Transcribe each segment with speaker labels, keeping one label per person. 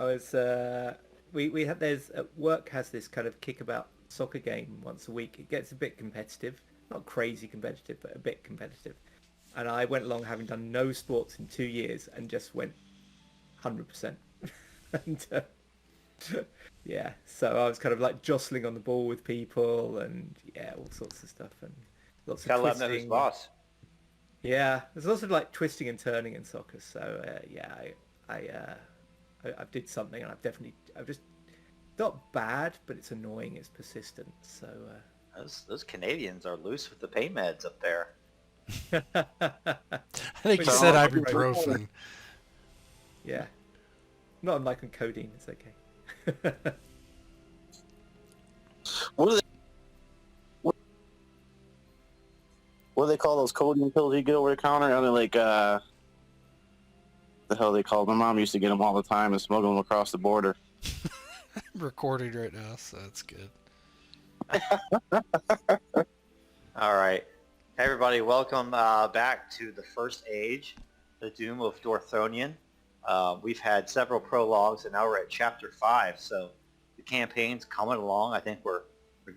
Speaker 1: was we had there's work has this kind of kickabout soccer game once a week. It gets a bit competitive, not crazy competitive, but a bit competitive. And I went along having done no sports in 2 years and just went 100%. And yeah, so I was kind of like jostling on the ball with people and yeah, all sorts of stuff and lots of
Speaker 2: Gotta let them know who's
Speaker 1: twisting.
Speaker 2: boss.
Speaker 1: Yeah, there's lots of like twisting and turning in soccer. So yeah, I did something and I've just not bad, but it's annoying. It's persistent. So
Speaker 2: Those Canadians are loose with the pain meds up there.
Speaker 3: I think you
Speaker 1: Which
Speaker 3: said
Speaker 1: is
Speaker 3: ibuprofen.
Speaker 1: yeah, not unlike on codeine. It's okay.
Speaker 4: What do they? What do they call those codeine pills you get over the counter? Are they like the hell they call them? My mom used to get them all the time and smuggle them across the border.
Speaker 3: I'm recording right now, so that's good.
Speaker 2: All right. Hey everybody, welcome back to the First Age, the Doom of Dorthonion. We've had several prologues and now we're at Chapter 5, so the campaign's coming along. I think we're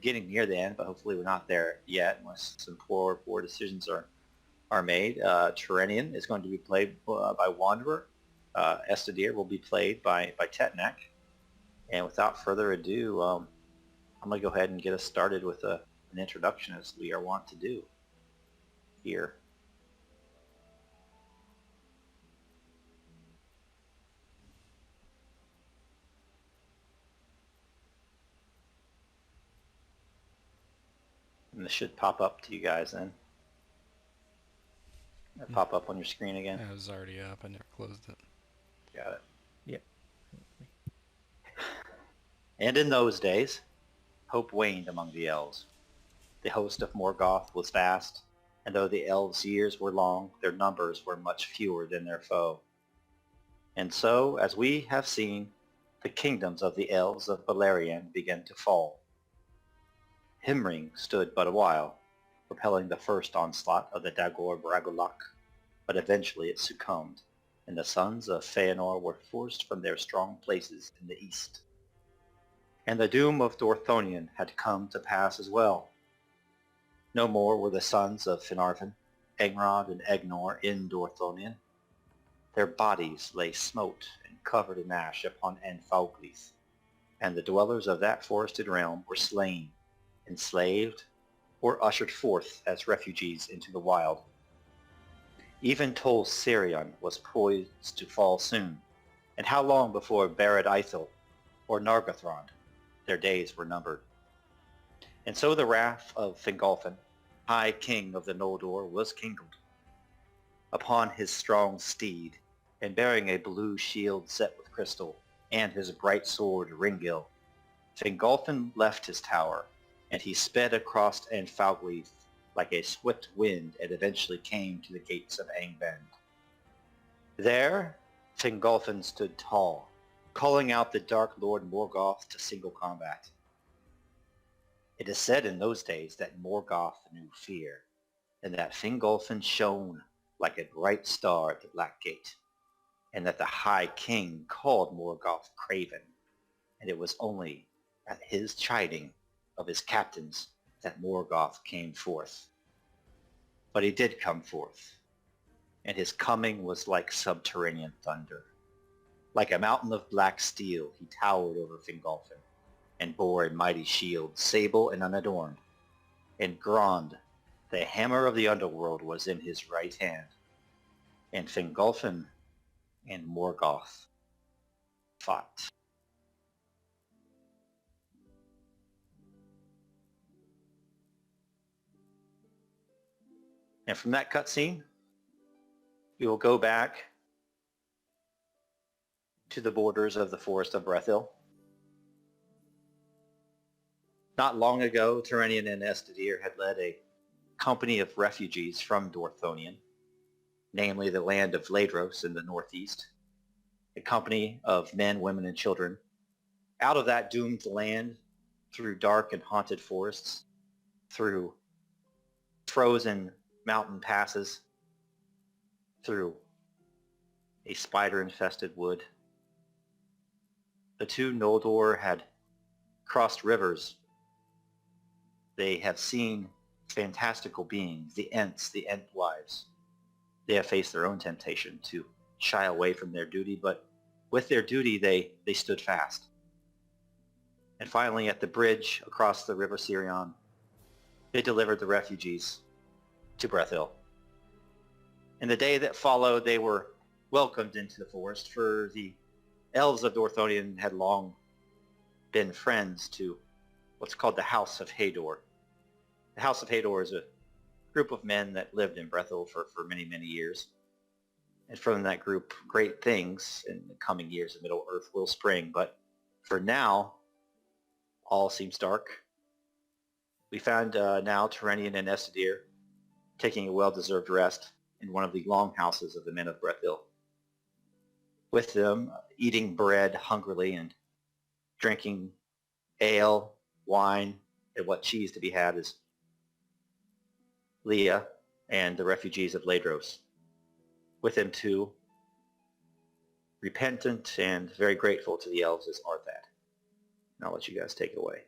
Speaker 2: getting near the end, but hopefully we're not there yet unless some poor decisions are made. Terenion is going to be played by Wanderer. Estedir will be played by Tetnek. And without further ado, I'm going to go ahead and get us started with an introduction as we are wont to do here. And this should pop up to you guys then. It'll pop up on your screen again.
Speaker 3: It was already up. I never closed it.
Speaker 2: Got it.
Speaker 1: Yep.
Speaker 2: And in those days, hope waned among the elves. The host of Morgoth was vast, and though the elves' years were long, their numbers were much fewer than their foe. And so, as we have seen, the kingdoms of the elves of Beleriand began to fall. Himring stood but a while, repelling the first onslaught of the Dagor Bragolak, but eventually it succumbed, and the sons of Feanor were forced from their strong places in the east. And the doom of Dorthonion had come to pass as well. No more were the sons of Finarfin, Engrod, and Egnor in Dorthonion. Their bodies lay smote and covered in ash upon Anfauglith, and the dwellers of that forested realm were slain, enslaved, or ushered forth as refugees into the wild. Even Tol Sirion was poised to fall soon, and how long before Barad Ithil or Nargothrond? Their days were numbered. And so the wrath of Fingolfin, High King of the Noldor, was kindled. Upon his strong steed, and bearing a blue shield set with crystal, and his bright sword Ringil, Fingolfin left his tower, and he sped across Anfauglith like a swift wind and eventually came to the gates of Angband. There, Fingolfin stood tall, calling out the Dark Lord Morgoth to single combat. It is said in those days that Morgoth knew fear, and that Fingolfin shone like a bright star at the Black Gate, and that the High King called Morgoth craven, and it was only at his chiding of his captains that Morgoth came forth. But he did come forth, and his coming was like subterranean thunder. Like a mountain of black steel, he towered over Fingolfin, and bore a mighty shield, sable and unadorned. And Grond, the hammer of the underworld, was in his right hand. And Fingolfin and Morgoth fought. And from that cutscene, we will go back to the borders of the Forest of Brethil. Not long ago, Terenion and Estedir had led a company of refugees from Dorthonion, namely the land of Ladros in the northeast, a company of men, women, and children, out of that doomed land through dark and haunted forests, through frozen mountain passes, through a spider-infested wood, The two Noldor had crossed rivers. They have seen fantastical beings, the Ents, the Entwives. They have faced their own temptation to shy away from their duty, but with their duty they stood fast. And finally, at the bridge across the River Sirion, they delivered the refugees to Brethil. In the day that followed, they were welcomed into the forest, for the elves of Dorthonion had long been friends to what's called the House of Hador. The House of Hador is a group of men that lived in Brethil for many, many years. And from that group, great things in the coming years of Middle-earth will spring. But for now, all seems dark. We found now Terenion and Estedir taking a well-deserved rest in one of the longhouses of the men of Brethil. With them, eating bread hungrily and drinking ale, wine, and what cheese to be had is Leah and the refugees of Ladros. With him too, repentant and very grateful to the elves, is Arthad. And I'll let you guys take it away.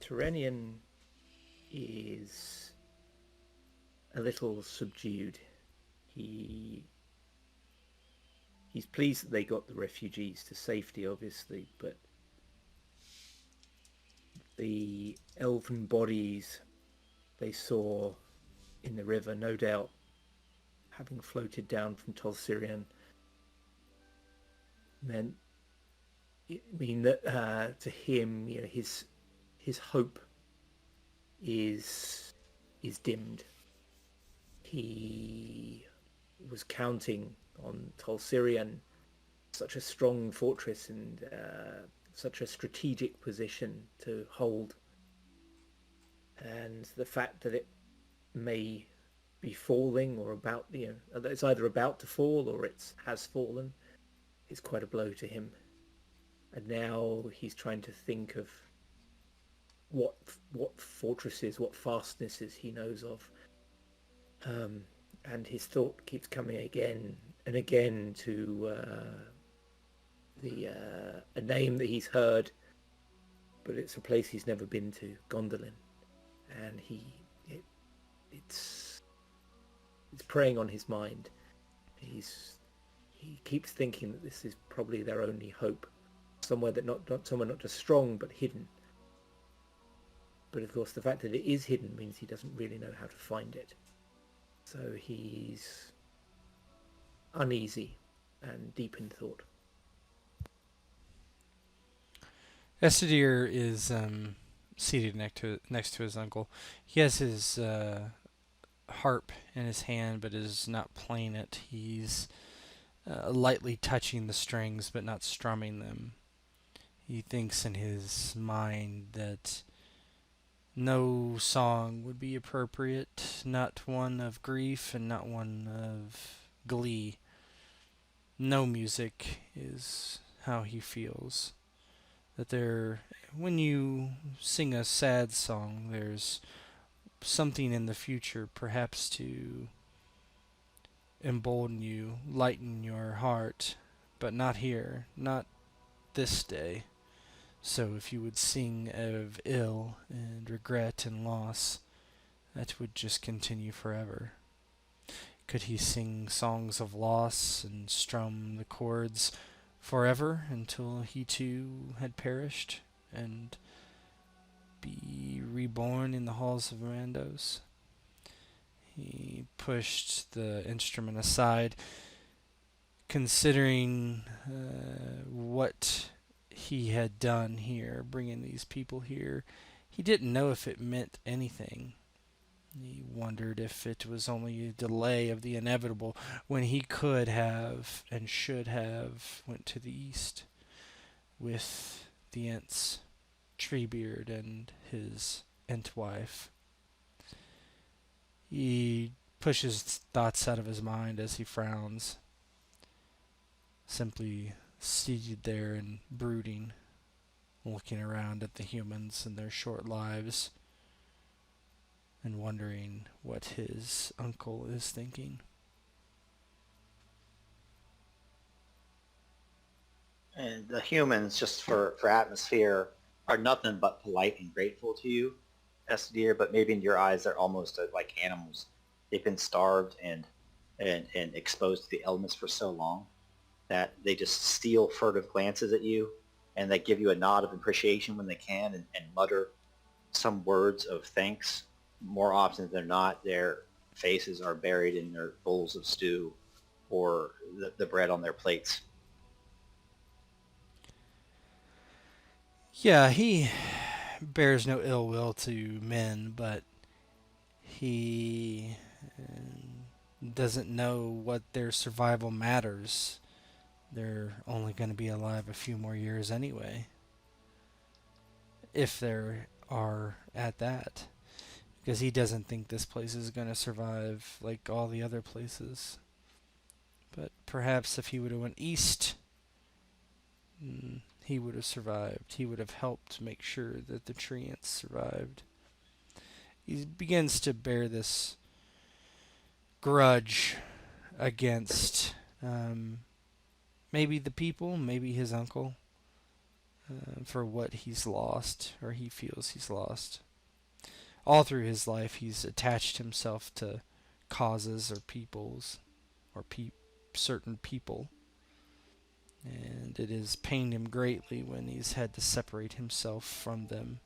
Speaker 1: Terenion is a little subdued. He's pleased that they got the refugees to safety, obviously, but the elven bodies they saw in the river, no doubt having floated down from Tol Sirion, mean that to him, his hope is dimmed. He was counting on Tol Sirion, such a strong fortress and such a strategic position to hold, and the fact that it may be falling or about, it's either about to fall or it has fallen, is quite a blow to him. And now he's trying to think of what fortresses, what fastnesses he knows of. And his thought keeps coming again and again to a name that he's heard, but it's a place he's never been to, Gondolin. And it's preying on his mind. He keeps thinking that this is probably their only hope, somewhere that not just strong but hidden. But of course, the fact that it is hidden means he doesn't really know how to find it. So he's uneasy and deep in thought.
Speaker 3: Estedir is seated next to his uncle. He has his harp in his hand, but is not playing it. He's lightly touching the strings, but not strumming them. He thinks in his mind that no song would be appropriate, not one of grief and not one of glee. No music is how he feels. That when you sing a sad song, there's something in the future, perhaps to embolden you, lighten your heart, but not here, not this day. So if you would sing of ill and regret and loss, that would just continue forever. Could he sing songs of loss and strum the chords forever until he too had perished and be reborn in the halls of Randos? He pushed the instrument aside, considering what he had done here, bringing these people here. He didn't know if it meant anything. He wondered if it was only a delay of the inevitable, when he could have and should have went to the east with the Ents, Treebeard and his Entwife. He pushes thoughts out of his mind as he frowns, simply seated there and brooding, looking around at the humans and their short lives, and wondering what his uncle is thinking.
Speaker 2: And the humans, just for atmosphere, are nothing but polite and grateful to you, Estedir, but maybe in your eyes they're almost like animals. They've been starved and exposed to the elements for so long that they just steal furtive glances at you, and they give you a nod of appreciation when they can, and mutter some words of thanks. More often than not, their faces are buried in their bowls of stew or the bread on their plates.
Speaker 3: Yeah, he bears no ill will to men, but he doesn't know what their survival matters. They're only going to be alive a few more years anyway, if there are at that. Because he doesn't think this place is going to survive like all the other places. But perhaps if he would have went east, he would have survived. He would have helped make sure that the Treants survived. He begins to bear this grudge against maybe the people, maybe his uncle, for what he's lost, or he feels he's lost. All through his life, he's attached himself to causes or peoples, or certain people, and it has pained him greatly when he's had to separate himself from them.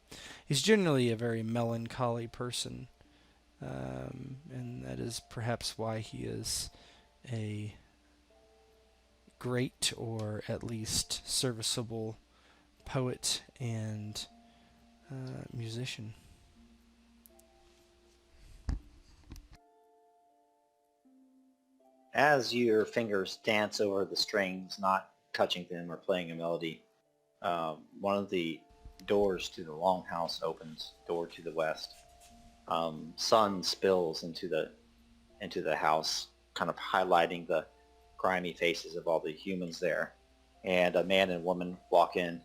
Speaker 3: He's generally a very melancholy person, and that is perhaps why he is a great, or at least serviceable, poet and musician.
Speaker 2: As your fingers dance over the strings, not touching them or playing a melody, one of the doors to the longhouse opens, door to the west. Sun spills into the house, kind of highlighting the grimy faces of all the humans there. And a man and woman walk in,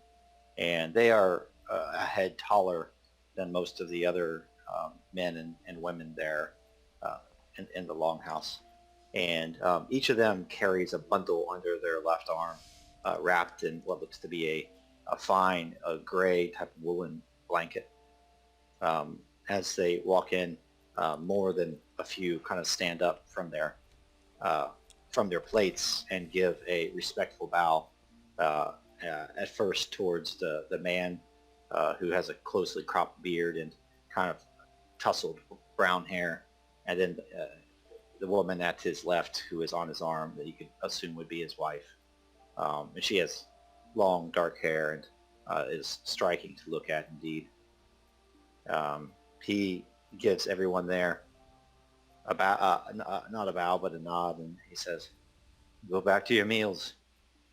Speaker 2: and they are a head taller than most of the other men and women there in the longhouse. And each of them carries a bundle under their left arm, wrapped in what looks to be a fine, gray type of woolen blanket. As they walk in, more than a few kind of stand up from their plates and give a respectful bow, at first towards the man who has a closely cropped beard and kind of tousled brown hair, and then the woman at his left, who is on his arm, that you could assume would be his wife. And she has long dark hair and is striking to look at indeed. He gives everyone there a bow, not a bow, but a nod, and he says, "Go back to your meals.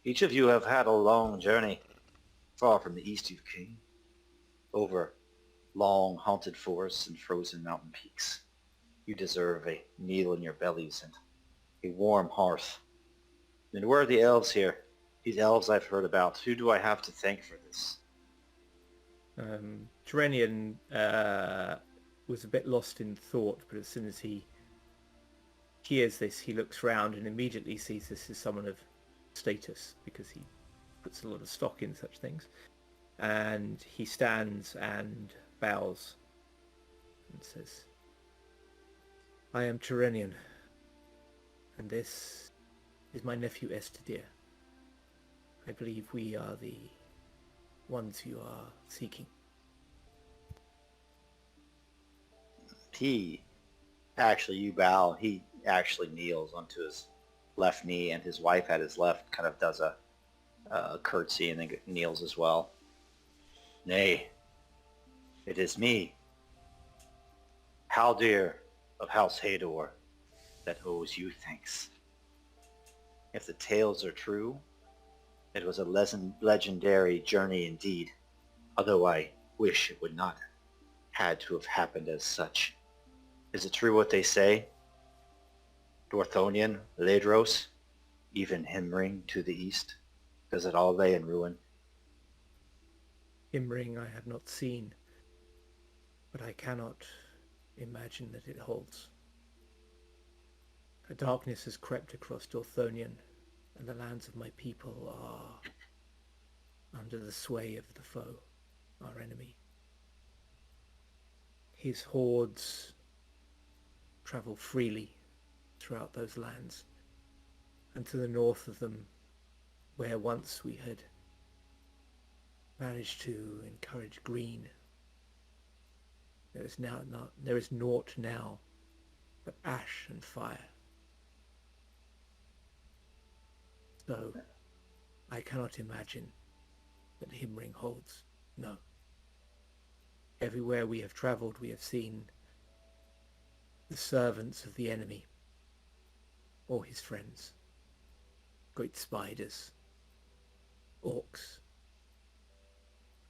Speaker 2: Each of you have had a long journey. Far from the east you've came, over long haunted forests and frozen mountain peaks. You deserve a meal in your bellies and a warm hearth. And where are the elves here? These elves I've heard about. Who do I have to thank for this?"
Speaker 1: Terenion was a bit lost in thought, but as soon as he hears this, he looks round and immediately sees this as someone of status, because he puts a lot of stock in such things. And he stands and bows and says, "I am Terenion, and this is my nephew Estedir. I believe we are the ones you are seeking."
Speaker 2: You bow, he actually kneels onto his left knee, and his wife at his left kind of does a curtsy and then kneels as well. "Nay, it is me, Haldir of House Hador, that owes you thanks. If the tales are true, it was a legendary journey indeed, although I wish it would not had to have happened as such. Is it true what they say? Dorthonion, Ledros, even Himring to the east, does it all lay in ruin?"
Speaker 1: Imring I have not seen, but I cannot imagine that it holds. A darkness has crept across Dorthonion, and the lands of my people are under the sway of the foe, our enemy. His hordes travel freely throughout those lands, and to the north of them, where once we had managed to encourage green, there is naught now but ash and fire. So I cannot imagine that Himring holds. No. Everywhere we have travelled, we have seen the servants of the enemy, or his friends. Great spiders, orcs,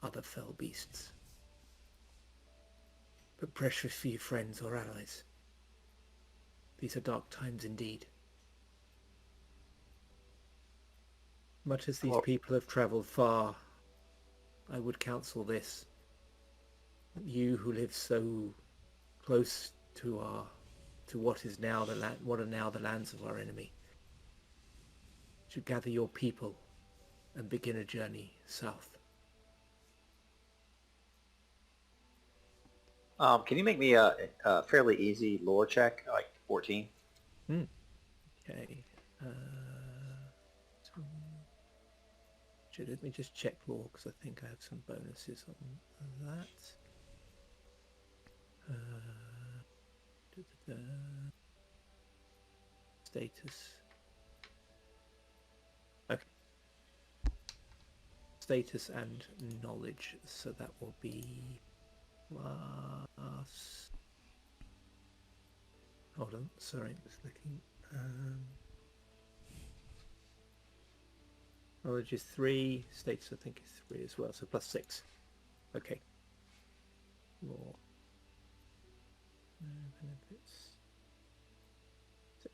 Speaker 1: other fell beasts. But precious few friends or allies. These are dark times indeed. Much as these people have travelled far, I would counsel this. You who live so close to what is now what are now the lands of our enemy, should gather your people and begin a journey south.
Speaker 2: Can you make me a fairly easy lore check, like 14?
Speaker 1: Okay. Let me just check lore, because I think I have some bonuses on that. Status. Okay. Status and knowledge, so that will be plus... Hold on, sorry, I was looking. Knowledge is 3, status I think is 3 as well, so plus 6. Okay. More. Benefits. 6.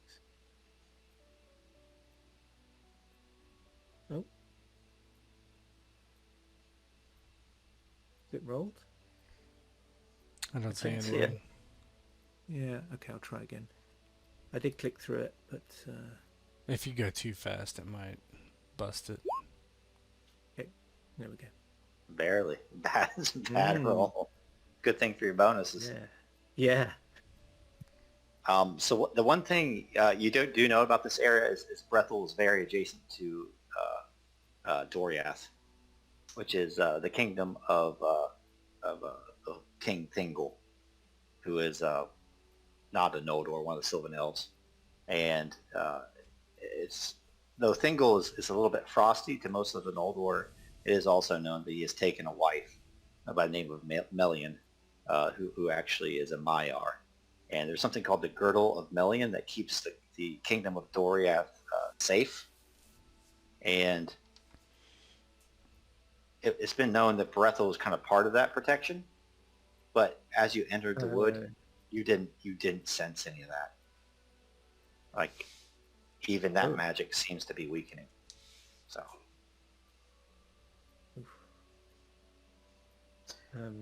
Speaker 1: Oh. Is it rolled?
Speaker 3: I don't see
Speaker 2: see
Speaker 3: anything.
Speaker 2: it.
Speaker 1: Yeah, okay, I'll try again. I did click through it, but...
Speaker 3: If you go too fast, it might bust it.
Speaker 1: Okay, there we go.
Speaker 2: Barely. That's a bad roll. Good thing for your bonuses.
Speaker 1: Yeah.
Speaker 2: So the one thing you do know about this area is Brethil is very adjacent to Doriath, which is the kingdom of King Thingol, who is not a Noldor, one of the Sylvan elves. And though Thingol is a little bit frosty to most of the Noldor, it is also known that he has taken a wife by the name of Melian, who actually is a Maiar. And there's something called the Girdle of Melian that keeps the kingdom of Doriath safe. And it's been known that Brethil was kind of part of that protection. But as you entered the wood, you didn't sense any of that. Like, even that magic seems to be weakening. So.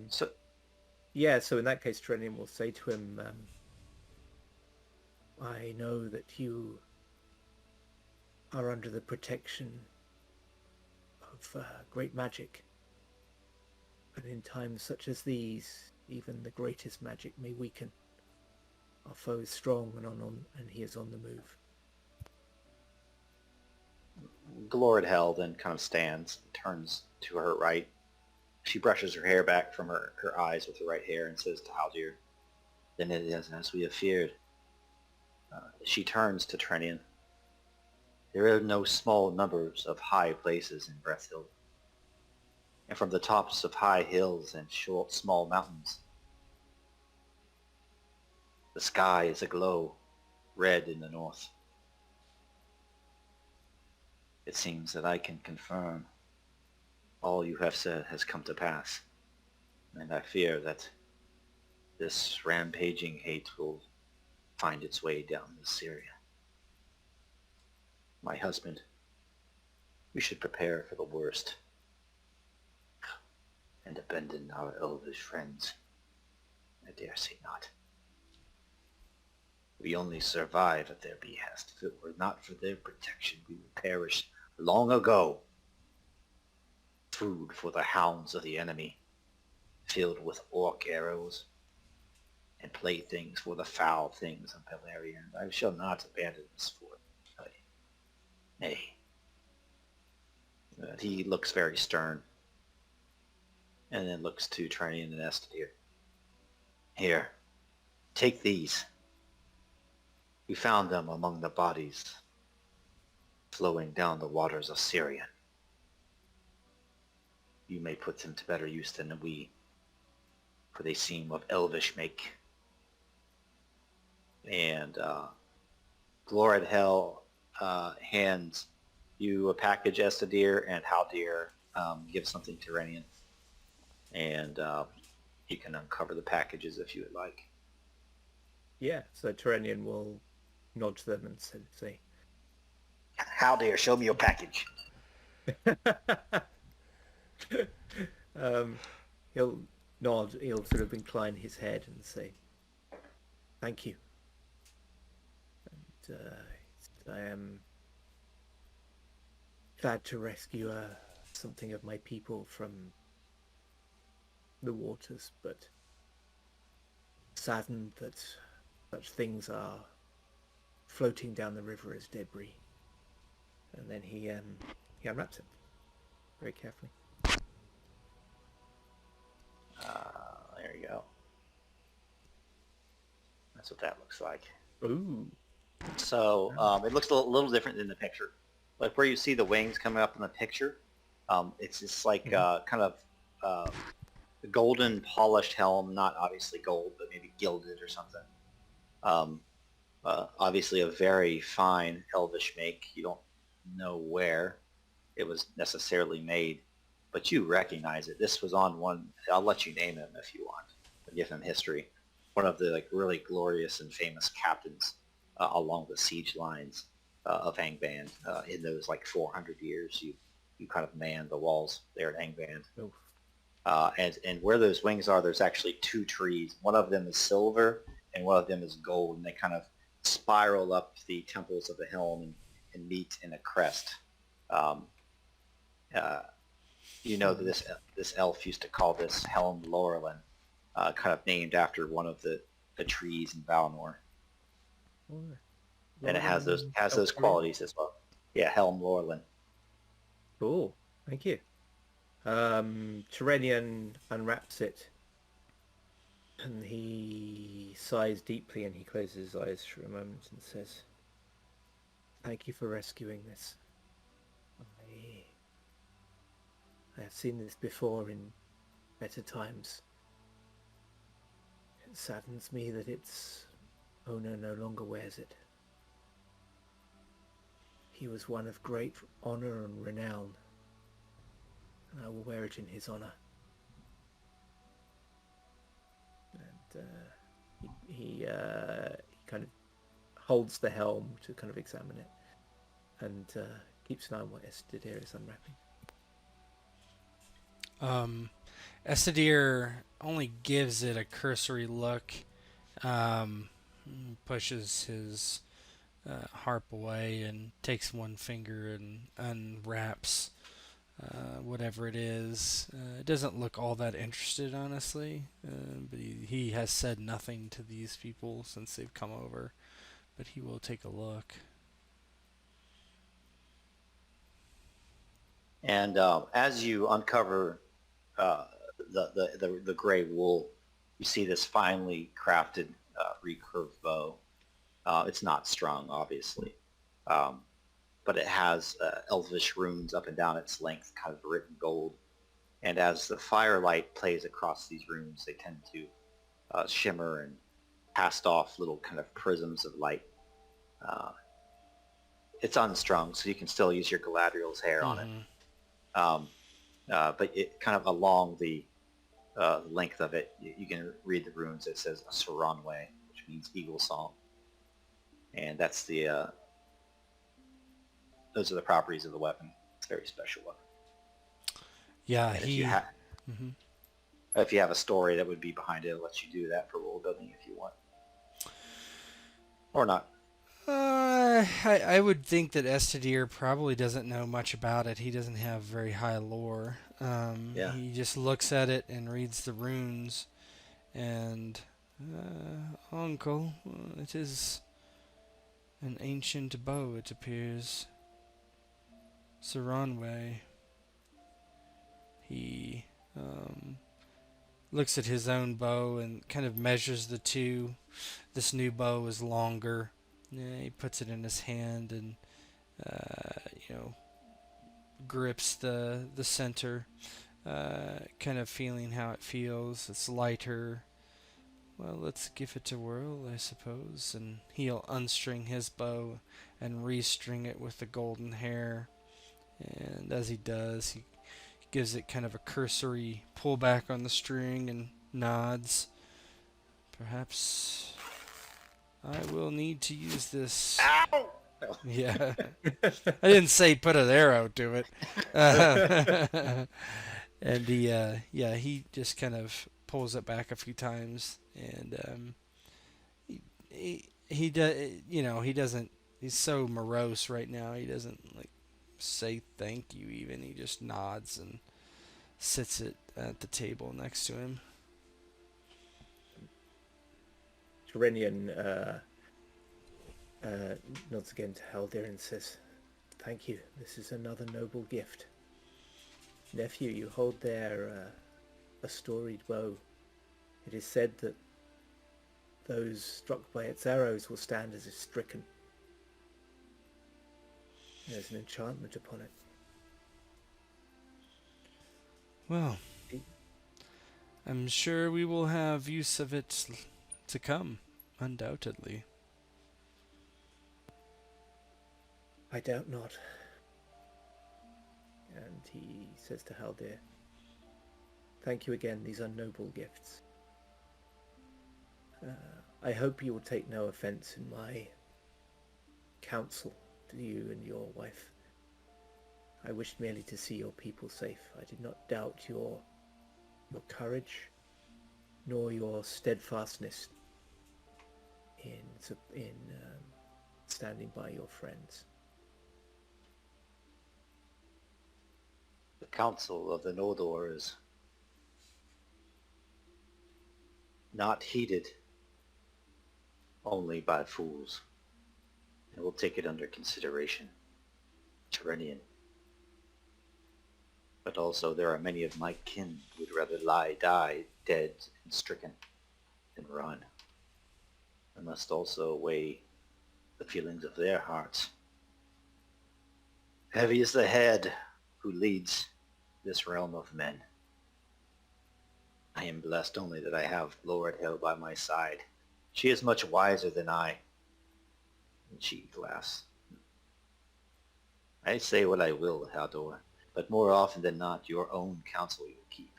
Speaker 1: So in that case, Terenion will say to him, I know that you are under the protection of great magic. And in times such as these, even the greatest magic may weaken. Our foe is strong and he is on the move.
Speaker 2: Gloridhel then kind of stands, turns to her right. She brushes her hair back from her eyes with her right hair and says to Haldir, "Then it is as we have feared." She turns to Terenion. "There are no small numbers of high places in Brethil, and from the tops of high hills and short, small mountains, the sky is aglow, red in the north. It seems that I can confirm all you have said has come to pass, and I fear that this rampaging hate will find its way down to Syria. My husband, we should prepare for the worst and abandon our elvish friends. I dare say not." We only survive at their behest. If it were not for their protection, we would perish long ago. Food for the hounds of the enemy, filled with orc arrows, and playthings for the foul things of Beleriand. I shall not abandon this fort. Nay. He looks very stern, and then looks to Terenion and Estedir. Here, take these. We found them among the bodies flowing down the waters of Sirion. You may put them to better use than we, for they seem of elvish make. And Glorid Hell hands you a package, Estedir, and Haldir gives something to Terenion. And you can uncover the packages if you would like.
Speaker 1: Yeah, so Terenion will nod to them and say,
Speaker 2: Haldir, show me your package.
Speaker 1: He'll nod, he'll sort of incline his head and say, thank you. And I am glad to rescue something of my people from the waters, but saddened that such things are floating down the river as debris. And then he unwraps it very carefully.
Speaker 2: There you go. That's what that looks like.
Speaker 1: Ooh.
Speaker 2: So it looks a little different than the picture. Like where you see the wings coming up in the picture, it's just like kind of a golden polished helm, not obviously gold, but maybe gilded or something. Obviously a very fine elvish make. You don't know where it was necessarily made, but you recognize it. This was on one, I'll let you name him if you want, give him history. One of the like really glorious and famous captains along the siege lines of Angband. In those like 400 years, you kind of manned the walls there at Angband. And where those wings are, there's actually two trees. One of them is silver and one of them is gold, and they kind of spiral up the temples of the helm and meet in a crest. You know that this elf used to call this helm Laurelin, kind of named after one of the trees in Valinor. And it has those qualities as well. Yeah, helm Laurelin.
Speaker 1: Cool, thank you. Terenion unwraps it, and he sighs deeply, and he closes his eyes for a moment and says, "Thank you for rescuing this. I have seen this before in better times. It saddens me that its owner no longer wears it. He was one of great honor and renown, and I will wear it in his honor." And he kind of holds the helm to kind of examine it, and keeps an eye on what Estedir is unwrapping.
Speaker 3: Estedir only gives it a cursory look, pushes his harp away and takes one finger and unwraps whatever it is. It doesn't look all that interested, honestly, but he has said nothing to these people since they've come over, but he will take a look.
Speaker 2: And as you uncover the gray wool, you see this finely crafted recurved bow. It's not strung, obviously, but it has elvish runes up and down its length, kind of written gold. And as the firelight plays across these runes, they tend to shimmer and cast off little kind of prisms of light. It's unstrung, so you can still use your Galadriel's hair on it. But it kind of along the length of it, you can read the runes. It says Saranwe, which means eagle song, and that's the those are the properties of the weapon. It's a very special weapon.
Speaker 3: Yeah,
Speaker 2: and if you have a story that would be behind it, it lets you do that for role building if you want. Or not?
Speaker 3: I would think that Estedir probably doesn't know much about it. He doesn't have very high lore.
Speaker 2: Yeah.
Speaker 3: He just looks at it and reads the runes. And, uncle, it is an ancient bow, it appears. Saranwe. He looks at his own bow and kind of measures the two. This new bow is longer. Yeah, he puts it in his hand and grips the center, kind of feeling how it feels. It's lighter. Well, let's give it a whirl, I suppose. And he'll unstring his bow and restring it with the golden hair. And as he does, he gives it kind of a cursory pull back on the string and nods. Perhaps I will need to use this.
Speaker 2: Ow!
Speaker 3: Yeah. I didn't say put an arrow to it. And he just kind of pulls it back a few times, and he doesn't. He's so morose right now. He doesn't like say thank you even. He just nods and sits it at the table next to him.
Speaker 1: Terenion nods again to Haldir and says, "Thank you. This is another noble gift. Nephew, you hold there a storied bow. It is said that those struck by its arrows will stand as if stricken. There's an enchantment upon it."
Speaker 3: Well, I'm sure we will have use of it to come, undoubtedly.
Speaker 1: "I doubt not." And he says to Haldir, "Thank you again, these are noble gifts. I hope you will take no offence in my counsel to you and your wife. I wished merely to see your people safe. I did not doubt your courage, nor your steadfastness in standing by your friends."
Speaker 2: The counsel of the Noldor is not heeded only by fools. And we'll take it under consideration. Terenion. But also there are many of my kin who would rather die dead and stricken than run. I must also weigh the feelings of their hearts. Heavy is the head who leads this realm of men. I am blessed only that I have Blorethil by my side. She is much wiser than I. And she laughs. I say what I will, Hador, but more often than not, your own counsel you will keep.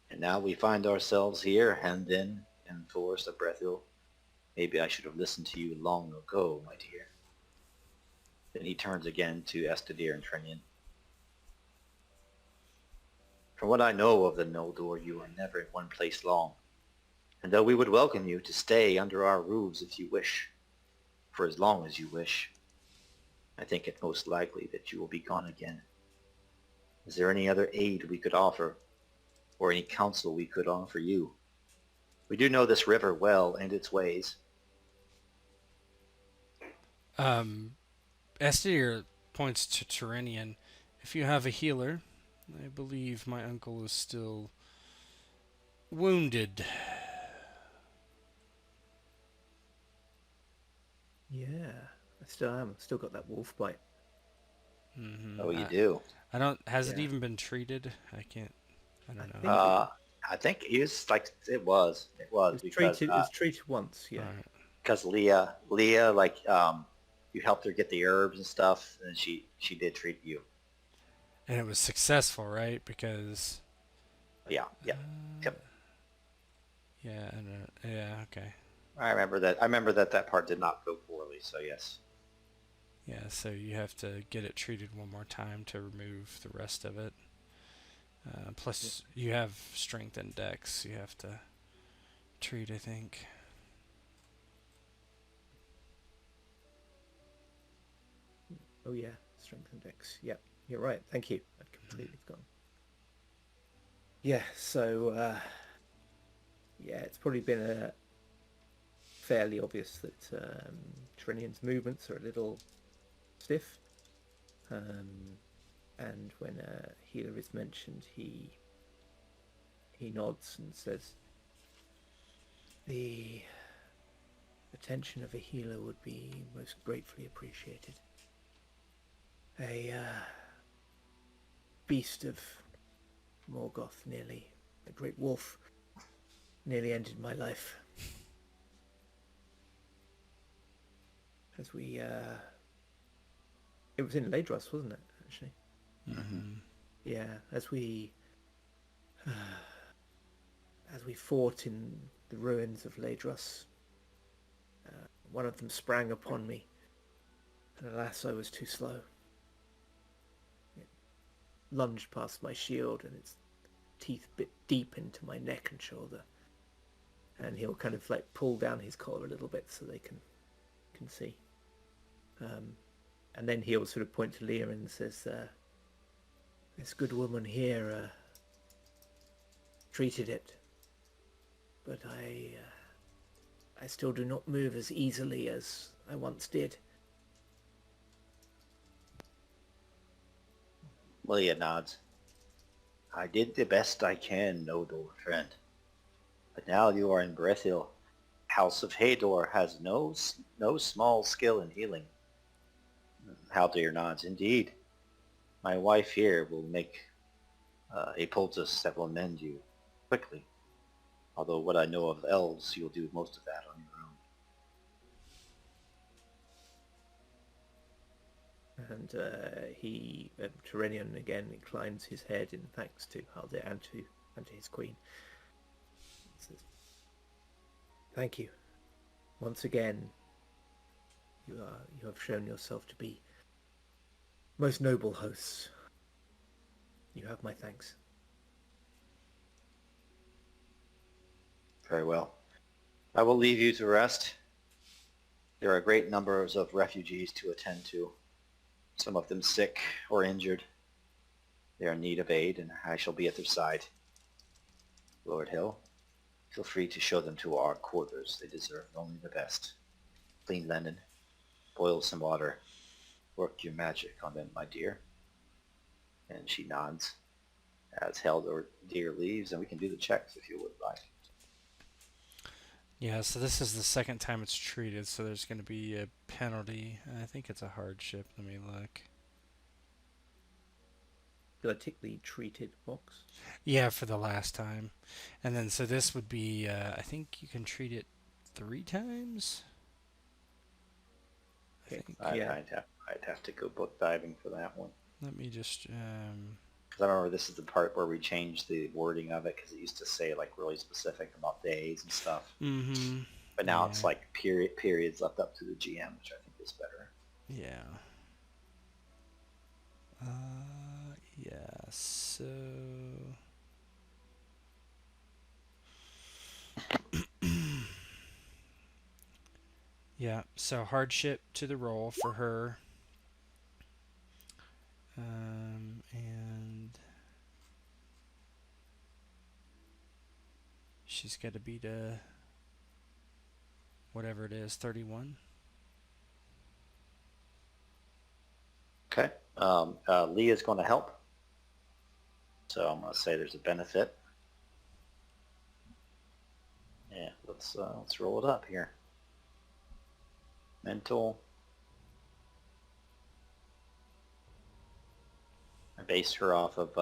Speaker 2: And now we find ourselves here, hemmed in the forest of Brethil. Maybe I should have listened to you long ago, my dear. Then he turns again to Estedir and Terenion. From what I know of the Noldor, you are never in one place long. And though we would welcome you to stay under our roofs if you wish, for as long as you wish, I think it most likely that you will be gone again. Is there any other aid we could offer, or any counsel we could offer you? We do know this river well and its ways.
Speaker 3: Estedir points to Terenion. If you have a healer, I believe my uncle is still wounded.
Speaker 1: "Yeah, I still am. I've still got that wolf bite."
Speaker 3: Mm-hmm.
Speaker 2: Oh, you do?
Speaker 3: I don't. Has it
Speaker 1: Yeah.
Speaker 3: even been treated? I don't know.
Speaker 2: I think it was like it was because
Speaker 1: It was treated once, yeah.
Speaker 3: Alright.
Speaker 2: because Leah, like you helped her get the herbs and stuff, and she did treat you.
Speaker 3: And it was successful, right? Because
Speaker 2: Yeah. Yep.
Speaker 3: yeah, okay.
Speaker 2: I remember that part did not go poorly. So yes.
Speaker 3: Yeah, so you have to get it treated one more time to remove the rest of it. Plus, you have strength and dex you have to treat, I think.
Speaker 1: Oh yeah, strength and dex. Yep, you're right. Thank you. I'd completely forgotten. Yeah, so yeah, it's probably been fairly obvious that Terenion's movements are a little stiff. And when a healer is mentioned, he nods and says, "The attention of a healer would be most gratefully appreciated. A beast of Morgoth nearly, a great wolf, nearly ended my life. As we, it was in Ladros, wasn't it, actually?
Speaker 3: Mm-hmm.
Speaker 1: Yeah, as we fought in the ruins of Ladros, one of them sprang upon me, and alas, I was too slow. It lunged past my shield, and its teeth bit deep into my neck and shoulder. And he'll kind of like pull down his collar a little bit so they can see. And then he'll sort of point to Leah and says, "This good woman here treated it, but I still do not move as easily as I once did."
Speaker 2: Leah nods. I did the best I can, Noldor, friend. But now you are in Brethil. House of Hador has no small skill in healing. Haldir nods. Indeed. My wife here will make a poultice that will mend you quickly. Although what I know of elves, you'll do most of that on your own.
Speaker 1: And Terenion again inclines his head in thanks to Haldir and to his queen. He says, "Thank you. Once again, you have shown yourself to be most noble hosts. You have my thanks."
Speaker 2: Very well. I will leave you to rest. There are great numbers of refugees to attend to. Some of them sick or injured. They are in need of aid, and I shall be at their side. Lord Hill, feel free to show them to our quarters. They deserve only the best. Clean linen, boil some water, work your magic on them, my dear. And she nods as Haldir leaves, and we can do the checks if you would like.
Speaker 3: Yeah, so this is the second time it's treated, so there's going to be a penalty. I think it's a hardship. Let me look.
Speaker 1: Did I tick the treated box?
Speaker 3: Yeah, for the last time. And then, so this would be, I think you can treat it 3 times?
Speaker 1: Okay.
Speaker 2: I'd have to go book diving for that one.
Speaker 3: Let me just,
Speaker 2: Because I remember this is the part where we changed the wording of it, because it used to say like really specific about days and stuff.
Speaker 3: mm-hmm.
Speaker 2: But now
Speaker 3: Yeah.
Speaker 2: it's like periods left up to the GM, which I think is better.
Speaker 3: Yeah. Yeah, so... yeah, so hardship to the roll for her. And she's got to beat a whatever it is, 31.
Speaker 2: Okay. Leah's going to help. So I'm going to say there's a benefit. Yeah, let's roll it up here. Mental. I based her off of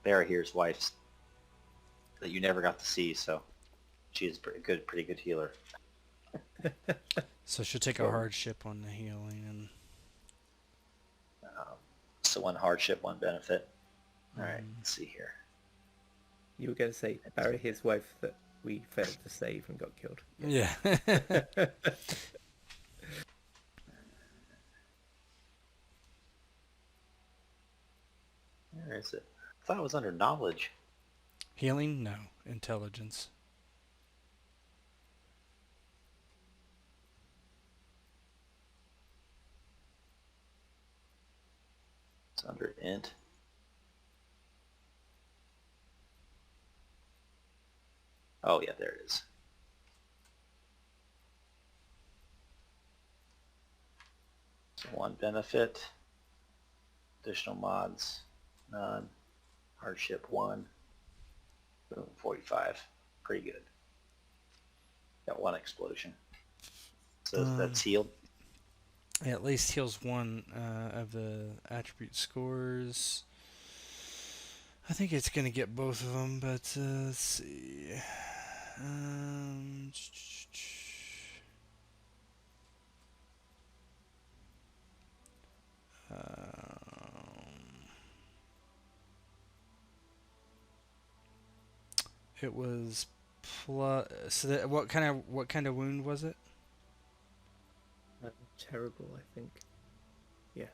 Speaker 2: Barahir's wife's that you never got to see, so she's a pretty good healer.
Speaker 3: So she'll take a hardship on the healing and
Speaker 2: So one hardship, one benefit. All right, let's see here.
Speaker 1: You were going to say Barry, his wife, that we failed to save and got killed.
Speaker 3: yeah.
Speaker 2: Where is it? I thought it was under knowledge.
Speaker 3: Healing? No. Intelligence.
Speaker 2: It's under int. Oh yeah, there it is. So 1 benefit. Additional mods, none. Hardship 1. Boom, 45. Pretty good. Got 1 explosion. So that's healed.
Speaker 3: It at least heals 1 of the attribute scores. I think it's going to get both of them, but let's see. It was plus. So that, what kind of wound was it?
Speaker 1: Terrible, I think. Yeah.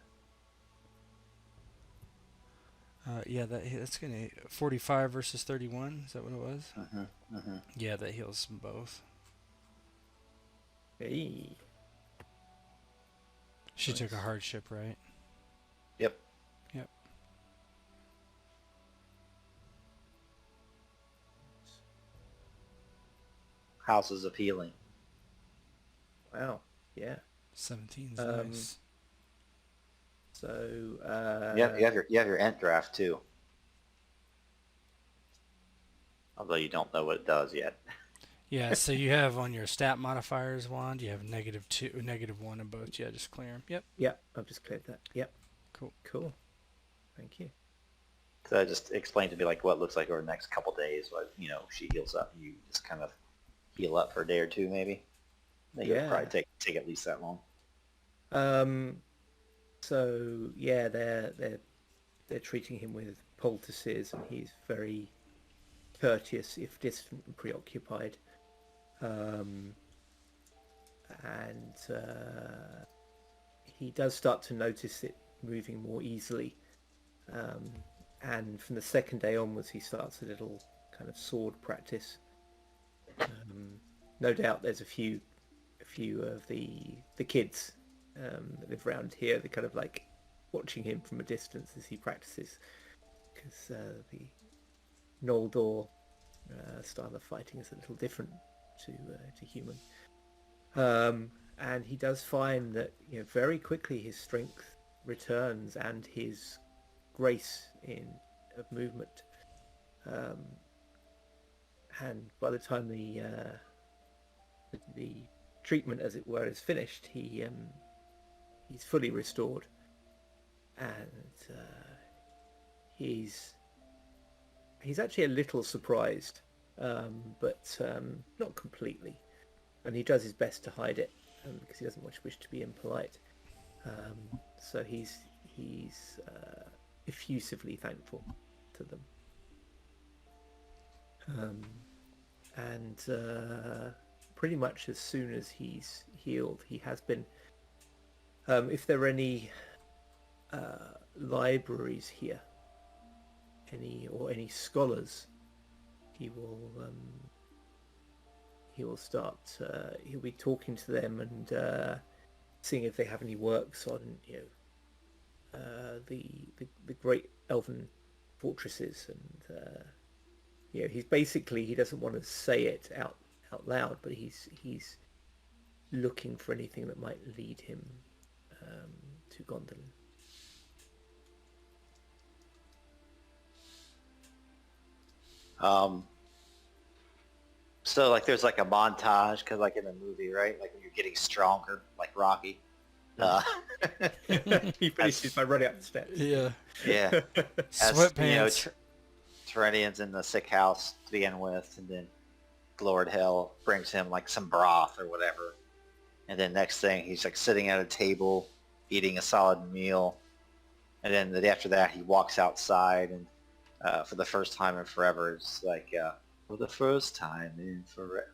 Speaker 3: Yeah, that's gonna 45 versus 31. Is that what it was? Yeah, that heals them both.
Speaker 1: Hey.
Speaker 3: She
Speaker 1: Nice.
Speaker 3: took a hardship, right?
Speaker 2: Yep.
Speaker 3: Yep.
Speaker 2: Houses of Healing.
Speaker 1: Wow. Yeah.
Speaker 3: 17's
Speaker 1: Um,
Speaker 3: nice.
Speaker 1: So.
Speaker 2: You have your int draft too. Although you don't know what it does yet.
Speaker 3: Yeah, so you have on your stat modifiers wand, you have -2, -1 in both. Yeah, just clear them. Yep.
Speaker 1: Yeah, I've just cleared that. Yep.
Speaker 3: Cool.
Speaker 1: Cool. Thank you.
Speaker 2: So just explain to me like what it looks like over the next couple days. What she heals up. You just kind of heal up for a day or two, maybe. It'll probably take at least that long.
Speaker 1: So yeah, they're treating him with poultices, and he's very courteous if distant and preoccupied. And he does start to notice it moving more easily. And from the second day onwards, he starts a little kind of sword practice. No doubt there's a few of the kids that live around here. They're kind of like watching him from a distance as he practices, because the Noldor style of fighting is a little different to human. And he does find that very quickly his strength returns and his grace of movement. And by the time the treatment, as it were, is finished, he's fully restored, and he's actually a little surprised, but not completely. And he does his best to hide it because he doesn't wish to be impolite. So he's effusively thankful to them. And pretty much as soon as he's healed, he has been. If there are any libraries here, any scholars, he will start. He'll be talking to them and seeing if they have any works on the great Elven fortresses, and he's basically, he doesn't want to say it out loud, but he's looking for anything that might lead him to Gondolin.
Speaker 2: So like there's like a montage, because like in the movie, right? Like when you're getting stronger, like Rocky.
Speaker 1: He finishes by running up the steps.
Speaker 3: Yeah.
Speaker 2: Yeah.
Speaker 3: Sweatpants.
Speaker 2: Terenion's in the sick house to begin with, and then Lord Hell brings him like some broth or whatever. And then next thing, he's like sitting at a table, eating a solid meal. And then the day after that, he walks outside, and for the first time in forever, it's like, for the first time in forever,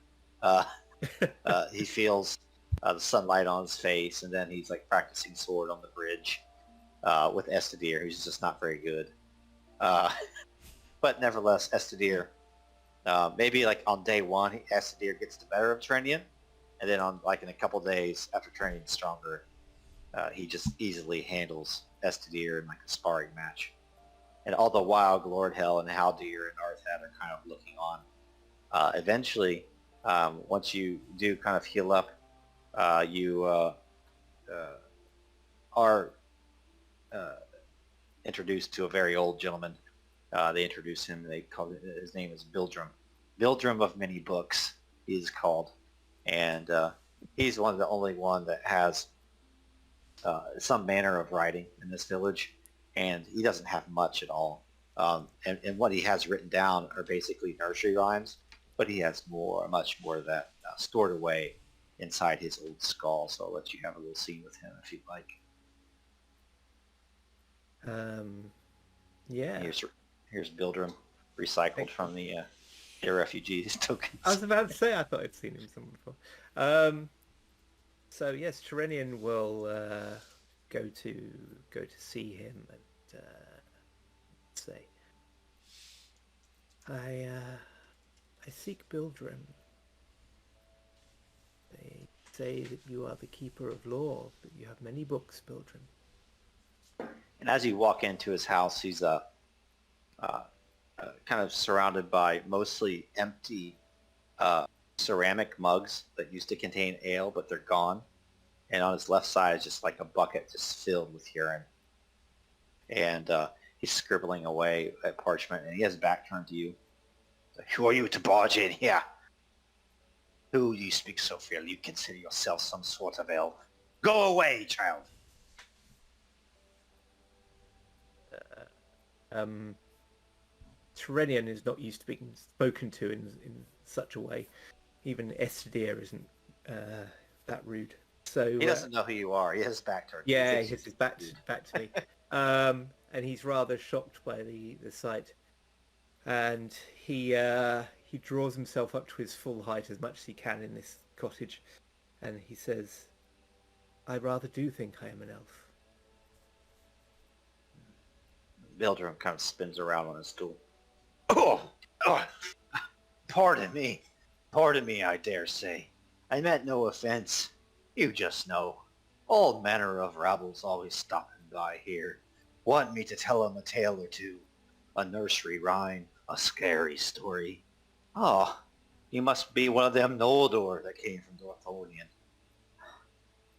Speaker 2: he feels the sunlight on his face, and then he's like practicing sword on the bridge with Estedir, who's just not very good. But nevertheless, Estedir, maybe like on day one, Estedir gets the better of Terenion, and then on like in a couple days after Terenion's stronger, he just easily handles Estedir in like a sparring match. And all the while, Glordhel and Haldir and Arthad are kind of looking on. Eventually, once you do kind of heal up, you are introduced to a very old gentleman. They introduce him. They call his name is Bildrum. Bildrum of many books, he is called, and he's one of the only one that has some manner of writing in this village, and he doesn't have much at all. And what he has written down are basically nursery rhymes, but he has much more of that stored away inside his old skull. So I'll let you have a little scene with him if you'd like.
Speaker 1: Yeah.
Speaker 2: Here's Bildrum, recycled from the refugees tokens.
Speaker 1: I was about to say I thought I'd seen him somewhere before. So yes, Terenion will go to see him and say, I seek Bildrum. They say that you are the keeper of lore, but you have many books, Bildrum.
Speaker 2: And as you walk into his house, he's kind of surrounded by mostly empty ceramic mugs that used to contain ale, but they're gone. And on his left side is just like a bucket just filled with urine. And he's scribbling away at parchment, and he has his back turned to you. Like, who are you to barge in here? Who you speak so fairly? You consider yourself some sort of elf? Go away, child!
Speaker 1: Terenion is not used to being spoken to in such a way. Even Estedir isn't that rude. So
Speaker 2: he doesn't know who you are. He has his back turned.
Speaker 1: Yeah, he has his back to me. And he's rather shocked by the sight. And he draws himself up to his full height as much as he can in this cottage. And he says, I rather do think I am an elf.
Speaker 2: Bildrum kind of spins around on his stool. Oh, pardon me, I dare say. I meant no offense. You just know, all manner of rabbles always stopping by here. Want me to tell them a tale or two, a nursery rhyme, a scary story. Oh, you must be one of them Noldor that came from Dorthonion.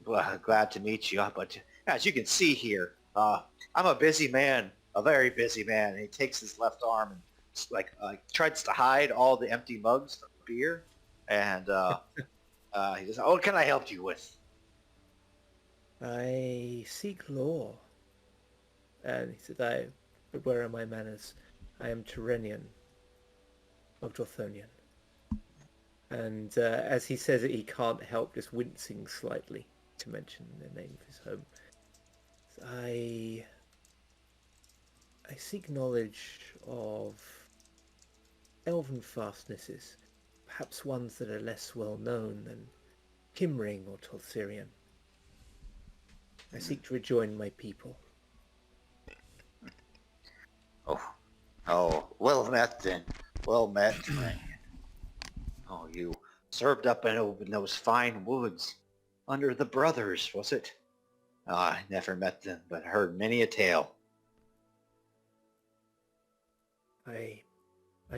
Speaker 2: Well, glad to meet you, but as you can see here, I'm a busy man, a very busy man. And he takes his left arm and tries to hide all the empty mugs of beer, and he says, "Oh, what can I help you with?"
Speaker 1: I seek lore. And he said, but where are my manners? I am Terenion of Dorthonion. And as he says it, he can't help just wincing slightly to mention the name of his home. So I seek knowledge of elven fastnesses, perhaps ones that are less well known than Kimring or Sirion. I seek to rejoin my people.
Speaker 2: Oh, well met then. Well met, Terenion. Oh, you served up in those fine woods under the brothers, was it? I never met them, but heard many a tale.
Speaker 1: I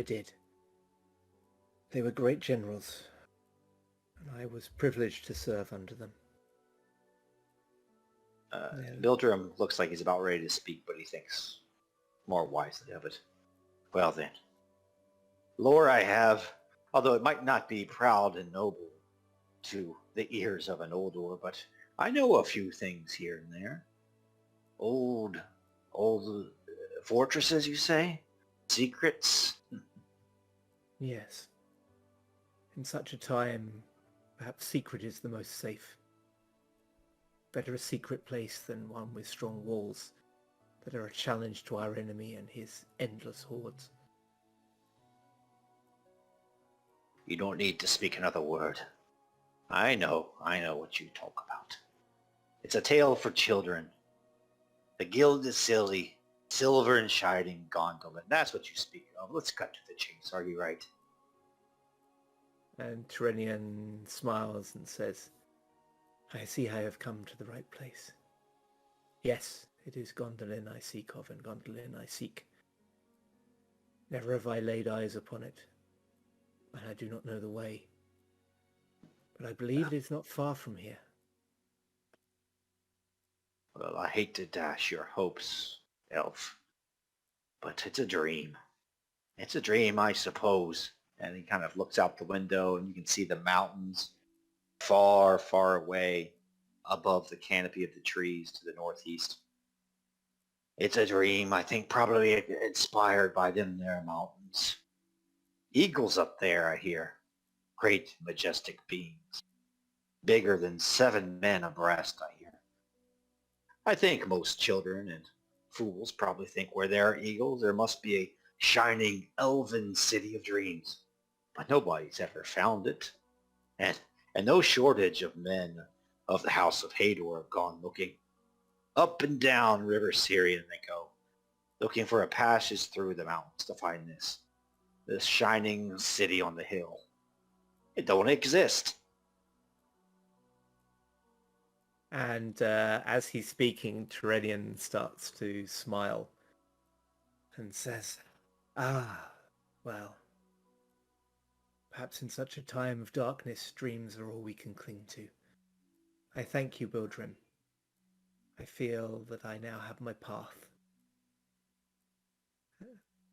Speaker 1: did. They were great generals, and I was privileged to serve under them.
Speaker 2: Bildrum looks like he's about ready to speak, but he thinks more wisely of it. Well then, lore I have, although it might not be proud and noble to the ears of an Noldor, but I know a few things here and there. Old fortresses, you say? Secrets?
Speaker 1: Yes. In such a time, perhaps secret is the most safe. Better a secret place than one with strong walls that are a challenge to our enemy and his endless hordes.
Speaker 2: You don't need to speak another word. I know what you talk about. It's a tale for children. The guild is silly, silver and shining Gondolin. That's what you speak of. Let's cut to the chase, are you right?
Speaker 1: And Terenion smiles and says, I see I have come to the right place. Yes, it is Gondolin I seek of, and Gondolin I seek. Never have I laid eyes upon it, and I do not know the way. But I believe it is not far from here.
Speaker 2: Well, I hate to dash your hopes, elf, but it's a dream. It's a dream, I suppose. And he kind of looks out the window, and you can see the mountains far, far away above the canopy of the trees to the northeast. It's a dream, I think, probably inspired by them there mountains. Eagles up there, I hear. Great, majestic beings. Bigger than 7 men abreast, I hear. I think most children and fools probably think where there are eagles, there must be a shining elven city of dreams. But nobody's ever found it. And no shortage of men of the House of Hador have gone looking. Up and down River Sirion they go, looking for a passage through the mountains to find this shining city on the hill. It don't exist.
Speaker 1: And as he's speaking, Terenion starts to smile and says, "Ah, well, perhaps in such a time of darkness, dreams are all we can cling to. I thank you, Bildrim. I feel that I now have my path."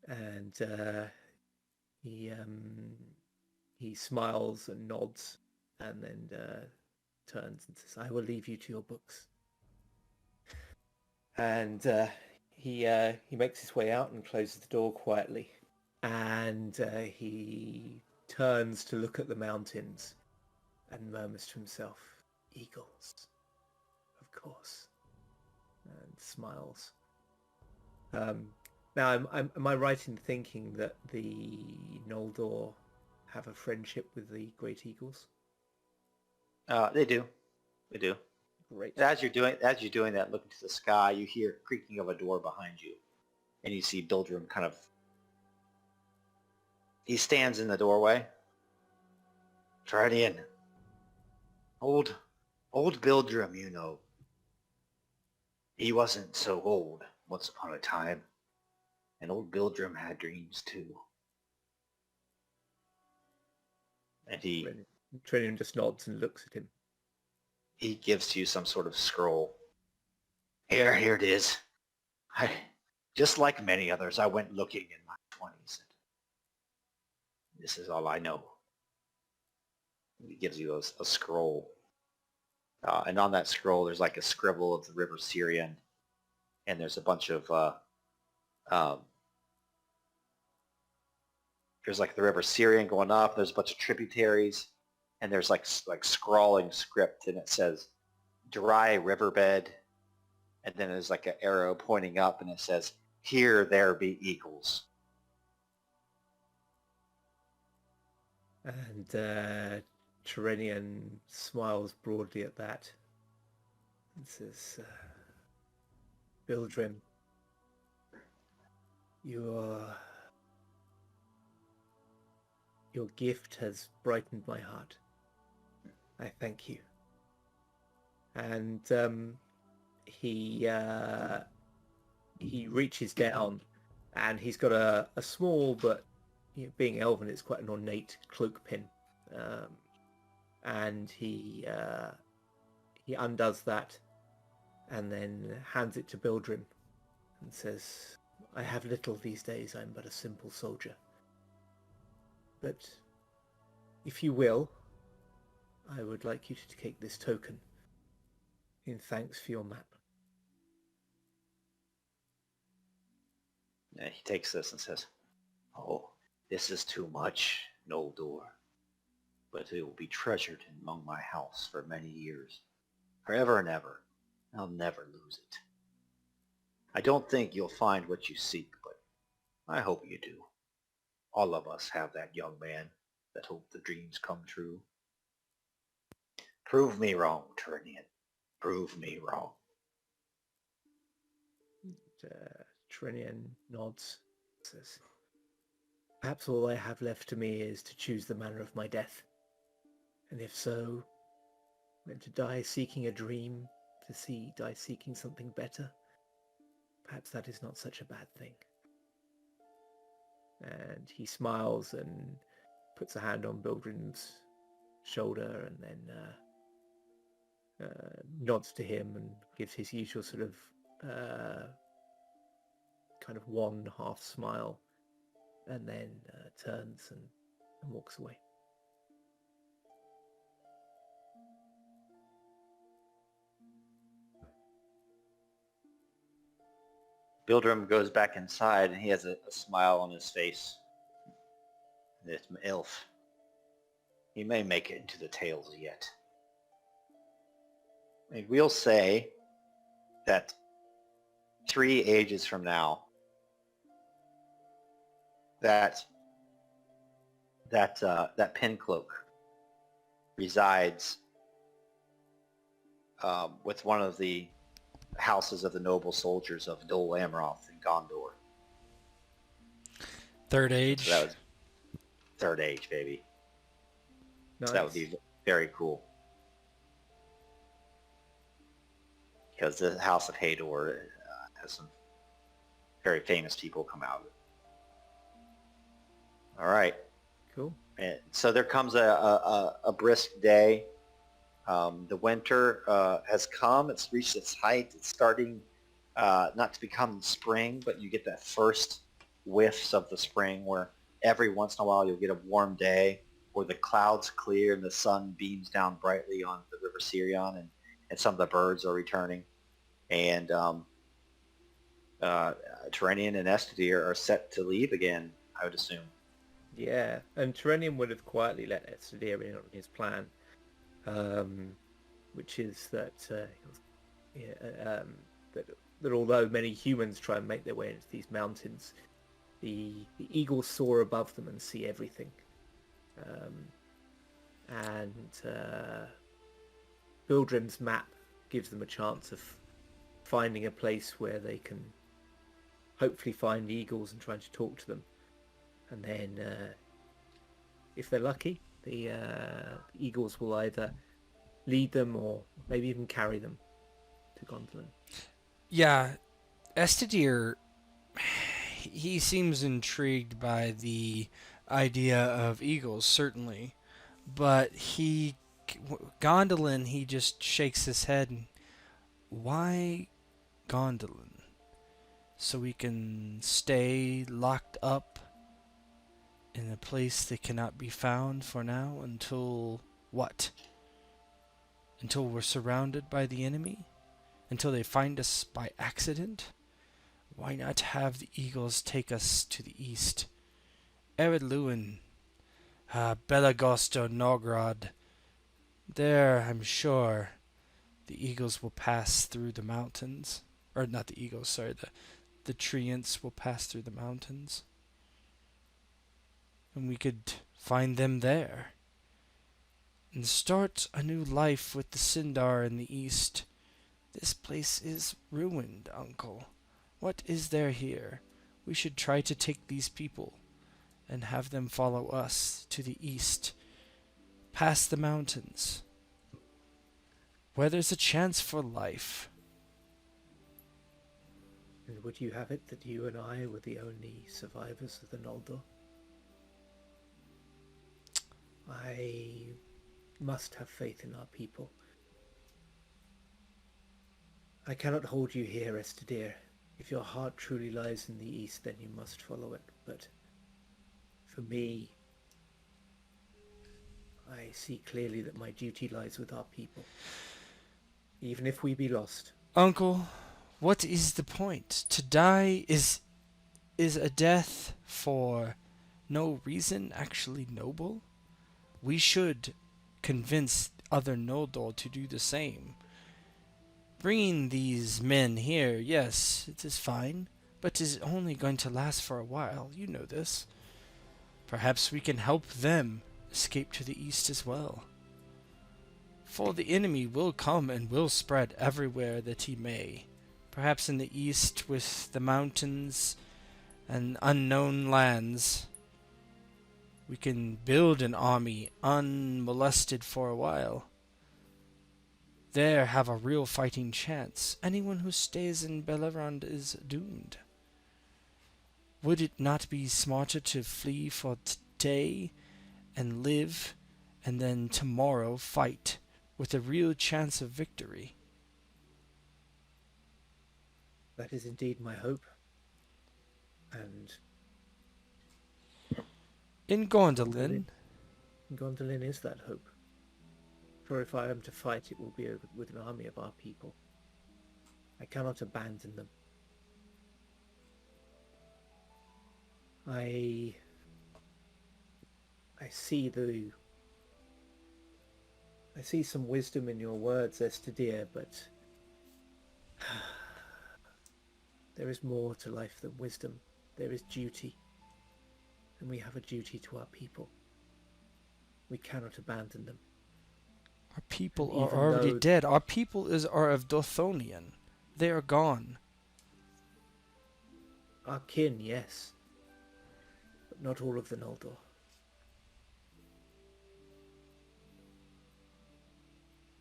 Speaker 1: And he smiles and nods, and then turns and says, "I will leave you to your books." And he makes his way out and closes the door quietly. And he turns to look at the mountains and murmurs to himself, "Eagles, of course," and smiles. Now, am I right in thinking that the Noldor have a friendship with the Great Eagles?
Speaker 2: They do. They do.
Speaker 1: Great.
Speaker 2: As you're doing that, looking to the sky, you hear creaking of a door behind you, and you see Bildrim kind of. He stands in the doorway. Terenion. Old Bildrim, you know. He wasn't so old once upon a time, and old Bildrim had dreams too. And
Speaker 1: Terenion just nods and looks at him.
Speaker 2: he gives you some sort of scroll. Here it is. Just like many others, I went looking in my 20s. This is all I know. He gives you a scroll. And on that scroll, there's like a scribble of the River Sirion. And there's a bunch of... there's like the River Sirion going up. There's a bunch of tributaries. And there's like scrawling script. And it says, dry riverbed. And then there's like an arrow pointing up. And it says, here there be eagles.
Speaker 1: And Terenion smiles broadly at that and says, "Bildrim, your gift has brightened my heart. I thank you." And he reaches down, and he's got a small, but being elven, it's quite an ornate cloak pin, and he undoes that and then hands it to Bildrim and says, "I have little these days. I'm but a simple soldier. But if you will, I would like you to take this token in thanks for your map."
Speaker 2: And he takes this and says, oh, this is too much, Noldor. But it will be treasured among my house for many years. Forever and ever. I'll never lose it. I don't think you'll find what you seek, but I hope you do. All of us have that young man that hope the dreams come true. Prove me wrong, Terenion. Prove me wrong.
Speaker 1: Terenion nods, says, "Perhaps all I have left to me is to choose the manner of my death. And if so, then to die seeking a dream die seeking something better, perhaps that is not such a bad thing. And he smiles and puts a hand on Bildrin's shoulder and then nods to him and gives his usual sort of kind of wan half smile, and then turns and walks away.
Speaker 2: Bildrim goes back inside and he has a smile on his face. This elf. He may make it into the tales yet. And we'll say that 3 ages from now, that pin cloak resides with one of the houses of the noble soldiers of Dol Amroth in Gondor.
Speaker 3: Third age.
Speaker 2: So that was third age, baby.
Speaker 1: Nice.
Speaker 2: So that would be very cool. Because the House of Hador has some very famous people come out of it. All right.
Speaker 1: Cool.
Speaker 2: And so there comes a brisk day. The winter has come. It's reached its height. It's starting not to become spring, but you get that first whiffs of the spring where every once in a while you'll get a warm day where the clouds clear and the sun beams down brightly on the River Sirion, and some of the birds are returning. And Terenion and Estedir are set to leave again, I would assume.
Speaker 1: Yeah, and Terenion would have quietly let Estedir in on his plan, which is that that although many humans try and make their way into these mountains, the eagles soar above them and see everything. Bildrim's map gives them a chance of finding a place where they can hopefully find eagles and trying to talk to them. And then, if they're lucky, the eagles will either lead them or maybe even carry them to Gondolin.
Speaker 3: Yeah, Estedir, he seems intrigued by the idea of eagles, certainly. But Gondolin, he just shakes his head. And, why Gondolin? So we can stay locked up in a place that cannot be found for now until what? Until we're surrounded by the enemy? Until they find us by accident? Why not have the eagles take us to the east? Ered Luin, Belagosto Norgrod. There, I'm sure, the eagles will pass through the mountains. Or not the eagles, sorry, the treants will pass through the mountains. And we could find them there. And start a new life with the Sindar in the east. This place is ruined, Uncle. What is there here? We should try to take these people and have them follow us to the east, past the mountains, where there's a chance for life.
Speaker 1: And would you have it that you and I were the only survivors of the Noldor? I must have faith in our people. I cannot hold you here, Estedir. If your heart truly lies in the east, then you must follow it. But for me, I see clearly that my duty lies with our people. Even if we be lost.
Speaker 3: Uncle, what is the point? To die is a death for no reason actually noble? We should convince other Noldor to do the same. Bringing these men here, yes, it is fine, but it is only going to last for a while. You know this. Perhaps we can help them escape to the east as well. For the enemy will come and will spread everywhere that he may. Perhaps in the east with the mountains and unknown lands. We can build an army unmolested for a while. there have a real fighting chance. Anyone who stays in Beleriand is doomed. Would it not be smarter to flee for today and live, and then tomorrow fight with a real chance of victory?
Speaker 1: That is indeed my hope. And
Speaker 3: In Gondolin,
Speaker 1: Gondolin is that hope. For if I am to fight, it will be with an army of our people. I cannot abandon them. I see some wisdom in your words, Estedir, but there is more to life than wisdom. There is duty. And we have a duty to our people. We cannot abandon them.
Speaker 3: our people
Speaker 1: And
Speaker 3: are
Speaker 1: even
Speaker 3: already
Speaker 1: though-
Speaker 3: dead. Our people are of Dorthonion. They are gone.
Speaker 1: Our kin, yes. But not all of the Noldor.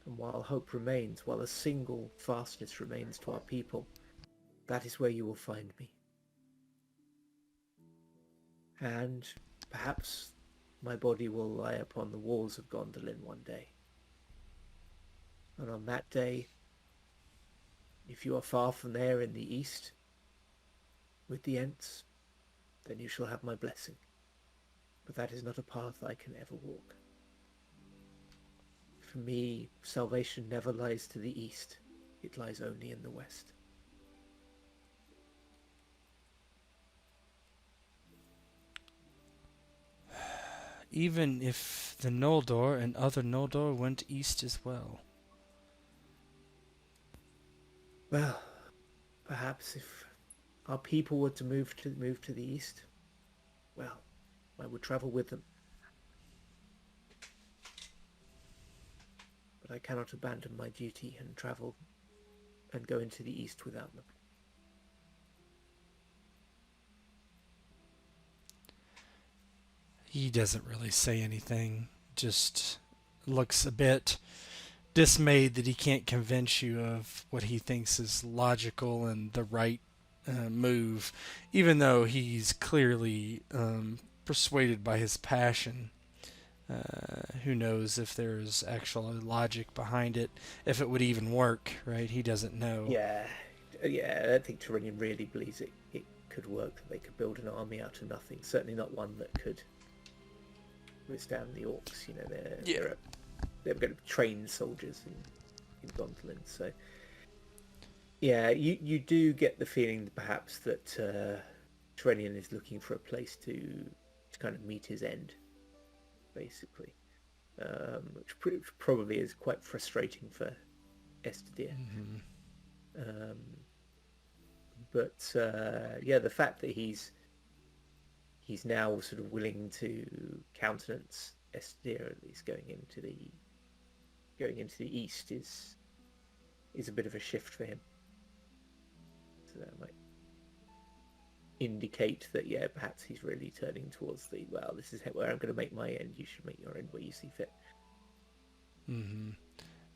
Speaker 1: And while hope remains, while a single fastness remains to our people, that is where you will find me. And perhaps my body will lie upon the walls of Gondolin one day. And on that day, if you are far from there in the east, with the Ents, then you shall have my blessing. But that is not a path I can ever walk. For me, salvation never lies to the east. It lies only in the west.
Speaker 3: Even if the Noldor and other Noldor went east as well.
Speaker 1: Well, perhaps if our people were to move to the east, well, I would travel with them. But I cannot abandon my duty and travel and go into the east without them.
Speaker 3: He doesn't really say anything, just looks a bit dismayed that he can't convince you of what he thinks is logical and the right move, even though he's clearly persuaded by his passion. Who knows if there's actual logic behind it, if it would even work, right? He doesn't know.
Speaker 1: Yeah, I don't think Terenion really believes it could work, that they could build an army out of nothing. Certainly not one that could withstand the orcs. You know, they're going to train soldiers in Gondolin. So, yeah, you do get the feeling perhaps that Terenion is looking for a place to kind of meet his end, basically, which probably is quite frustrating for Estedir.
Speaker 3: Mm-hmm.
Speaker 1: But the fact that he's now sort of willing to countenance Estedir, at least going into the east, is a bit of a shift for him. So that might indicate that perhaps he's really turning towards this is where I'm going to make my end. You should make your end where you see fit.
Speaker 3: Mm-hmm.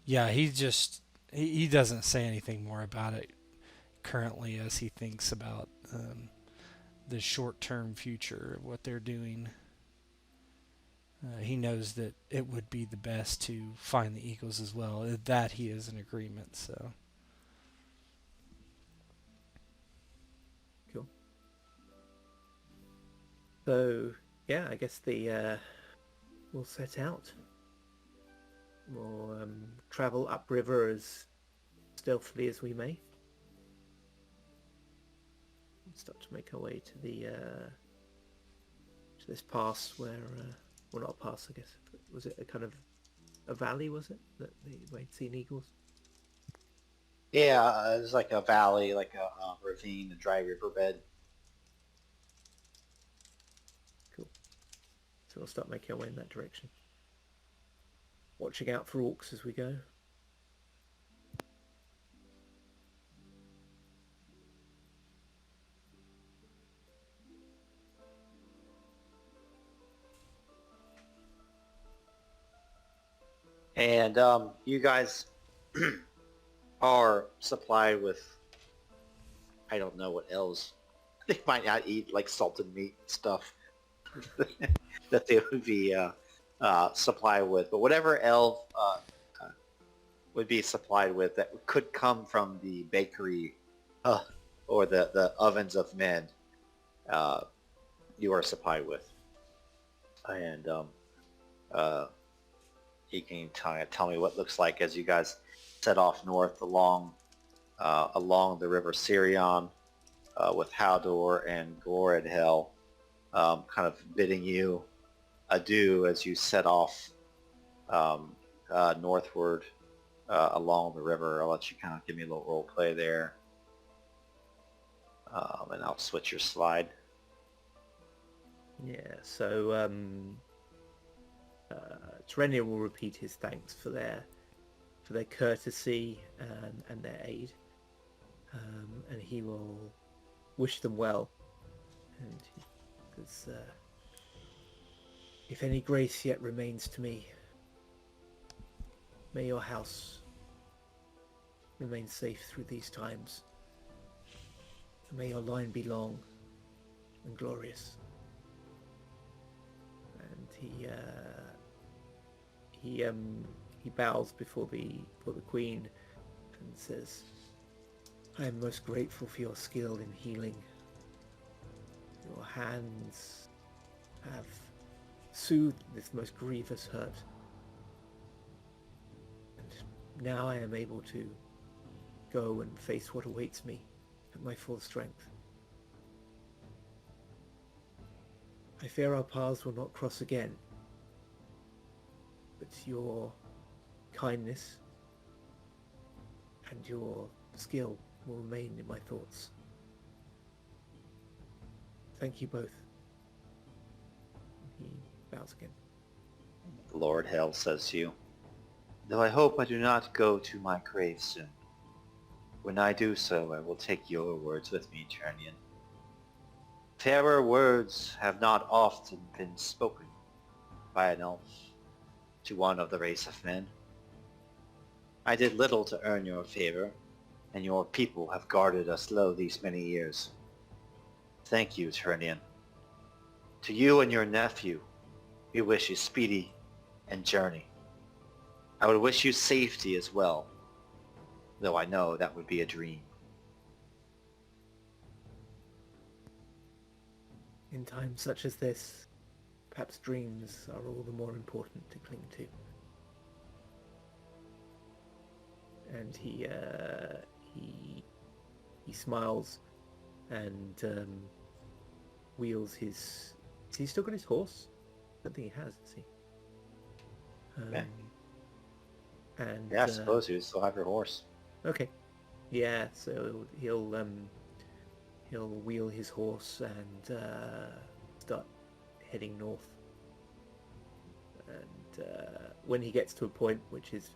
Speaker 3: Yeah, he doesn't say anything more about it currently as he thinks about the short-term future of what they're doing. He knows that it would be the best to find the Eagles as well. That he is in agreement. So
Speaker 1: cool. So I guess we'll set out. We'll travel upriver as stealthily as we may. Start to make our way to this pass where, well, not a pass, I guess. Was it a kind of a valley? Was it that they'd seen eagles?
Speaker 2: Yeah, it's like a valley, like a ravine, a dry riverbed.
Speaker 1: Cool. So we'll start making our way in that direction. Watching out for orcs as we go.
Speaker 2: And you guys are supplied with, I don't know what elves, they might not eat like salted meat and stuff that they would be supplied with, but whatever elf would be supplied with that could come from the bakery or the ovens of men, you are supplied with. And you can tell me what it looks like as you guys set off north along the River Sirion, with Hador and Glorhel kind of bidding you adieu as you set off northward along the river. I'll let you kind of give me a little role play there, and I'll switch your slide.
Speaker 1: Yeah, so Terenion will repeat his thanks for their courtesy and their aid, and he will wish them well, and he says, if any grace yet remains to me, may your house remain safe through these times, and may your line be long and glorious. And he bows before the Queen and says, I am most grateful for your skill in healing. Your hands have soothed this most grievous hurt. And now I am able to go and face what awaits me at my full strength. I fear our paths will not cross again, but your kindness and your skill will remain in my thoughts. Thank you both. He bows again.
Speaker 2: Glorhel says to you, though I hope I do not go to my grave soon. When I do so, I will take your words with me, Terenion. Fairer words have not often been spoken by an elf to one of the race of men. I did little to earn your favor, and your people have guarded us low these many years. Thank you, Terenion. To you and your nephew, we wish you speedy and journey. I would wish you safety as well, though I know that would be a dream.
Speaker 1: In times such as this, perhaps dreams are all the more important to cling to. And he smiles and wheels his... Has he still got his horse? I don't think he has he?
Speaker 2: Yeah.
Speaker 1: And
Speaker 2: Yeah, I suppose you still have your horse.
Speaker 1: Okay. Yeah, so he'll wheel his horse and start heading north. And when he gets to a point which is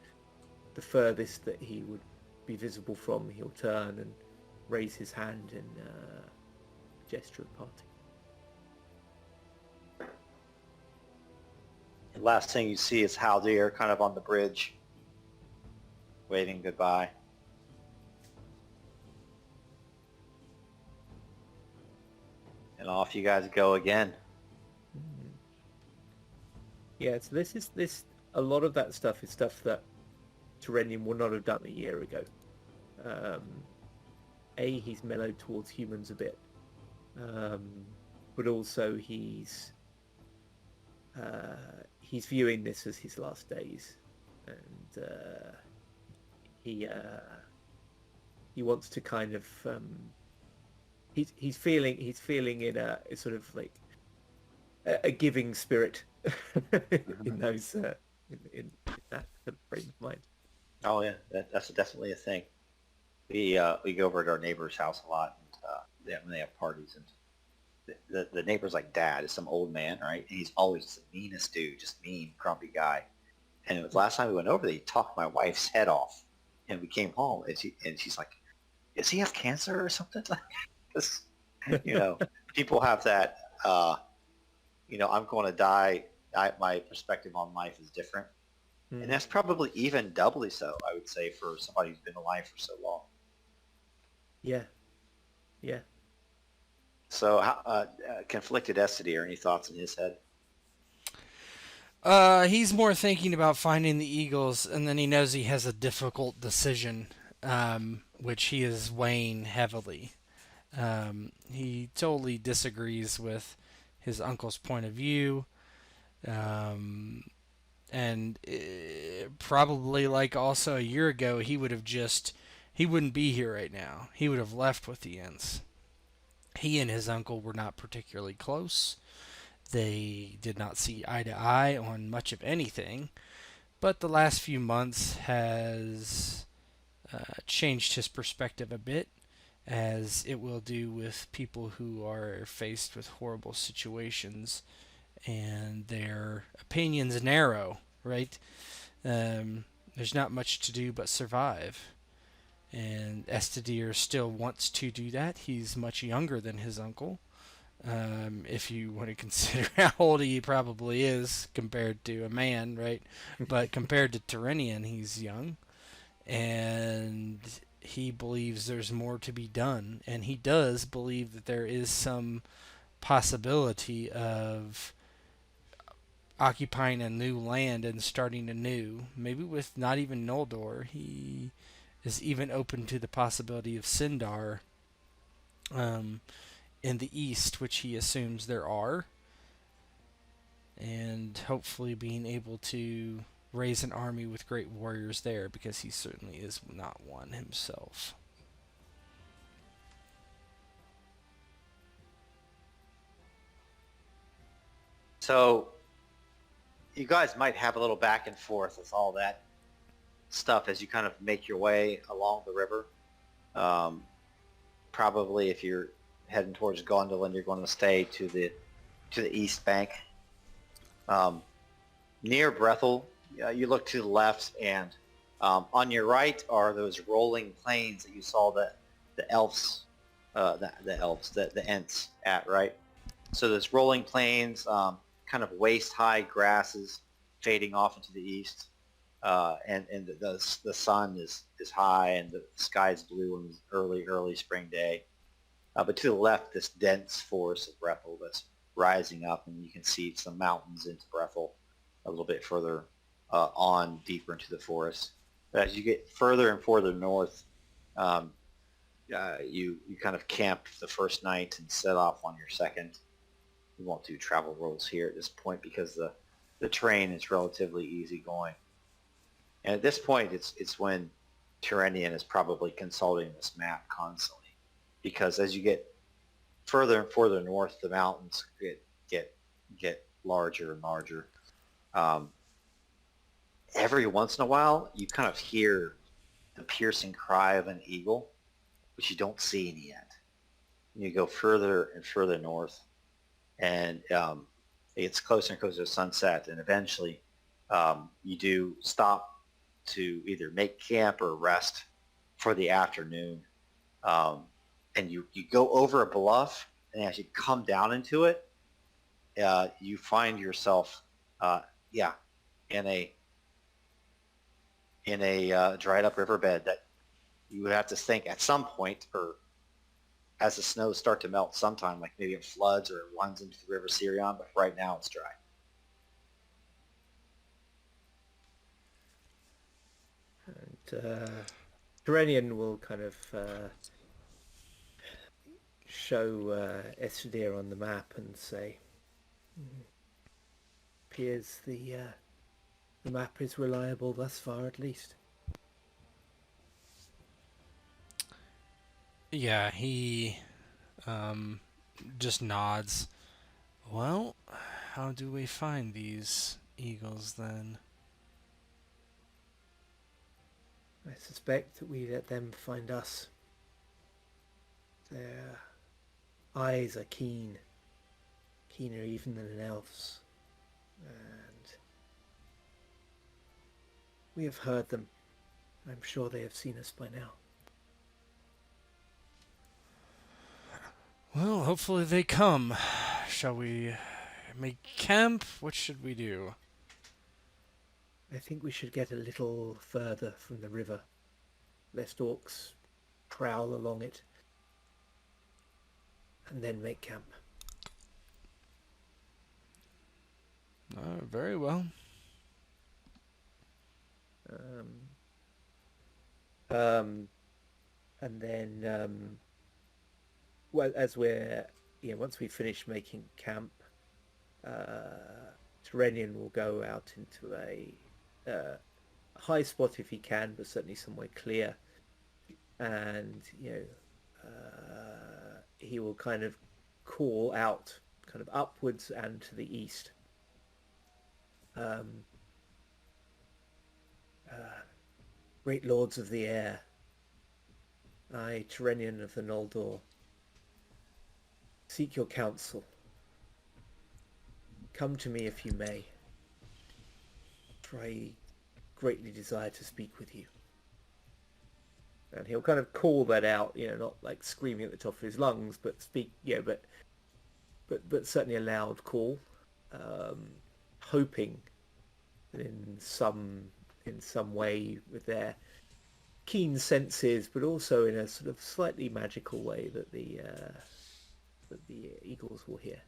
Speaker 1: the furthest that he would be visible from, he'll turn and raise his hand in gesture of parting.
Speaker 2: The last thing you see is Haldir kind of on the bridge, waving goodbye. And off you guys go again.
Speaker 1: Yeah, so this a lot of that stuff is stuff that Terenion would not have done a year ago. He's mellowed towards humans a bit, but also he's viewing this as his last days, and he wants to kind of he's feeling in a sort of like a giving spirit in those in that sort of frame of mind.
Speaker 2: Oh yeah, that's definitely a thing. We go over to our neighbor's house a lot, and when they have parties, and the neighbor's like dad is some old man, right? And he's always the meanest dude, just mean, grumpy guy. And it was last time we went over there, he talked my wife's head off, and we came home, and she's like, "Does he have cancer or something?" This, people have that. I'm going to die. My perspective on life is different. And that's probably even doubly so, I would say, for somebody who's been alive for so long.
Speaker 1: Yeah. Yeah.
Speaker 2: So, conflicted Estedir, any thoughts in his head?
Speaker 3: He's more thinking about finding the eagles, and then he knows he has a difficult decision, which he is weighing heavily. He totally disagrees with his uncle's point of view, and probably like also a year ago, he wouldn't be here right now. He would have left with the Ents. He and his uncle were not particularly close. They did not see eye to eye on much of anything, but the last few months has changed his perspective a bit, as it will do with people who are faced with horrible situations and their opinions narrow, right? There's not much to do but survive. And Estedir still wants to do that. He's much younger than his uncle. If you want to consider how old he probably is compared to a man, right? But compared to Terenion, he's young. And he believes there's more to be done. And he does believe that there is some possibility of occupying a new land and starting anew. Maybe with not even Noldor. He is even open to the possibility of Sindar in the east, which he assumes there are, and hopefully being able to raise an army with great warriors there, because he certainly is not one himself.
Speaker 2: So, you guys might have a little back and forth with all that stuff as you kind of make your way along the river. Probably if you're heading towards Gondolin, you're going to stay to the east bank. Near Brethil, you look to the left, and on your right are those rolling plains that you saw the elves, the Ents at, right? So those rolling plains, kind of waist-high grasses fading off into the east. And the sun is high and the sky is blue on an early spring day. But to the left, this dense forest of Brethil that's rising up, and you can see some mountains into Brethil a little bit further on, deeper into the forest. But as you get further and further north, you kind of camp the first night and set off on your second. We won't do travel rolls here at this point because the terrain is relatively easy going. And at this point, it's when Terenion is probably consulting this map constantly, because as you get further and further north, the mountains get larger and larger. Every once in a while, you kind of hear the piercing cry of an eagle, but you don't see any yet. And you go further and further north, and it gets closer and closer to sunset, and eventually you do stop to either make camp or rest for the afternoon. And you go over a bluff, and as you come down into it, you find yourself in a dried up riverbed that you would have to think at some point, or as the snows start to melt sometime, like maybe it floods or it runs into the River Sirion, but right now it's dry.
Speaker 1: And Terenion will kind of show Estedir on the map and say, appears the map is reliable thus far, at least.
Speaker 3: Yeah, he just nods. Well, how do we find these eagles then?
Speaker 1: I suspect that we let them find us. Their eyes are keen, keener even than an elf's, and we have heard them. I'm sure they have seen us by now.
Speaker 3: Well, hopefully they come. Shall we make camp? What should we do?
Speaker 1: I think we should get a little further from the river, lest orcs prowl along it, and then make camp.
Speaker 3: Very well.
Speaker 1: And then, well, as we're, once we finish making camp, Terenion will go out into a high spot if he can, but certainly somewhere clear, and he will kind of call out, kind of upwards and to the east. Great lords of the air, I, Terenion of the Noldor, seek your counsel. Come to me if you may, for I greatly desire to speak with you. And he'll kind of call that out, not like screaming at the top of his lungs, but speak, but certainly a loud call, hoping that in some way with their keen senses, but also in a sort of slightly magical way that the eagles will hear.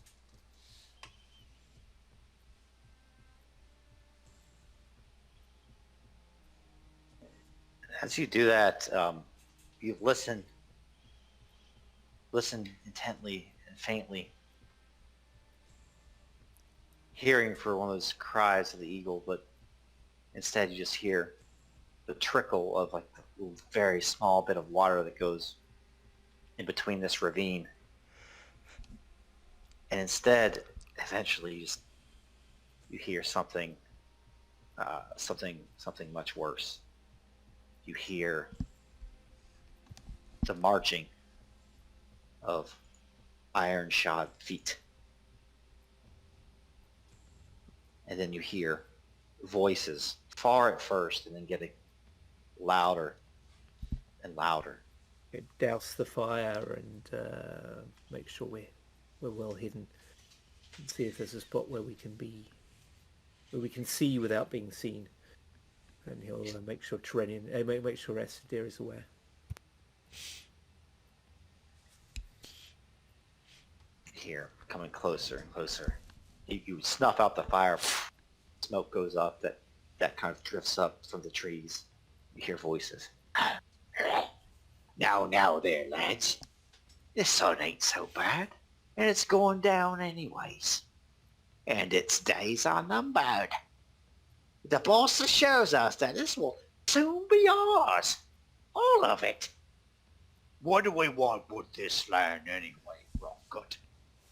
Speaker 2: As you do that, you listen intently and faintly, hearing for one of those cries of the eagle, but instead you just hear the trickle of like a very small bit of water that goes in between this ravine. And instead, eventually you hear something much worse. You hear the marching of iron-shod feet. And then you hear voices, far at first, and then getting louder and louder.
Speaker 1: Douse the fire and make sure we're well hidden, and see if there's a spot where we can see without being seen. And he'll make sure make sure Estedir is aware.
Speaker 2: Here, coming closer and closer. You snuff out the fire. Smoke goes up. That kind of drifts up from the trees. You hear voices. Now there, lads. This sun ain't so bad, and it's going down anyways. And its days are numbered. The boss assures us that this will soon be ours. All of it. What do we want with this land anyway, Rockgut?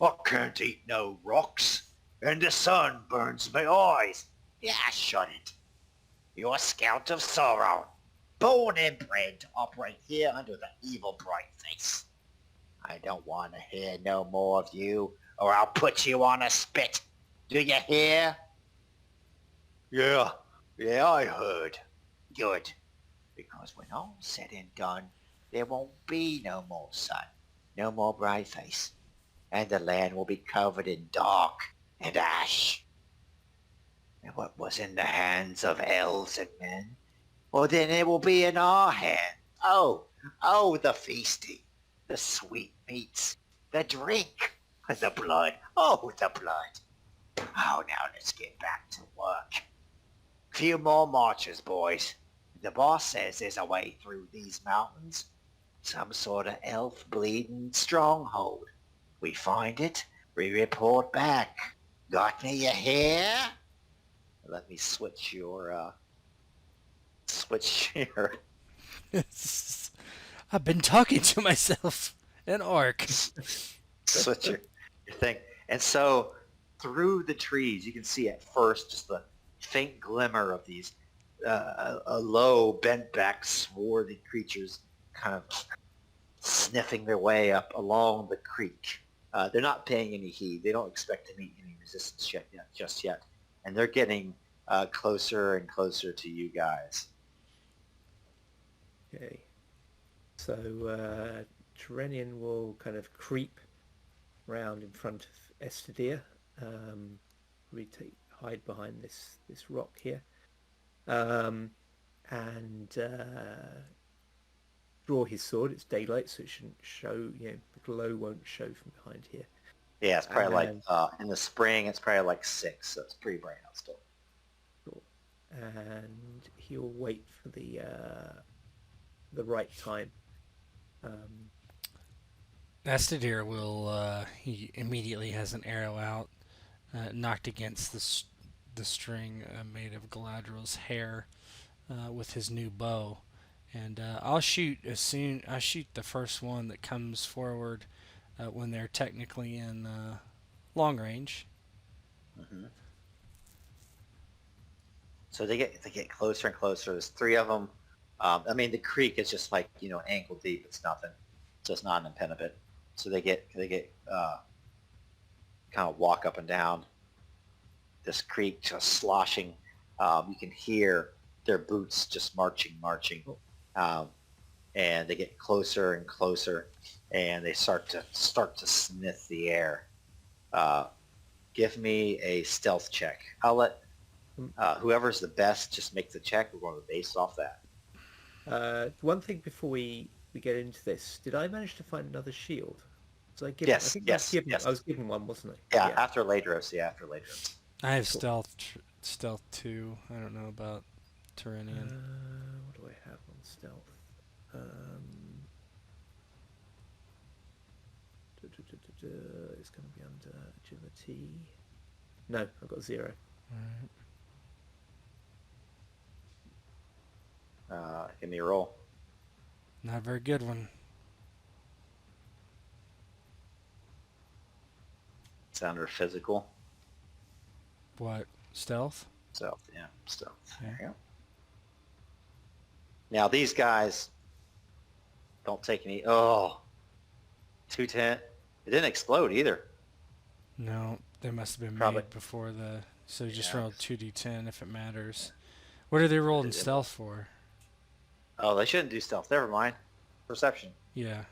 Speaker 2: I can't eat no rocks, and the sun burns my eyes. Yeah, shut it. You're a scout of sorrow, born and bred to operate here under the evil bright face. I don't want to hear no more of you, or I'll put you on a spit. Do you hear? Yeah, I heard. Good. Because when all's said and done, there won't be no more sun, no more bright face, and the land will be covered in dark and ash. And what was in the hands of elves and men, well then it will be in our hands. Oh, the feasting, the sweet meats, the drink, the blood, the blood. Oh, now let's get back to work. Few more marches, boys. The boss says there's a way through these mountains. Some sort of elf bleeding stronghold. We find it, we report back. Got me, you hear? Let me switch your...
Speaker 3: I've been talking to myself. An orc.
Speaker 2: switch your thing. And so, through the trees, you can see at first just the faint glimmer of these a low, bent-back, swarthy creatures kind of sniffing their way up along the creek. They're not paying any heed. They don't expect to meet any resistance just yet. And they're getting closer and closer to you guys.
Speaker 1: Okay. So Terenion will kind of creep round in front of Estedir. We hide behind this rock here. and draw his sword. It's daylight, so it shouldn't show. The glow won't show from behind here.
Speaker 2: Yeah, it's probably
Speaker 1: And-
Speaker 2: in the spring, it's probably like 6, so it's pretty bright out still.
Speaker 1: Cool. And he'll wait for the right time.
Speaker 3: Estedir will, he immediately has an arrow out, knocked against the string made of Galadriel's hair with his new bow. And I'll shoot the first one that comes forward when they're technically in long range.
Speaker 2: Mm-hmm. So they get closer and closer. There's 3 of them. I mean, the creek is just like, ankle deep. It's nothing. So it's not an impediment. So they get kind of walk up and down this creek, just sloshing. You can hear their boots just marching. And they get closer and closer, and they start to sniff the air. Give me a stealth check. I'll let whoever's the best just make the check. We're going to base off that.
Speaker 1: One thing before we get into this, did I manage to find another shield? Was I given?
Speaker 2: Yes,
Speaker 1: I think
Speaker 2: yes.
Speaker 1: I was given one, wasn't I?
Speaker 2: Yeah, after Ladros. Yeah, after Ladros.
Speaker 3: I have stealth 2. I don't know about Terenion.
Speaker 1: What do I have on stealth? It's going to be under agility. No, I've got 0.
Speaker 2: Give me a roll.
Speaker 3: Not a very good one.
Speaker 2: It's under physical.
Speaker 3: What? Stealth?
Speaker 2: So, yeah, stealth.
Speaker 3: Yeah.
Speaker 2: There you go. Now, these guys don't take any... 210. It didn't explode either.
Speaker 3: No, they must have been
Speaker 2: Probably.
Speaker 3: made before the... So you just
Speaker 2: Yeah.
Speaker 3: rolled 2d10 if it matters. What are they rolling
Speaker 2: It-
Speaker 3: stealth for?
Speaker 2: Oh, they shouldn't do stealth. Never mind. Perception.
Speaker 3: Yeah,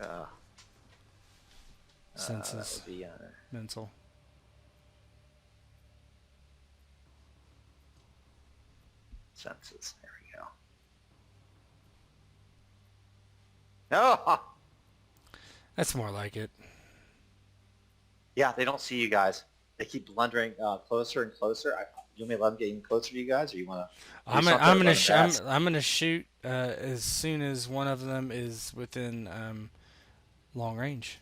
Speaker 2: That
Speaker 3: senses,
Speaker 2: would be,
Speaker 3: mental.
Speaker 2: senses. There we go. Oh!
Speaker 3: That's more like it.
Speaker 2: Yeah, they don't see you guys. They keep blundering closer and closer. You want me to let them get even closer to you guys, or you want to?
Speaker 3: I'm gonna shoot as soon as one of them is within long range.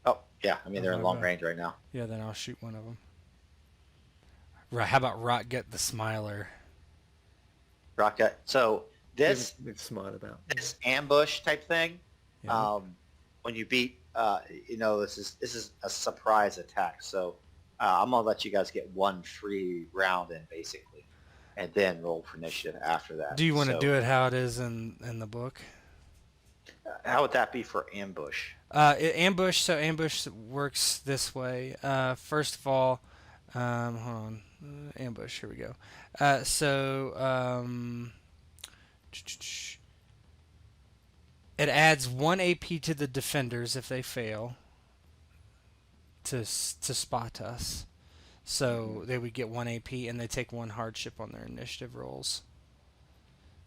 Speaker 2: Oh, yeah. I mean, they're in
Speaker 3: Okay.
Speaker 2: long range right now.
Speaker 3: Yeah, then I'll shoot one of them. Right? How about Rotgut the Smiler?
Speaker 2: Rocket. So this
Speaker 1: Smile about.
Speaker 2: this ambush type thing.
Speaker 3: Yeah.
Speaker 2: When you beat, this is a surprise attack. So I'm gonna let you guys get one free round in basically, and then roll for initiative after that.
Speaker 3: Do you want to
Speaker 2: So,
Speaker 3: do it how it is in the book?
Speaker 2: How would that be for ambush?
Speaker 3: Ambush. So ambush works this way. First of all, hold on. Ambush. Here we go. It adds 1 AP to the defenders if they fail to spot us. So they would get 1 AP and they take 1 hardship on their initiative rolls.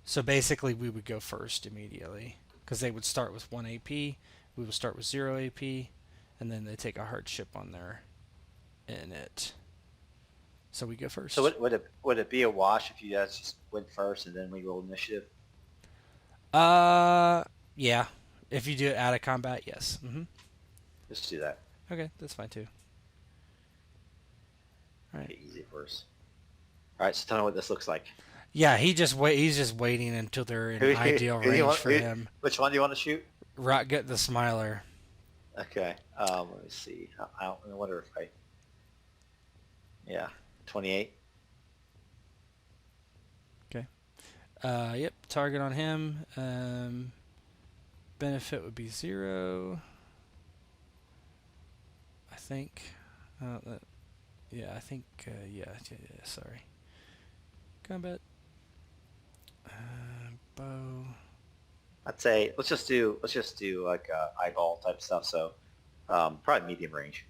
Speaker 3: So basically we would go first immediately because they would start with 1 AP. We will start with 0 AP and then they take a hardship on their init. So we go first.
Speaker 2: So would it be a wash if you guys just went first and then we roll initiative?
Speaker 3: Yeah. If you do it out of combat, yes.
Speaker 2: Just do that.
Speaker 3: Okay, that's fine too. All right.
Speaker 2: Make it easy for us. All right, so tell me what this looks like.
Speaker 3: Yeah, he's just waiting until they're in ideal
Speaker 2: Who do you
Speaker 3: range
Speaker 2: want-
Speaker 3: for
Speaker 2: who-
Speaker 3: him.
Speaker 2: Which one do you want to shoot?
Speaker 3: Rotgut the Smiler.
Speaker 2: Okay. Let me see. I wonder if I... Yeah. 28.
Speaker 3: Yep, target on him. Benefit would be 0. I think. Yeah, I think. Yeah. Sorry. Combat. Bow.
Speaker 2: I'd say let's just do like eyeball type stuff. So probably medium range.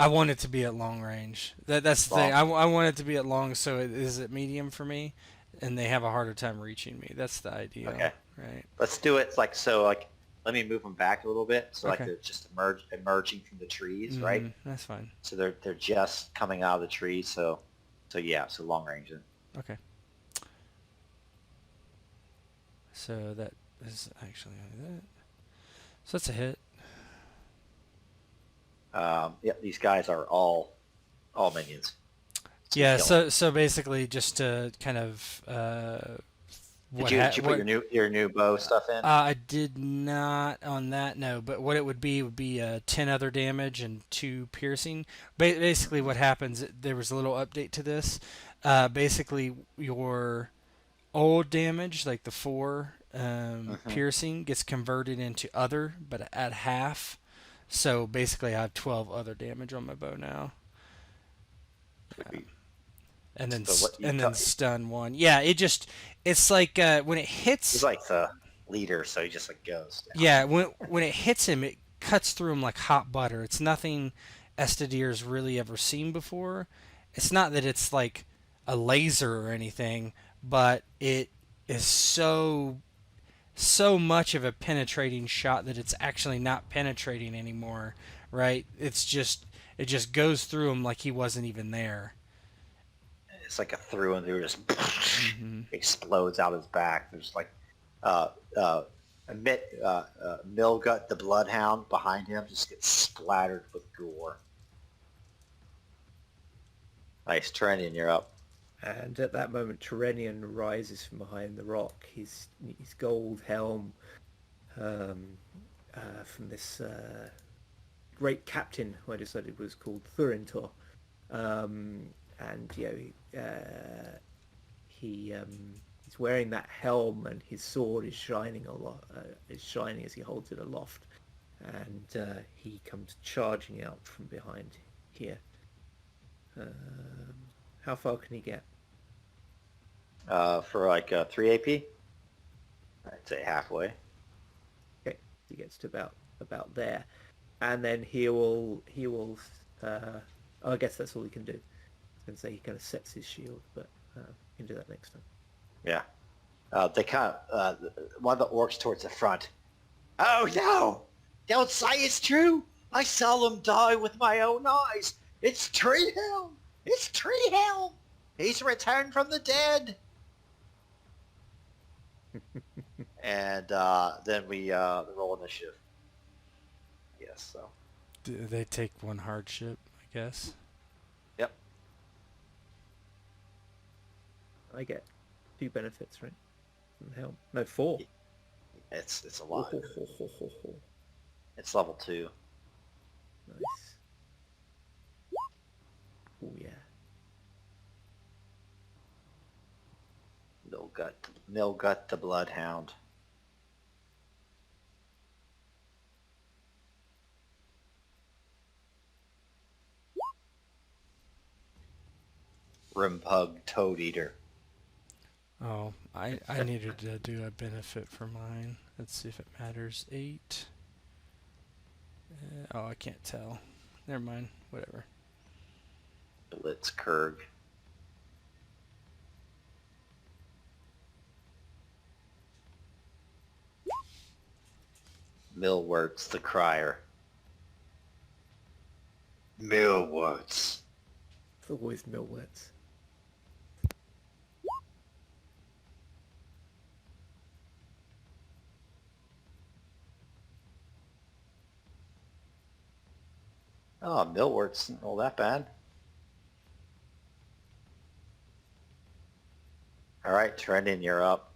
Speaker 3: I want it to be at long range. That's the thing.
Speaker 2: Long.
Speaker 3: I want it to be at long, so it is at medium for me, and they have a harder time reaching me. That's the ideal.
Speaker 2: Okay.
Speaker 3: Right.
Speaker 2: Let's do it like so. Like, let me move them back a little bit, so like
Speaker 3: Okay.
Speaker 2: they're just emerging from the trees, right?
Speaker 3: Mhm, that's fine.
Speaker 2: So they're just coming out of the trees. So yeah. So long range.
Speaker 3: Okay. So that is actually only that. So that's a hit.
Speaker 2: Yep. These guys are all minions.
Speaker 3: Yeah.
Speaker 2: Kill 'em.
Speaker 3: So basically, just to kind of
Speaker 2: Did you put your new bow stuff in?
Speaker 3: I did not on that, no. But what it would be 10 other damage and 2 piercing. Basically, what happens, there was a little update to this. Basically, your old damage, like the 4 piercing, gets converted into other, but at half. So basically, I have 12 other damage on my bow now. And then
Speaker 2: So what you
Speaker 3: then stun 1. Yeah, it's like when it hits.
Speaker 2: He's like the leader, so he just like goes down.
Speaker 3: Yeah, when it hits him, it cuts through him like hot butter. It's nothing Estedir's really ever seen before. It's not that it's like a laser or anything, but it is so much of a penetrating shot that it's actually not penetrating anymore, right? It just goes through him like he wasn't even there.
Speaker 2: It's like a through and through, just explodes out his back. There's like Milgut the Bloodhound behind him just gets splattered with gore. Nice, Terenion, you're up.
Speaker 1: And at that moment, Terenion rises from behind the rock. His gold helm from this great captain, who I decided was called Thurintor. And he's wearing that helm, and his sword is shining a lot. Is shining as he holds it aloft, and he comes charging out from behind here. How far can he get?
Speaker 2: For like 3 AP? I'd say halfway.
Speaker 1: Okay, he gets to about there, and then he will. I guess that's all he can do. I was going to say he kind of sets his shield, but he can do that next time.
Speaker 2: Yeah. They kind of one of the orcs towards the front. Oh no! Don't say it's true. I saw him die with my own eyes. It's Treehelm. It's Treehelm. He's returned from the dead. And then we roll initiative. Yes. So.
Speaker 3: They take 1 hardship, I guess.
Speaker 2: Yep.
Speaker 1: I get 2 benefits, right? From the helm. No, 4.
Speaker 2: It's a lot. It's level 2.
Speaker 1: Nice. Oh yeah.
Speaker 2: Milgut the Bloodhound. Rimpug Toad Eater.
Speaker 3: Oh, I needed to do a benefit for mine. Let's see if it matters. 8. Oh, I can't tell. Never mind. Whatever.
Speaker 2: Blitzkirk. Millwarts the Crier. Millwarts.
Speaker 1: It's always Millwarts.
Speaker 2: Oh, Millwarts isn't all that bad. All right, Terenion, you're up.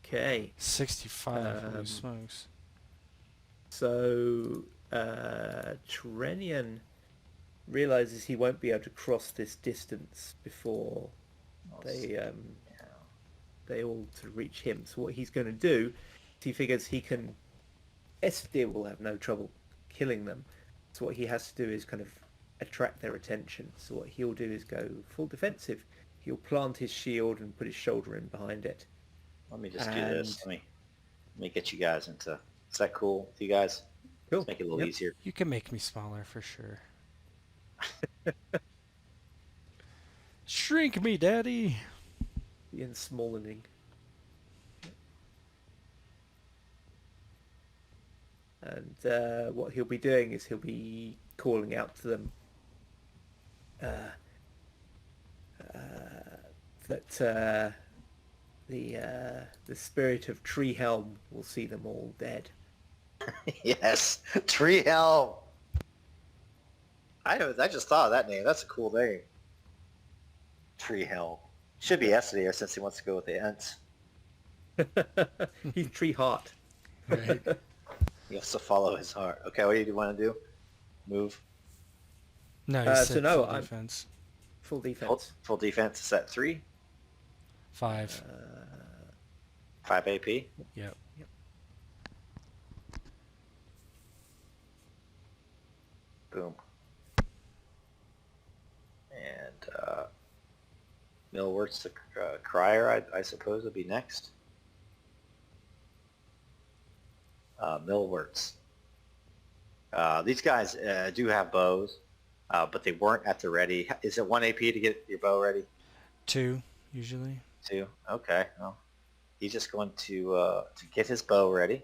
Speaker 1: Okay.
Speaker 3: 65. Holy smokes.
Speaker 1: So Terenion realizes he won't be able to cross this distance before they all to reach him. So what he's going to do is he figures he can. Estedir will have no trouble killing them. So what he has to do is kind of attract their attention. So what he'll do is go full defensive. He'll plant his shield and put his shoulder in behind it.
Speaker 2: Let me just do this. Let me get you guys into. Is that cool with you guys?
Speaker 1: Cool.
Speaker 2: Let's make it a little
Speaker 1: Yep.
Speaker 2: easier.
Speaker 3: You can make me smaller for sure. Shrink me, daddy.
Speaker 1: The ensmallening. And what he'll be doing is he'll be calling out to them that the spirit of Tree Helm will see them all dead.
Speaker 2: Yes, Tree Helm. I just thought of that name. That's a cool name. Tree Helm. Should be Estedir since he wants to go with the Ents.
Speaker 1: He's Tree Heart.
Speaker 3: Right.
Speaker 2: He has to follow his heart. Okay, what do you want to do? Move.
Speaker 3: No, you
Speaker 1: So
Speaker 3: said
Speaker 1: no,
Speaker 3: full
Speaker 1: I'm-
Speaker 3: defense.
Speaker 1: Full defense.
Speaker 2: Full defense is at 3.
Speaker 3: 5.
Speaker 2: 5 AP.
Speaker 3: Yep.
Speaker 2: Boom. And Millwort's the Crier, I suppose, would be next. Millworts. These guys do have bows, but they weren't at the ready. Is it 1 AP to get your bow ready?
Speaker 3: 2, usually.
Speaker 2: 2. Okay. Well, he's just going to get his bow ready,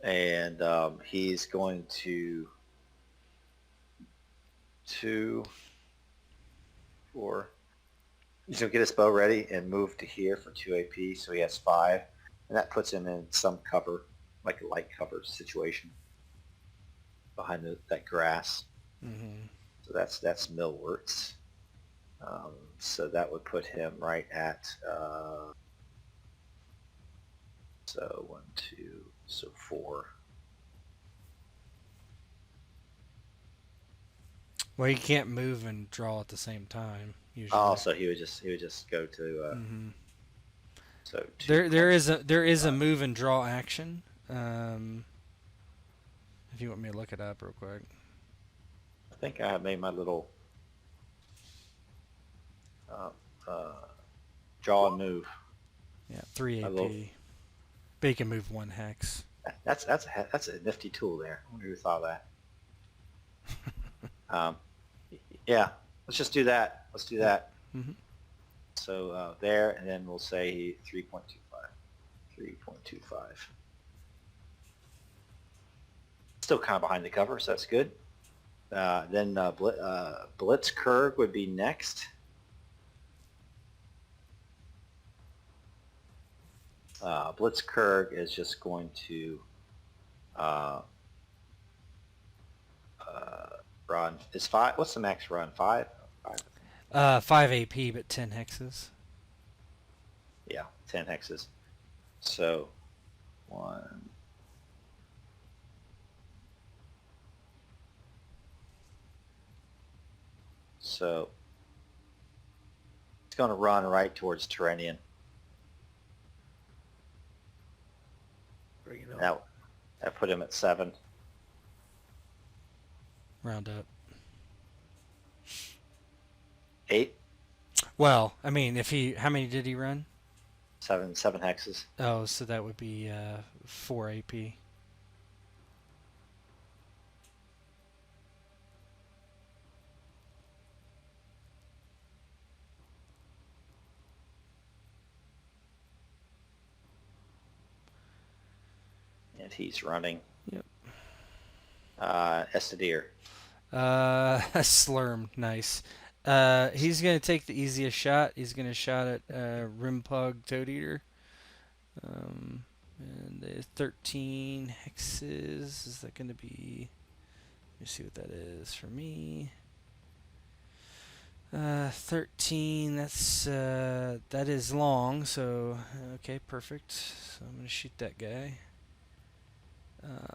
Speaker 2: and he's going to 2, 4. He's going to get his bow ready and move to here for 2 AP, so he has 5, and that puts him in some cover, like a light cover situation behind that grass.
Speaker 3: Mm-hmm.
Speaker 2: So that's Millworts. So that would put him right at, so 1, 2, so 4.
Speaker 3: Well, you can't move and draw at the same time. Usually.
Speaker 2: Oh, so he would just go to,
Speaker 3: Mm-hmm.
Speaker 2: so 2.
Speaker 3: There is a move and draw action. If you want me to look it up real quick.
Speaker 2: I think I have made my little draw and move.
Speaker 3: Yeah, 3
Speaker 2: I
Speaker 3: AP.
Speaker 2: will-
Speaker 3: But you can move 1 hex.
Speaker 2: That's a nifty tool there. I wonder who thought of that. Yeah, let's just do that. Let's do that.
Speaker 3: Mm-hmm.
Speaker 2: So there, and then we'll say 3.25. 3.25. Still kind of behind the cover, so that's good. Then Blitzkrieg would be next. Blitzkrieg is just going to run. Is 5? What's the max run? 5? 5.
Speaker 3: 5 AP, but 10 hexes.
Speaker 2: Yeah, 10 hexes. So 1. So it's going to run right towards Terenion.
Speaker 1: Bring it on.
Speaker 2: That put him at 7.
Speaker 3: Round up.
Speaker 2: 8.
Speaker 3: Well, I mean, how many did he run?
Speaker 2: 7 hexes.
Speaker 3: Oh, so that would be 4 AP.
Speaker 2: And he's running.
Speaker 3: Yep.
Speaker 2: Estedir.
Speaker 3: Slurm, nice. He's gonna take the easiest shot. He's gonna shot at Rimpug Toad Eater. And there's 13 hexes. Is that gonna be? Let me see what that is for me. 13. That is long. So okay, perfect. So I'm gonna shoot that guy.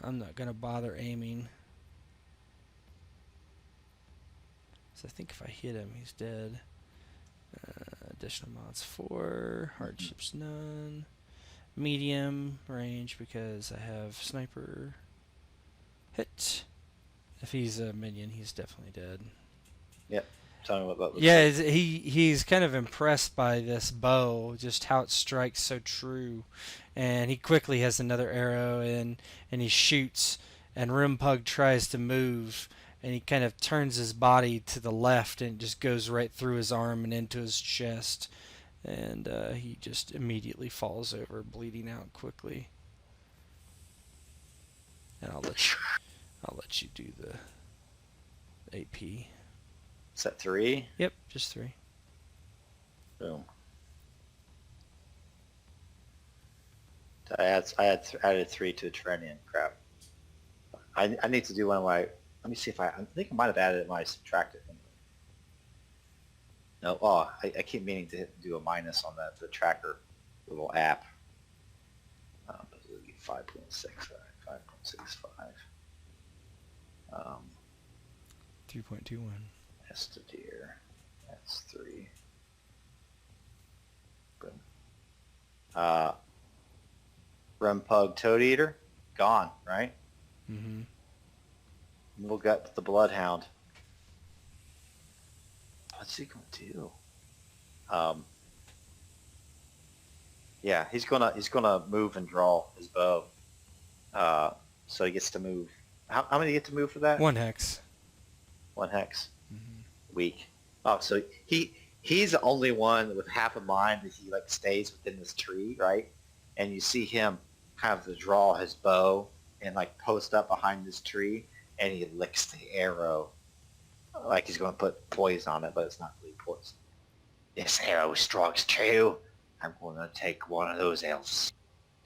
Speaker 3: I'm not gonna bother aiming. So I think if I hit him, he's dead. Additional mods 4. Hardships none. Medium range because I have sniper. Hit. If he's a minion, he's definitely dead.
Speaker 2: Yep. Tell me what that looks
Speaker 3: Yeah,
Speaker 2: like.
Speaker 3: he's kind of impressed by this bow, just how it strikes so true, and he quickly has another arrow and he shoots, and Rimpug tries to move, and he kind of turns his body to the left and it just goes right through his arm and into his chest, and he just immediately falls over, bleeding out quickly. And I'll let you do the AP.
Speaker 2: Is that 3?
Speaker 3: Yep, just 3.
Speaker 2: Boom. Added 3 to the Terenion. Crap. I need to do one of my. Let me see if I think I might have added it when I subtracted. No. Oh, I keep meaning to do a minus on the tracker little app. But it'll be 5.6. 5.65.
Speaker 3: 3.21.
Speaker 2: Estedir. That's 3. Boom. Rumpug Toad Eater, gone, right?
Speaker 3: Mm-hmm.
Speaker 2: Middle gut with the Bloodhound. What's he gonna do? Yeah, he's gonna move and draw his bow. So he gets to move. How many get to move for that?
Speaker 3: 1 hex.
Speaker 2: 1 hex.
Speaker 3: Mm-hmm.
Speaker 2: Weak. Oh, so he's the only one with half a mind that he like stays within this tree, right? And you see him have to draw his bow and like post up behind this tree, and he licks the arrow like he's going to put poison on it, but it's not really poison. This arrow strikes true. I'm going to take one of those elves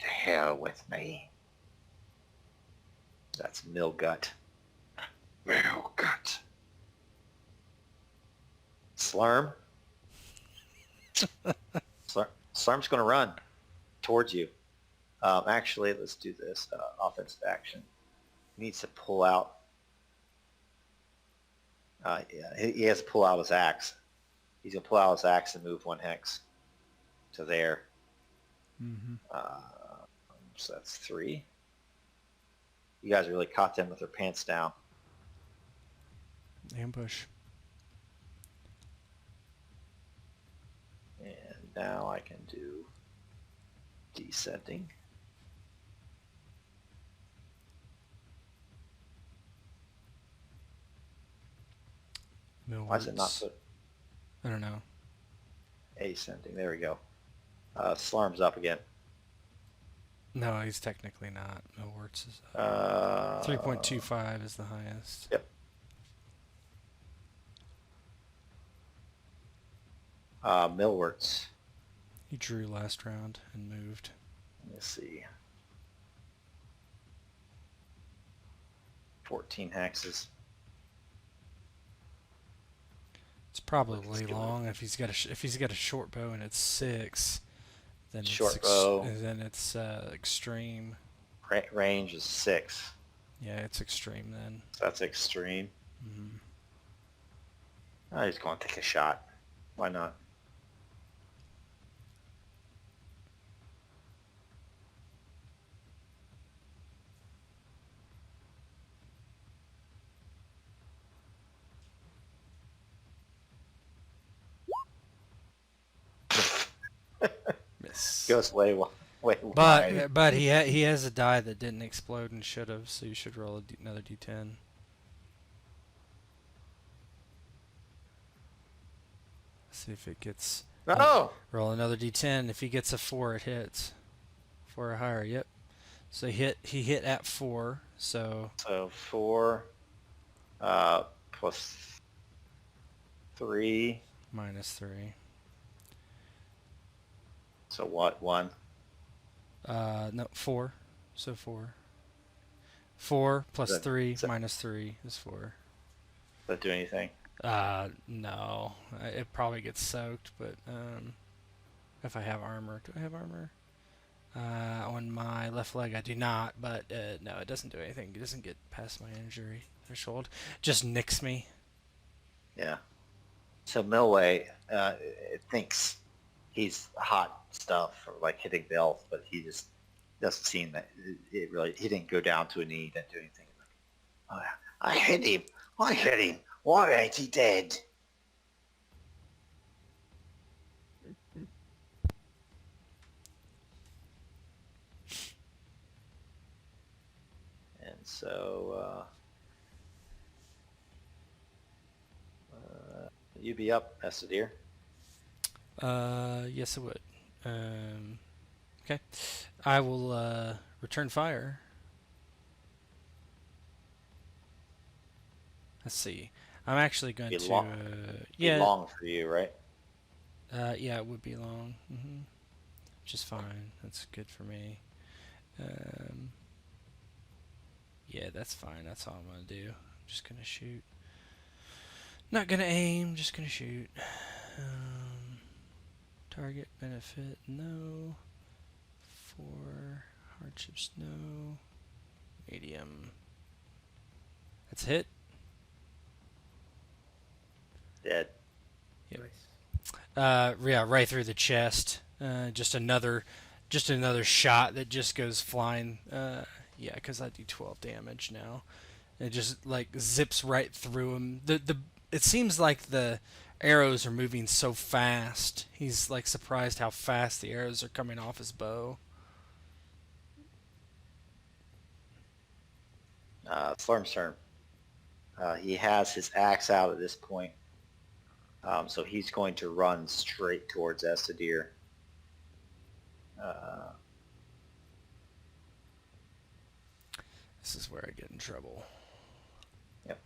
Speaker 2: to hell with me. That's Milgut. Milgut. Slurm. Slurm's going to run towards you. Actually, let's do this. Offensive action. He needs to pull out. Yeah, he has to pull out his axe. He's going to pull out his axe and move 1 hex to there.
Speaker 3: Mm-hmm.
Speaker 2: So that's 3. You guys really caught them with their pants down.
Speaker 3: Ambush.
Speaker 2: And now I can do descending. Why is it not put
Speaker 3: I don't know.
Speaker 2: ascending? There we go. Slarm's up again.
Speaker 3: No, he's technically not. Millwarts is 3.25 is the highest.
Speaker 2: Yep. Millwarts.
Speaker 3: He drew last round and moved.
Speaker 2: Let's see. 14 hexes.
Speaker 3: It's probably long if he's got a short bow and it's 6. Then
Speaker 2: Short
Speaker 3: it's
Speaker 2: bow.
Speaker 3: Then it's extreme.
Speaker 2: Range is 6.
Speaker 3: Yeah, it's extreme then.
Speaker 2: So that's extreme.
Speaker 3: Mm-hmm.
Speaker 2: Oh, he's going to take a shot. Why not?
Speaker 3: Miss.
Speaker 2: Goes way wide.
Speaker 3: But he has a die that didn't explode and should have, so you should roll another d10. See if it gets.
Speaker 2: Oh!
Speaker 3: Roll another d10. If he gets a 4, it hits. 4 or higher. Yep. So he hit at 4. So
Speaker 2: 4 plus 3.
Speaker 3: minus 3.
Speaker 2: So what? 1?
Speaker 3: No, 4. So 4. 4 plus
Speaker 2: That-
Speaker 3: 3
Speaker 2: so-
Speaker 3: minus 3 is 4.
Speaker 2: Does that do anything?
Speaker 3: No. It probably gets soaked, but if I have armor. Do I have armor? On my left leg I do not, but no, it doesn't do anything. It doesn't get past my injury threshold. Just nicks me.
Speaker 2: Yeah. So Milway it thinks he's hot stuff for like hitting the elf, but he just doesn't seem that it really. He didn't go down to a knee. He didn't do anything. Like, oh, I hit him. Why ain't he dead? so you'd be up, Estedir.
Speaker 3: Yes, it would. Okay. I will return fire. Let's see. I'm actually going
Speaker 2: Be
Speaker 3: to.
Speaker 2: long.
Speaker 3: Yeah.
Speaker 2: Be long for you, right?
Speaker 3: Yeah, it would be long. Which is fine. That's good for me. Yeah, that's fine. That's all I'm gonna do. I'm just gonna shoot. Not gonna aim. Just gonna shoot. Target benefit, no. For hardships, no. Medium. That's a hit.
Speaker 2: Dead.
Speaker 3: Yep.
Speaker 1: Nice.
Speaker 3: Yeah, right through the chest. Just another shot that just goes flying. Yeah, because I do 12 damage now. It just like zips right through him. It seems like the arrows are moving so fast. He's like surprised how fast the arrows are coming off his bow.
Speaker 2: Florm's turn. He has his axe out at this point. So he's going to run straight towards Estedir.
Speaker 3: This is where I get in trouble.
Speaker 2: Yep.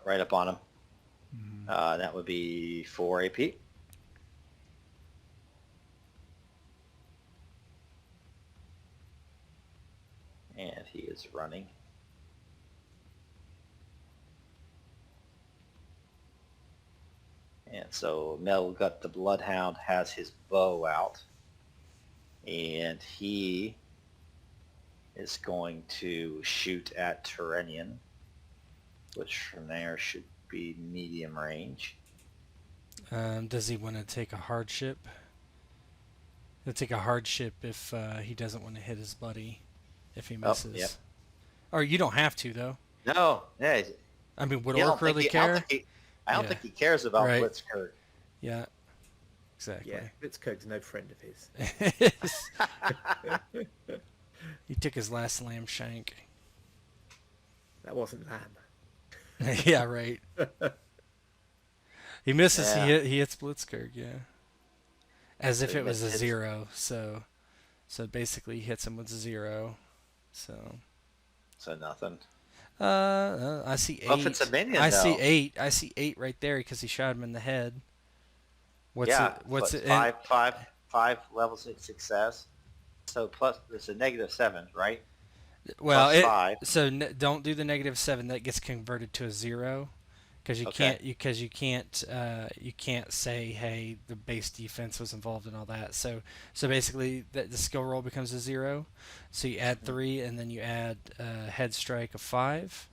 Speaker 2: Right up on him. That would be 4 AP. And he is running. And so Melgut the Bloodhound has his bow out. And he is going to shoot at Terenion, which from there should be medium range.
Speaker 3: Does he want to take a hardship? He'll take a hardship if he doesn't want to hit his buddy if he misses.
Speaker 2: Yep.
Speaker 3: Or you don't have to, though.
Speaker 2: No, yeah.
Speaker 3: I mean, would
Speaker 2: I
Speaker 3: Orc really care?
Speaker 2: I don't think he cares about
Speaker 3: Right.
Speaker 2: Blitzkrieg.
Speaker 3: Yeah, exactly.
Speaker 1: Yeah, Blitzkrieg's no friend of his.
Speaker 3: He took his last lamb shank.
Speaker 1: That wasn't lamb.
Speaker 3: Yeah, right. He misses.
Speaker 2: Yeah.
Speaker 3: He hits Blitzkrieg. Yeah, as if
Speaker 2: So
Speaker 3: it was a
Speaker 2: his-
Speaker 3: 0. So basically, he hits him with 0. So
Speaker 2: So nothing.
Speaker 3: I see 8.
Speaker 2: Well, if it's a minion,
Speaker 3: I see
Speaker 2: though.
Speaker 3: 8. I see 8 right there because he shot him in the head. What's
Speaker 2: What's
Speaker 3: it?
Speaker 2: five levels of success. So plus there's a -7, right?
Speaker 3: Well,
Speaker 2: plus 5.
Speaker 3: so don't do the -7. That gets converted to a 0, because you
Speaker 2: Okay.
Speaker 3: can't you can't say, hey, the base defense was involved in all that. So basically the skill roll becomes a 0. So you add 3 and then you add head strike of 5,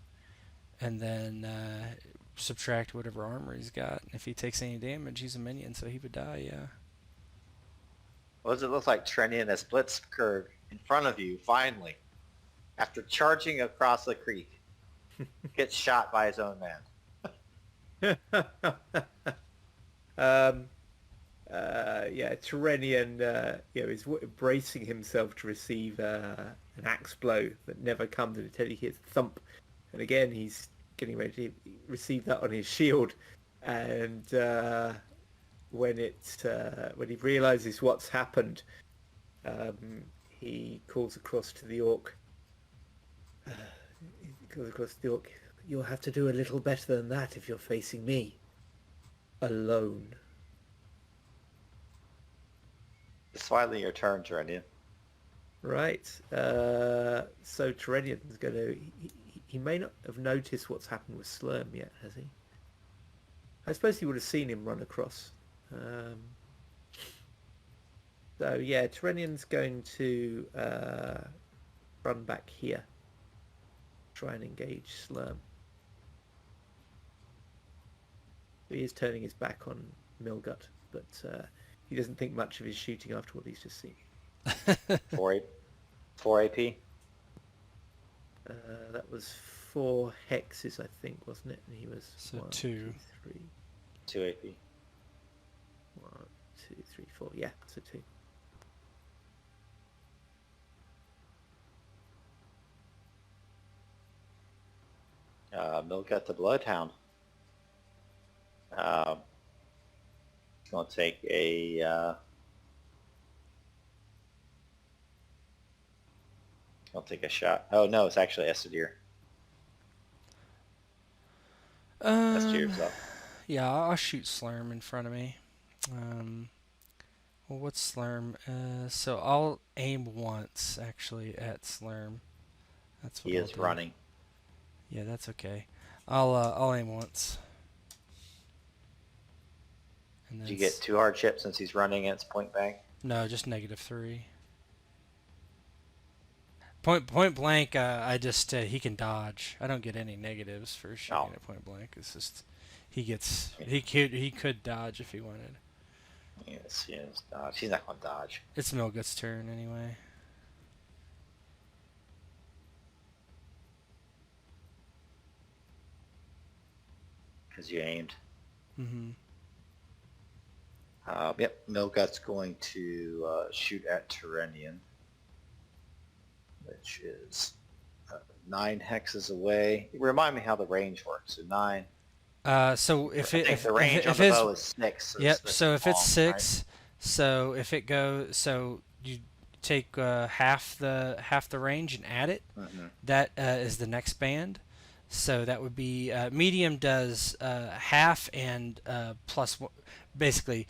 Speaker 3: and then subtract whatever armor he's got. If he takes any damage, he's a minion, so he would die. Yeah.
Speaker 2: What does it look like Terenion as Blitzkrieg in front of you finally, after charging across the creek, gets shot by his own man?
Speaker 1: Yeah, Terenion is bracing himself to receive an axe blow that never comes until he hears a thump, and again he's getting ready to receive that on his shield, and when he realizes what's happened, he calls across to the orc. You'll have to do a little better than that if you're facing me alone.
Speaker 2: It's finally your turn, Terenion.
Speaker 1: Right. So Terenion's going to... He may not have noticed what's happened with Slurm yet, has he? I suppose he would have seen him run across. So yeah, Terenion's going to run back here. Try and engage Slurm. He is turning his back on Milgut, but he doesn't think much of his shooting after what he's just seen.
Speaker 2: 4 AP.
Speaker 1: That was 4 hexes, I think, wasn't it? And he was
Speaker 3: So
Speaker 1: 1,
Speaker 3: 2.
Speaker 1: 2, 3.
Speaker 2: 2 AP.
Speaker 1: 1, 2, 3, 4. Yeah, so 2.
Speaker 2: Milgat the Bloodhound. Gonna take a I'll take a shot. Oh no, it's actually Estedir. Estedir's up.
Speaker 3: Yeah, I'll shoot Slurm in front of me. Well, what's Slurm? So I'll aim once, actually, at Slurm. That's what
Speaker 2: He
Speaker 3: I'll
Speaker 2: is
Speaker 3: do.
Speaker 2: running.
Speaker 3: Yeah, that's okay. I'll aim once. And
Speaker 2: Did
Speaker 3: then
Speaker 2: you get 2 hardships since he's running and it's point blank?
Speaker 3: No, just -3. Point blank. I just he can dodge. I don't get any negatives for shooting
Speaker 2: Oh.
Speaker 3: at point blank. It's just he could dodge if he wanted.
Speaker 2: Yes, dodge. He's not gonna dodge.
Speaker 3: It's Milgut's turn anyway.
Speaker 2: Because you aimed.
Speaker 3: Mm-hmm.
Speaker 2: Yep, Milgut's going to shoot at Terenion, which is 9 hexes away. Remind me how the range works. So 9.
Speaker 3: So
Speaker 2: I think the range on the bow is 6. So
Speaker 3: yep.
Speaker 2: it's
Speaker 3: So if it's
Speaker 2: long,
Speaker 3: 6,
Speaker 2: right?
Speaker 3: so if it goes, so you take half the range and add it.
Speaker 2: Mhm.
Speaker 3: That is the next band. So that would be medium does half and plus basically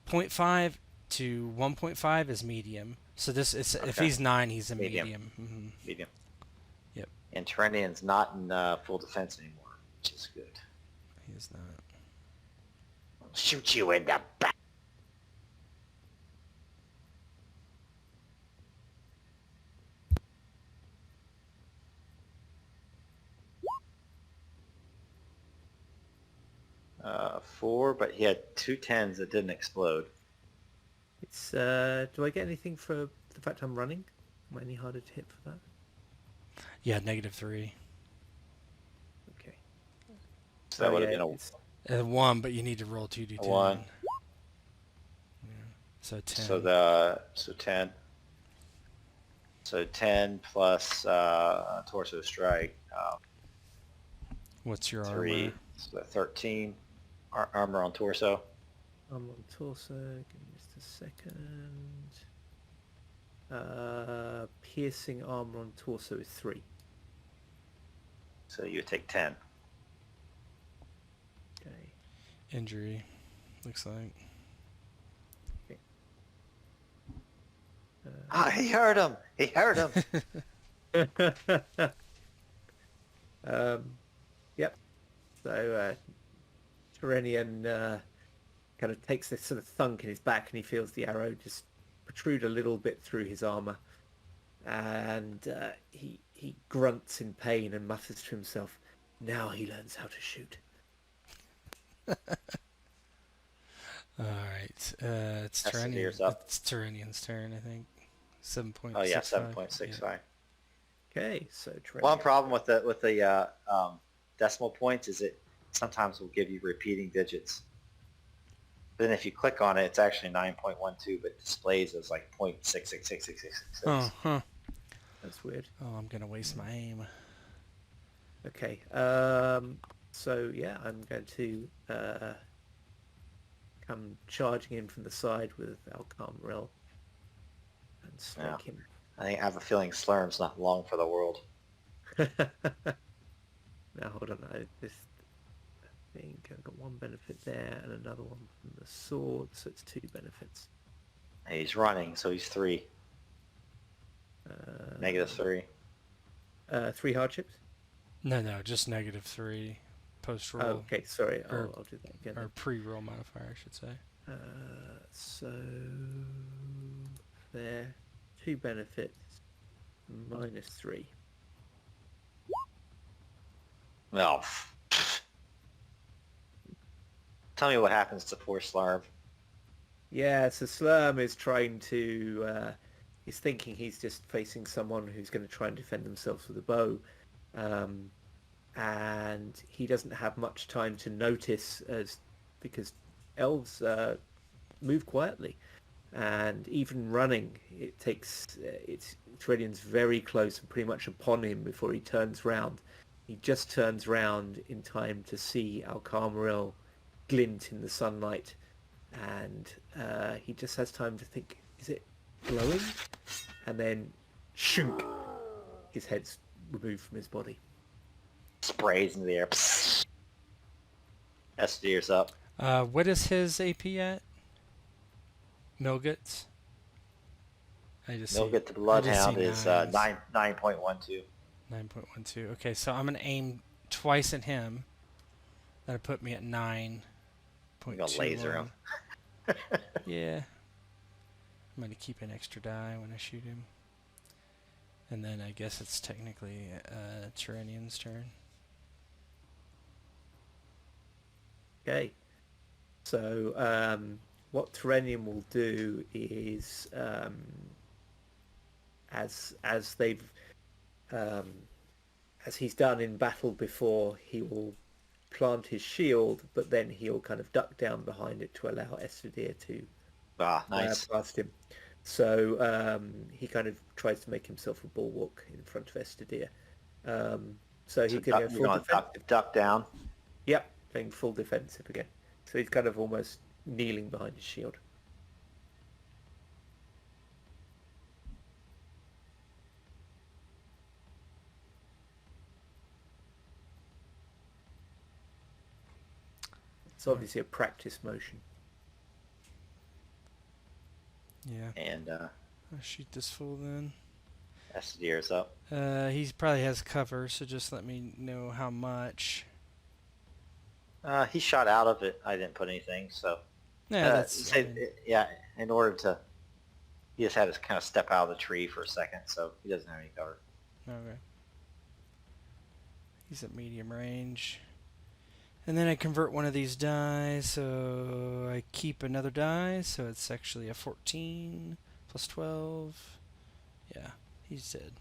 Speaker 3: 0.5 to 1.5 is medium. So this is if
Speaker 2: Okay.
Speaker 3: he's 9, he's a
Speaker 2: Medium.
Speaker 3: medium. Mm-hmm.
Speaker 2: Medium.
Speaker 3: Yep.
Speaker 2: And Terenion's not in full defense anymore, which is good.
Speaker 3: He is not.
Speaker 2: I'll shoot you in the back. Four, but he had 2 10s that didn't explode.
Speaker 1: It's do I get anything for the fact I'm running? Am I any harder to hit for that?
Speaker 3: Yeah, -3.
Speaker 1: Okay.
Speaker 2: So that would have been
Speaker 1: it's-
Speaker 3: 1, but you need to roll 2d10.
Speaker 2: a 1.
Speaker 3: Yeah. So 10.
Speaker 2: So 10. So 10 plus torso strike.
Speaker 3: What's your
Speaker 2: 3.
Speaker 3: armor?
Speaker 2: So 13. Armor on torso.
Speaker 1: I'm on torso. Give me just a second. Piercing armor on torso is 3.
Speaker 2: So you take 10.
Speaker 1: Okay.
Speaker 3: Injury, looks like.
Speaker 2: He hurt him. He hurt him.
Speaker 1: Yep. So Terenion kind of takes this sort of thunk in his back, and he feels the arrow just protrude a little bit through his armor, and he grunts in pain and mutters to himself, "Now he learns how to shoot."
Speaker 3: All right, it's
Speaker 2: That's
Speaker 3: Terenion.
Speaker 2: Estedir's up.
Speaker 3: It's Terenion's turn, I think. 7.65.
Speaker 2: Oh yeah, 7.65.
Speaker 1: Okay, so Terenion.
Speaker 2: One problem with the decimal points is it sometimes will give you repeating digits. Then if you click on it, it's actually 9.12, but displays as like 0.666666.
Speaker 3: Oh, huh.
Speaker 1: That's weird.
Speaker 3: Oh, I'm gonna waste my aim.
Speaker 1: Okay. So yeah, I'm going to come charging in from the side with Alcarmrel and strike him.
Speaker 2: I have a feeling Slurm's not long for the world.
Speaker 1: Now hold on, I think I've got one benefit there and another one from the sword, so it's 2 benefits.
Speaker 2: He's running, so he's 3. -3.
Speaker 1: 3 hardships?
Speaker 3: No, just -3 post roll.
Speaker 1: Okay, sorry,
Speaker 3: Or-
Speaker 1: I'll do that again.
Speaker 3: Or pre-roll modifier, I should say.
Speaker 1: So there, 2 benefits, -3.
Speaker 2: Well, tell me what happens to poor Slurm.
Speaker 1: Yeah, so Slurm is trying to, he's thinking he's just facing someone who's going to try and defend themselves with a bow. And he doesn't have much time to notice because elves move quietly. And even running, it takes, Terenion's very close and pretty much upon him before he turns round. He just turns round in time to see Alcamaril glint in the sunlight, and he just has time to think, is it glowing? And then, shunk, his head's removed from his body.
Speaker 2: Sprays in the air. Estedir's up.
Speaker 3: What is his AP at? Milget's?
Speaker 2: Milget the Bloodhound is 9.12.
Speaker 3: 9.12. Okay, so I'm going to aim twice at him. That'll put me at 9.21.
Speaker 2: You're going to laser him.
Speaker 3: Yeah. I'm going to keep an extra die when I shoot him. And then I guess it's technically Terenion's turn.
Speaker 1: Okay. So what Terenion will do is, as they've, as he's done in battle before, he will plant his shield, but then he'll kind of duck down behind it to allow Estedir to
Speaker 2: Nice.
Speaker 1: past him. So he kind of tries to make himself a bulwark in front of Estedir. So he can go full defensive.
Speaker 2: Duck down.
Speaker 1: Yep, going full defensive again. So he's kind of almost kneeling behind his shield. It's obviously a practice motion.
Speaker 3: Yeah.
Speaker 2: And
Speaker 3: I'll shoot this fool then.
Speaker 2: Estedir's up.
Speaker 3: He probably has cover, so just let me know how much.
Speaker 2: He shot out of it. I didn't put anything, so...
Speaker 3: Yeah, that's...
Speaker 2: yeah, in order to... He just had to kind of step out of the tree for a second, so he doesn't have any cover.
Speaker 3: Okay. He's at medium range. And then I convert one of these die, so I keep another die, so it's actually a 14 plus 12. Yeah, he's dead.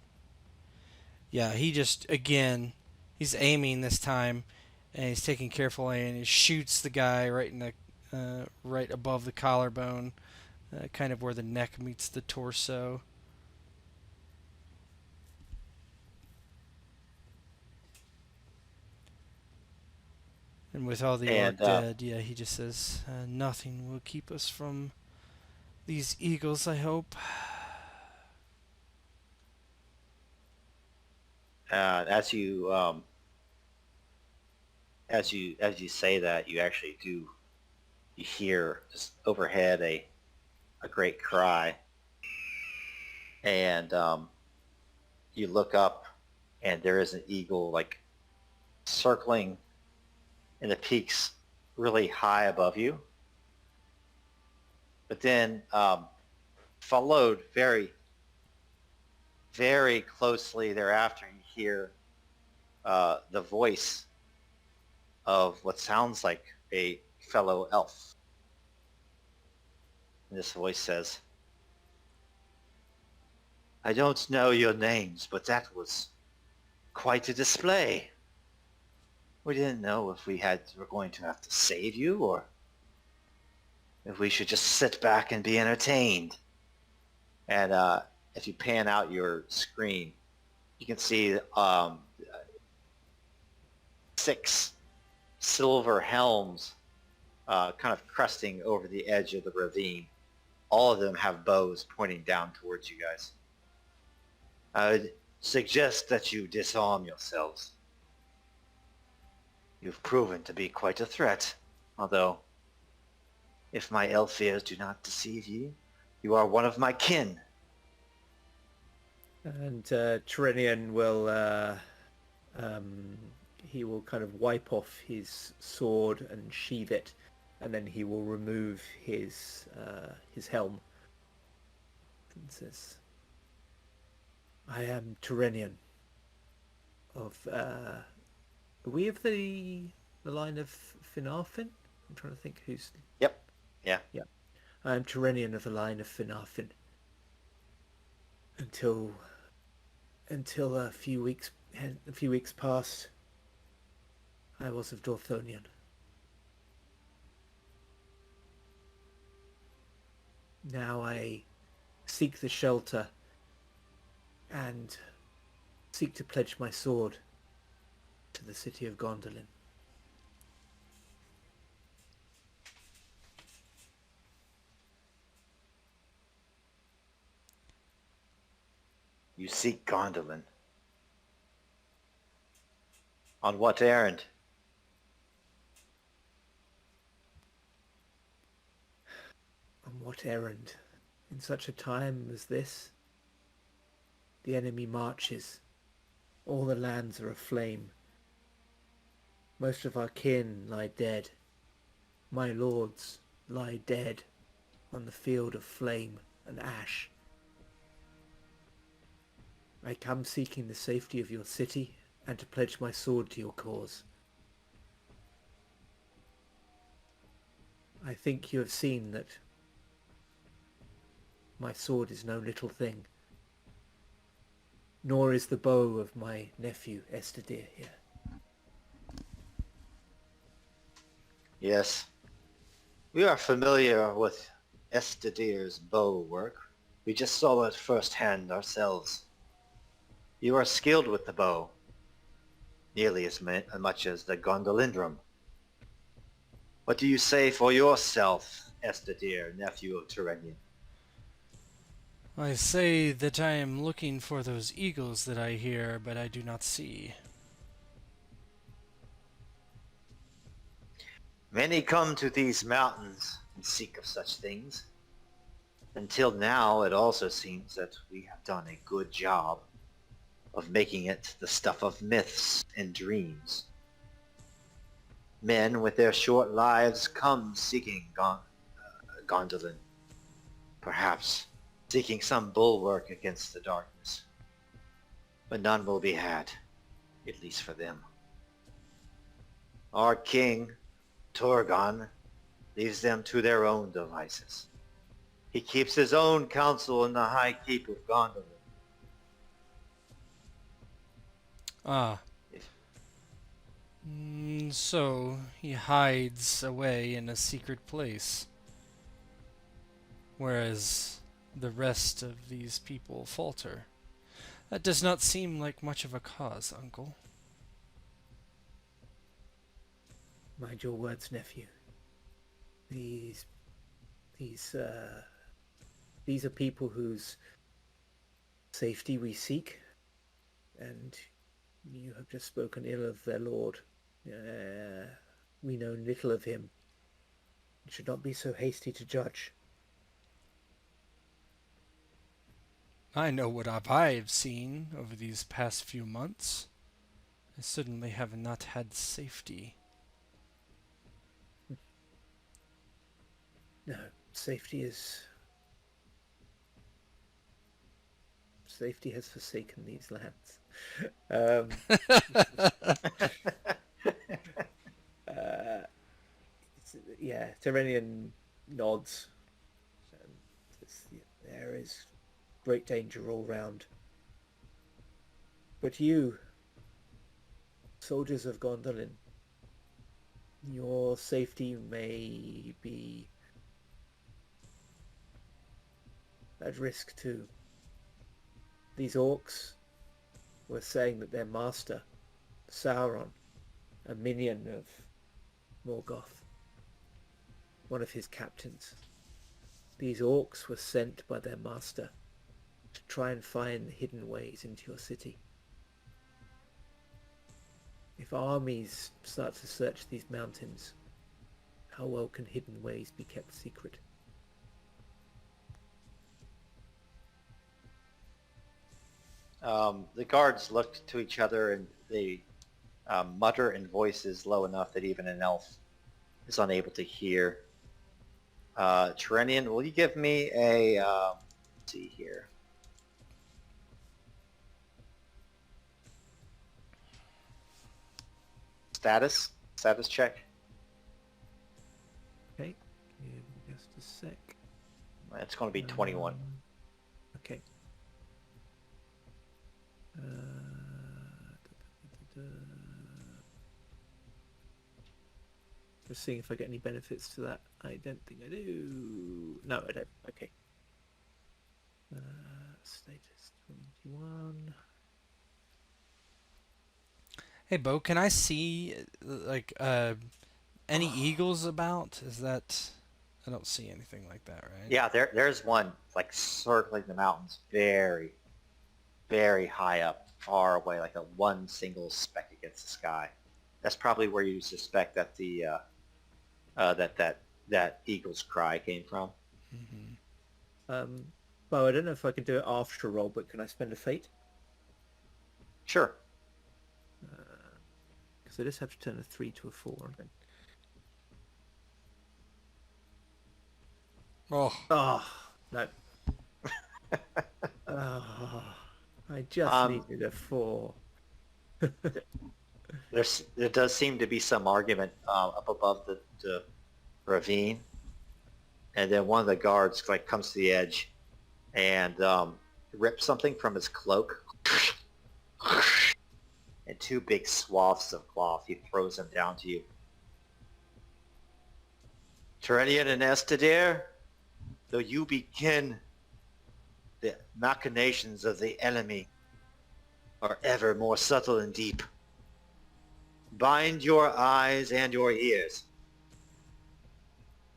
Speaker 3: Yeah, he just, again, he's aiming this time, and he's taking careful aim, and he shoots the guy right in the, right above the collarbone, kind of where the neck meets the torso. And with all the orc dead, yeah, he just says, nothing will keep us from these eagles, I hope.
Speaker 2: As you say that, you actually do, you hear just overhead a great cry, and you look up, and there is an eagle like circling in the peaks really high above you. But then followed very, very closely thereafter, you hear the voice of what sounds like a fellow elf. And this voice says, "I don't know your names, but that was quite a display. We didn't know if we were going to have to save you, or if we should just sit back and be entertained." And if you pan out your screen, you can see 6 silver helms kind of cresting over the edge of the ravine. All of them have bows pointing down towards you guys. I would suggest that you disarm yourselves. You've proven to be quite a threat, although, if my elf ears do not deceive you, you are one of my kin.
Speaker 1: And Terenion will, he will kind of wipe off his sword and sheathe it, and then he will remove his helm. And says, "I am Terenion of, are we of the line of Fingolfin? I'm trying to think who's...
Speaker 2: Yep. Yeah.
Speaker 1: Yeah. I am Terenion of the line of Fingolfin. Until a few weeks past, I was of Dorthonion. Now I seek the shelter and seek to pledge my sword to the city of Gondolin.
Speaker 2: You seek Gondolin. On what errand?
Speaker 1: On what errand? In such a time as this, the enemy marches. All the lands are aflame. Most of our kin lie dead. My lords lie dead on the field of flame and ash. I come seeking the safety of your city and to pledge my sword to your cause. I think you have seen that my sword is no little thing, nor is the bow of my nephew Estedir here.
Speaker 2: Yes. We are familiar with Estedir's bow work. We just saw it firsthand ourselves. You are skilled with the bow, nearly as much as the Gondolindrum. What do you say for yourself, Estedir, nephew of Terenion?
Speaker 3: I say that I am looking for those eagles that I hear, but I do not see.
Speaker 2: Many come to these mountains and seek of such things. Until now, it also seems that we have done a good job of making it the stuff of myths and dreams. Men with their short lives come seeking Gondolin, perhaps seeking some bulwark against the darkness. But none will be had, at least for them. Our king, Turgon, leaves them to their own devices. He keeps his own council in the high keep of Gondolin.
Speaker 3: Ah. So he hides away in a secret place, whereas the rest of these people falter. That does not seem like much of a cause, Uncle.
Speaker 1: Mind your words, nephew. These are people whose safety we seek, and you have just spoken ill of their lord. We know little of him. You should not be so hasty to judge.
Speaker 3: I know what I've seen over these past few months. I certainly have not had safety.
Speaker 1: No, safety has forsaken these lands. Yeah, Terenion nods. There is great danger all round. But you, soldiers of Gondolin, your safety may be at risk too. These orcs were saying that their master, Sauron, a minion of Morgoth, one of his captains, these orcs were sent by their master to try and find the hidden ways into your city. If armies start to search these mountains, how well can hidden ways be kept secret?
Speaker 2: The guards look to each other and they mutter in voices low enough that even an elf is unable to hear. Terenion, will you give me a, let's see here. Status check.
Speaker 1: Okay, give me just a sec.
Speaker 2: It's going to be 21.
Speaker 1: Okay. Just seeing if I get any benefits to that. I don't think I do. No, I don't. Okay. Status 21.
Speaker 3: Hey, Bo, can I see like any eagles about? Is that I don't see anything like that, right?
Speaker 2: Yeah, there's one like circling the mountains very, very high up, far away, like a one single speck against the sky. That's probably where you suspect that the that eagle's cry came from.
Speaker 3: Hmm.
Speaker 1: Um, well, I don't know if I can do it after a roll, but can I spend a fate?
Speaker 2: Sure.
Speaker 1: Because I just have to turn a 3 to a 4. Then.
Speaker 3: Oh,
Speaker 1: Oh, no. Oh, I just
Speaker 2: Um,
Speaker 1: needed a 4.
Speaker 2: there does seem to be some argument up above the ravine, and then one of the guards like comes to the edge and rips something from his cloak, and two big swaths of cloth. He throws them down to you. Terenion and Estedir, though you begin, the machinations of the enemy are ever more subtle and deep. Bind your eyes and your ears.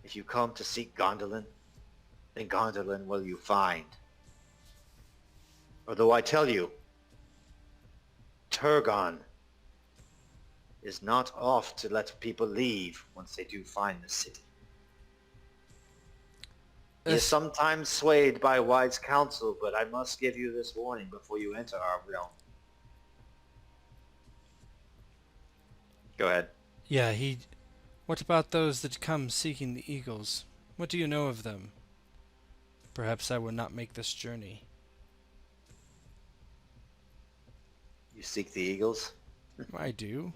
Speaker 2: If you come to seek Gondolin, then Gondolin will you find. Although I tell you, Turgon is not off to let people leave once they do find the city. He is
Speaker 3: Es-
Speaker 2: sometimes swayed by wise counsel, but I must give you this warning before you enter our realm. Go ahead.
Speaker 3: yeah. He. What about those that come seeking the eagles? What do you know of them? Perhaps I will not make this journey.
Speaker 2: You seek the eagles?
Speaker 3: I do.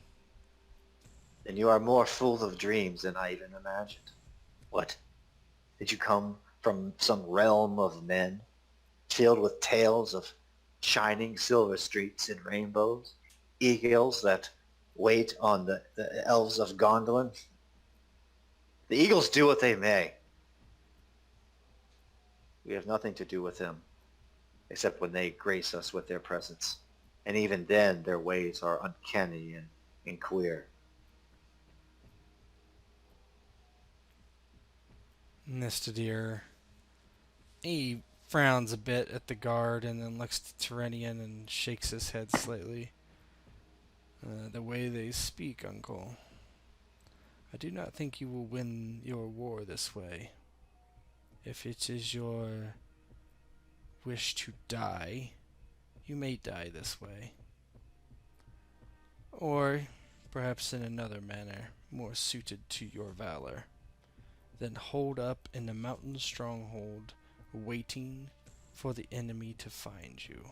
Speaker 2: Then you are more full of dreams than I even imagined. What? Did you come from some realm of men, filled with tales of shining silver streets and rainbows, eagles that wait on the elves of Gondolin? The eagles do what they may. We have nothing to do with them, except when they grace us with their presence. And even then, their ways are uncanny and queer.
Speaker 3: Nestadir. He frowns a bit at the guard and then looks to Terenion and shakes his head slightly. The way they speak, uncle. I do not think you will win your war this way. If it is your wish to die, you may die this way. Or perhaps in another manner, more suited to your valor. Then hold up in the mountain stronghold, waiting for the enemy to find you.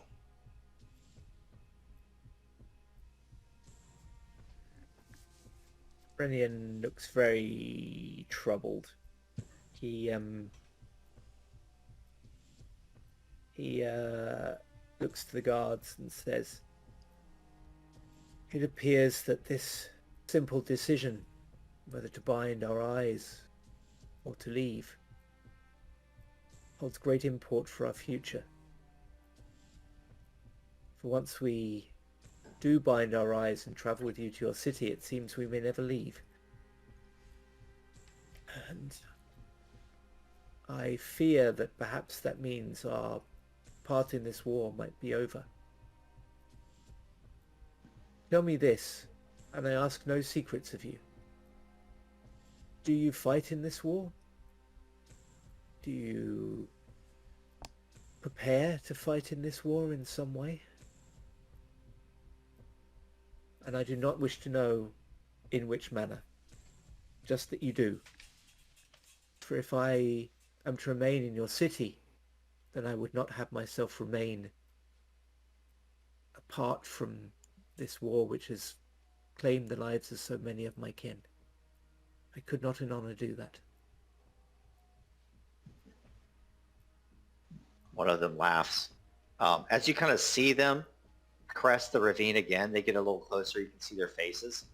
Speaker 1: Brennian looks very troubled. He looks to the guards and says, "It appears that this simple decision, whether to bind our eyes or to leave, holds great import for our future. For once we do bind our eyes and travel with you to your city, it seems we may never leave. And I fear that perhaps that means our part in this war might be over. Tell me this, and I ask no secrets of you. Do you fight in this war? Do you prepare to fight in this war in some way? And I do not wish to know in which manner, just that you do. For if I am to remain in your city, then I would not have myself remain apart from this war which has claimed the lives of so many of my kin. I could not in honour do that."
Speaker 2: One of them laughs. As you kind of see them crest the ravine again, they get a little closer. You can see their faces.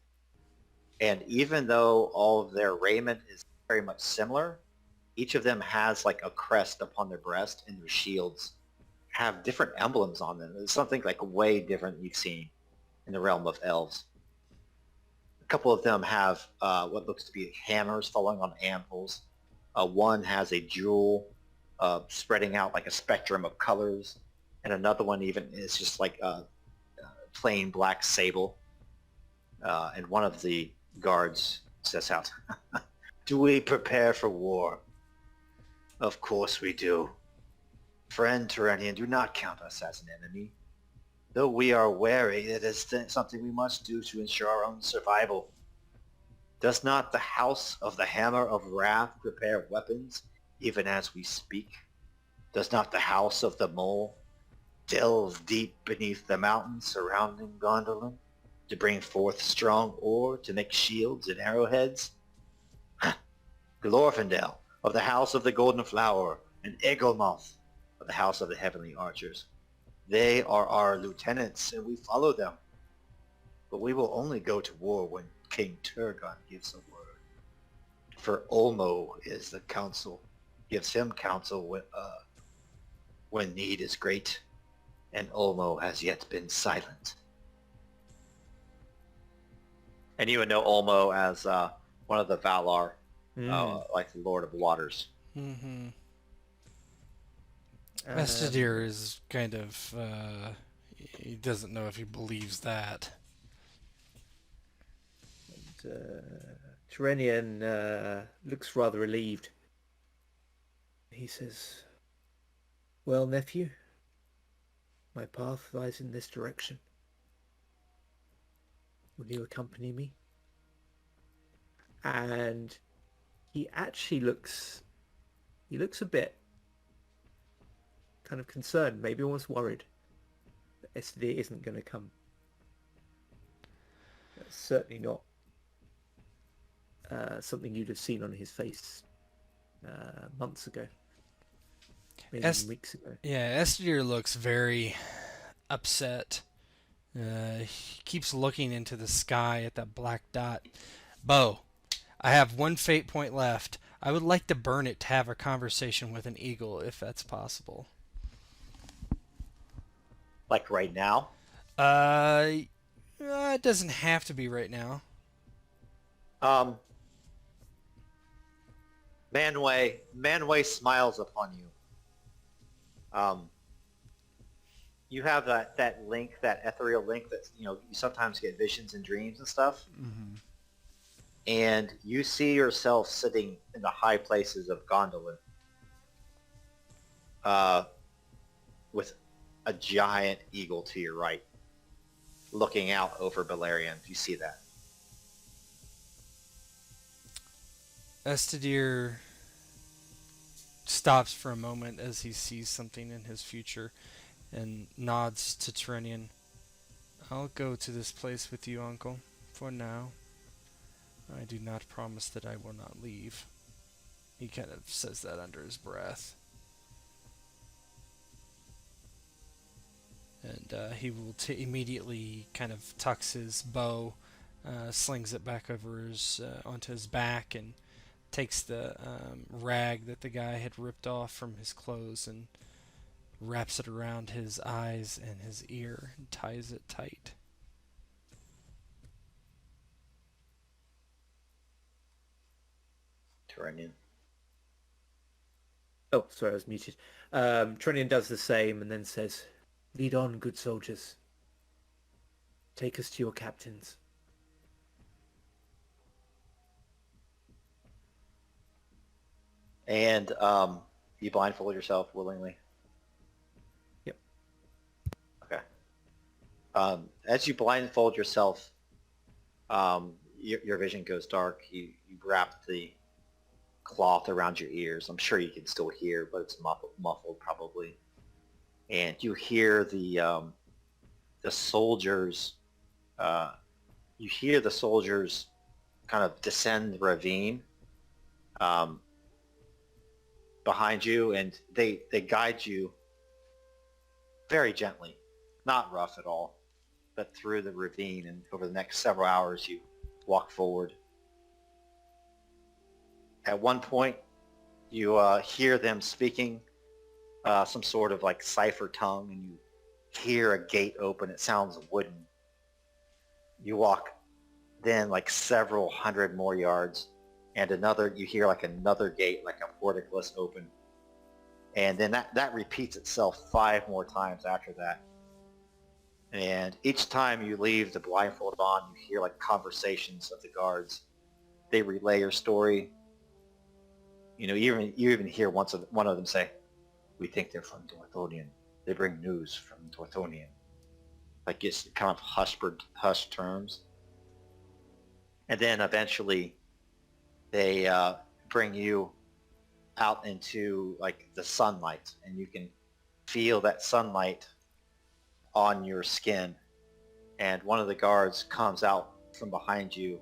Speaker 2: And even though all of their raiment is very much similar, each of them has like a crest upon their breast, and their shields have different emblems on them. It's something like way different than you've seen in the realm of elves. couple of them have what looks to be hammers falling on anvils. One has a jewel spreading out like a spectrum of colors, and another one even is just like a plain black sable. And one of the guards says out, "Do we prepare for war?" "Of course we do. Friend Terenion, do not count us as an enemy. Though we are wary, it is something we must do to ensure our own survival. Does not the House of the Hammer of Wrath prepare weapons even as we speak? Does not the House of the Mole delve deep beneath the mountains surrounding Gondolin to bring forth strong ore to make shields and arrowheads? Glorfindel of the House of the Golden Flower and Egelmoth of the House of the Heavenly Archers. They are our lieutenants, and we follow them. But we will only go to war when King Turgon gives a word. For Olmo is the counsel, gives him counsel when need is great, and Olmo has yet been silent." And you would know Olmo as one of the Valar, like the Lord of Waters.
Speaker 3: Mm-hmm. Estedir is kind of, he doesn't know if he believes that.
Speaker 1: Terenion looks rather relieved. He says, "Well, nephew, my path lies in this direction. Will you accompany me?" And he actually looks a bit kind of concerned, maybe almost worried that Estedir isn't going to come. That's certainly not something you'd have seen on his face months ago, maybe even weeks ago.
Speaker 3: Yeah, Estedir looks very upset. He keeps looking into the sky at that black dot. "Bo, I have one fate point left. I would like to burn it to have a conversation with an eagle, if that's possible."
Speaker 2: Like right now?
Speaker 3: It doesn't have to be right now.
Speaker 2: Manwë smiles upon you. You have that link, that ethereal link that you sometimes get visions and dreams and stuff.
Speaker 3: Mm-hmm.
Speaker 2: And you see yourself sitting in the high places of Gondolin, with a giant eagle to your right, looking out over Beleriand. You see that.
Speaker 3: Estedir stops for a moment as he sees something in his future and nods to Terenion. "I'll go to this place with you, uncle, for now. I do not promise that I will not leave." He kind of says that under his breath. And he will immediately kind of tucks his bow, slings it back over onto his back, and takes the rag that the guy had ripped off from his clothes and wraps it around his eyes and his ear and ties it tight.
Speaker 2: Terenion.
Speaker 1: Oh, sorry, I was muted. Terenion does the same and then says, "Lead on, good soldiers. Take us to your captains."
Speaker 2: And you blindfold yourself willingly?
Speaker 1: Yep.
Speaker 2: Okay. As you blindfold yourself, your vision goes dark. You wrap the cloth around your ears. I'm sure you can still hear, but it's muffled probably. And you hear the soldiers. You hear the soldiers kind of descend the ravine behind you, and they guide you very gently, not rough at all, but through the ravine. And over the next several hours, you walk forward. At one point, you hear them speaking some sort of like cipher tongue, and you hear a gate open. It sounds wooden. You walk then like several hundred more yards, and another, you hear like another gate, like a portcullis open. And then that repeats itself 5 more times after that. And each time you leave the blindfold on, you hear like conversations of the guards. They relay your story. You know, you even hear one of them say, "We think they're from Dorthonion. They bring news from Dorthonion." Like it's kind of hushed terms. And then eventually they bring you out into like the sunlight, and you can feel that sunlight on your skin. And one of the guards comes out from behind you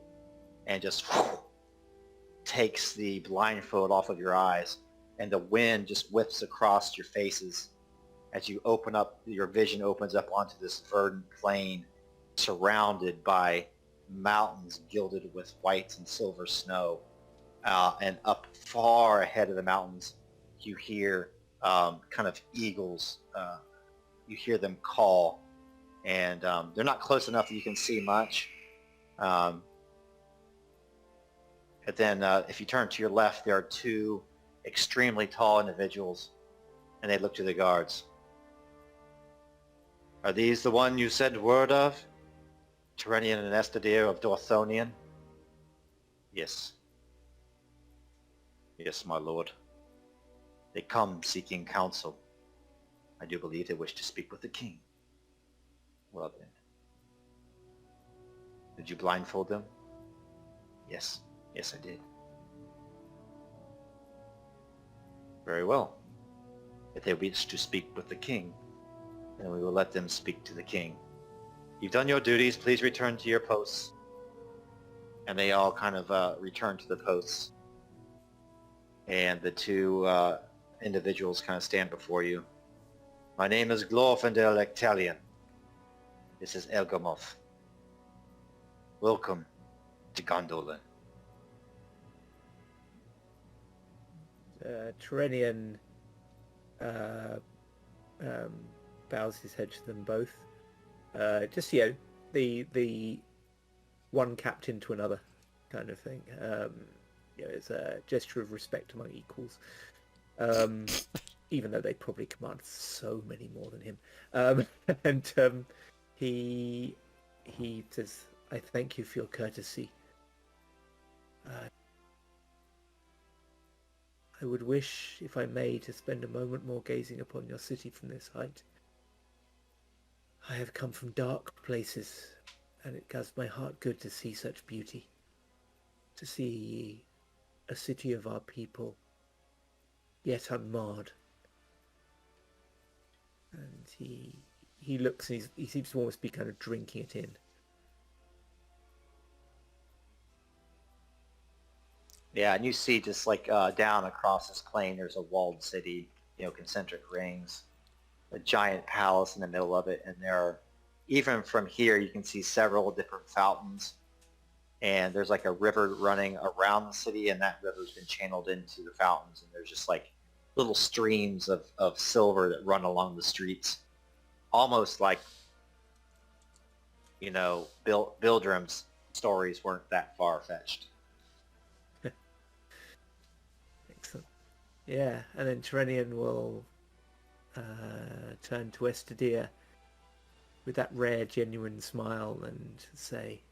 Speaker 2: and just takes the blindfold off of your eyes, and the wind just whips across your faces as you open up, your vision opens up onto this verdant plain surrounded by mountains gilded with white and silver snow. And up far ahead of the mountains, you hear kind of eagles. You hear them call, and they're not close enough that you can see much. But then if you turn to your left, there are 2 extremely tall individuals, and they look to the guards. "Are these the one you sent word of? Terenion and Estedir of Dorthonion?" "Yes. Yes, my lord. They come seeking counsel. I do believe they wish to speak with the king." "Well then. Did you blindfold them?" "Yes. Yes, I did." "Very well. If they wish to speak with the king, then we will let them speak to the king. You've done your duties. Please return to your posts." And they all kind of return to the posts. And the 2 individuals kind of stand before you. "My name is Glorfindel Ectelion. This is Elgamoth. Welcome to Gondolin."
Speaker 1: Terenion bows his head to them both. Just, you know, the one captain to another kind of thing. You know, it's a gesture of respect among equals. Even though they probably command so many more than him. And he says, "I thank you for your courtesy. I would wish, if I may, to spend a moment more gazing upon your city from this height. I have come from dark places, and it does my heart good to see such beauty. To see a city of our people, yet unmarred." And he looks, and he seems to almost be kind of drinking it in.
Speaker 2: Yeah, and you see just like down across this plain, there's a walled city, you know, concentric rings, a giant palace in the middle of it, and there are, even from here, you can see several different fountains, and there's like a river running around the city, and that river's been channeled into the fountains, and there's just like little streams of silver that run along the streets, almost like, you know, Bildrim's stories weren't that far-fetched.
Speaker 1: Excellent. Yeah, and then Terenion will turn to Estedir with that rare, genuine smile and say,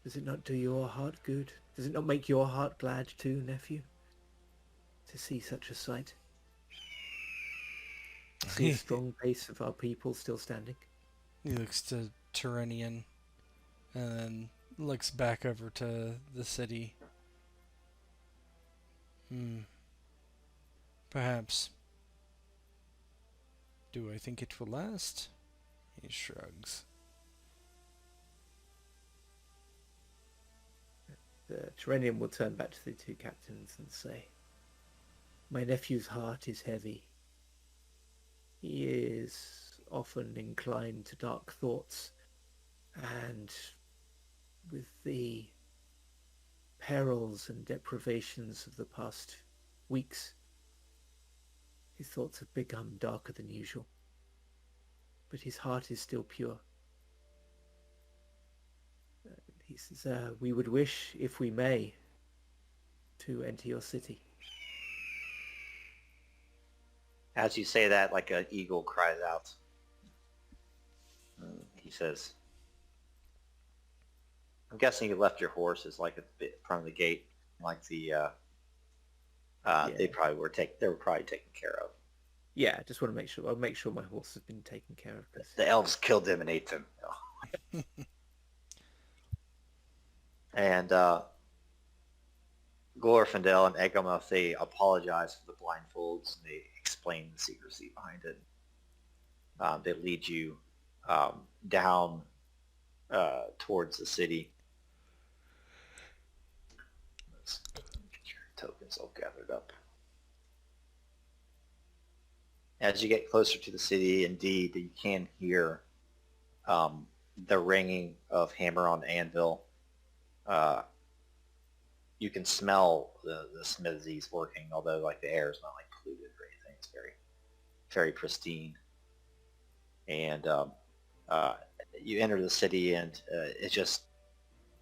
Speaker 1: "Does it not do your heart good? Does it not make your heart glad too, nephew, to see such a sight? To see a strong base of our people still standing?"
Speaker 3: He looks to Terenion and then looks back over to the city. Perhaps. Do I think it will last? He shrugs.
Speaker 1: Terenion will turn back to the 2 captains and say, "My nephew's heart is heavy. He is often inclined to dark thoughts, and with the perils and deprivations of the past weeks, his thoughts have become darker than usual. But his heart is still pure. says, we would wish, if we may, to enter your city.
Speaker 2: As you say that, like an eagle cries out. He says, I'm guessing you left your horses like at the front of the gate, like the they were probably taken care of.
Speaker 1: Yeah, I just want to make sure. I'll make sure my horse has been taken care of.
Speaker 2: The elves killed them and ate them. And Glorfindel and Egomoth, they apologize for the blindfolds and they explain the secrecy behind it. They lead you down towards the city. Let's get your tokens all gathered up. As you get closer to the city, indeed, you can hear the ringing of hammer on anvil. You can smell the smithies working, although like the air is not like polluted or anything. It's very, very pristine. And you enter the city, and it's just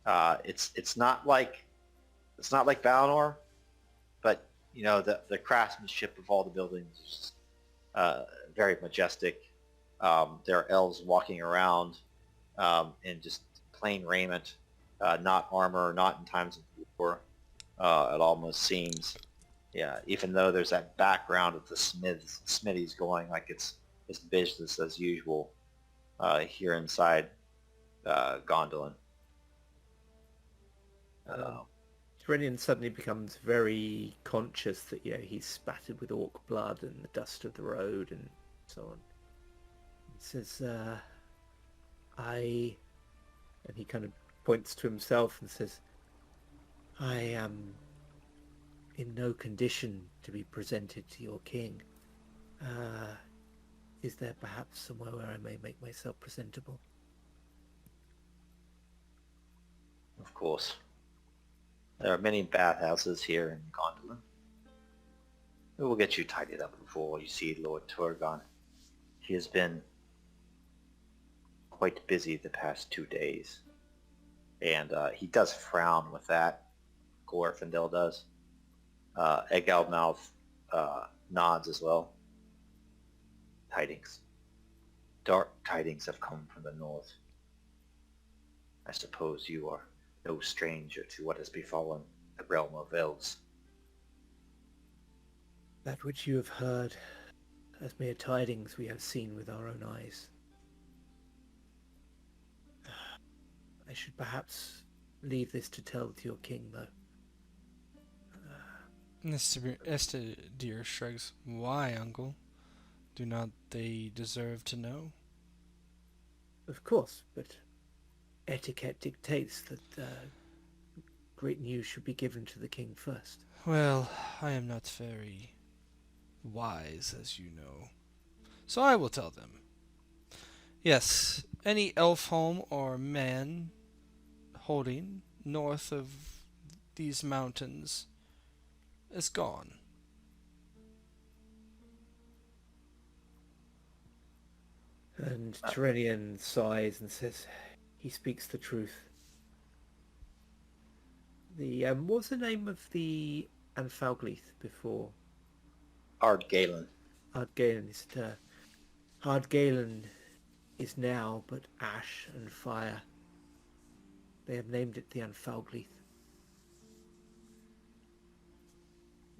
Speaker 2: it's not like Valinor, but you know the craftsmanship of all the buildings is just very majestic. There are elves walking around in just plain raiment, not armor, not in times of war. It almost seems, yeah. Even though there's that background of the smithies going like it's business as usual here inside Gondolin.
Speaker 1: Terenion suddenly becomes very conscious that he's spattered with orc blood and the dust of the road and so on. He says, and he kind of points to himself and says, I am in no condition to be presented to your king. Is there perhaps somewhere where I may make myself presentable?
Speaker 2: Of course. There are many bathhouses here in Gondolin. We will get you tidied up before you see Lord Turgon. He has been quite busy the past 2 days. And he does frown with that. Glorfindel does. Eggalmouth nods as well. Tidings. Dark tidings have come from the north. I suppose you are no stranger to what has befallen the realm of elves.
Speaker 1: That which you have heard as mere tidings we have seen with our own eyes. I should perhaps leave this to tell to your king, though.
Speaker 3: Estedir shrugs. Why, uncle? Do not they deserve to know?
Speaker 1: Of course, but etiquette dictates that great news should be given to the king first.
Speaker 3: Well, I am not very wise, as you know, so I will tell them. Yes, any elf home or man holding north of these mountains is gone.
Speaker 1: And Terenion sighs and says, he speaks the truth. What was the name of the Anfalglith before?
Speaker 2: Ardgalen.
Speaker 1: Ardgalen is Ardgalen is now but ash and fire. They have named it the Anfalglith.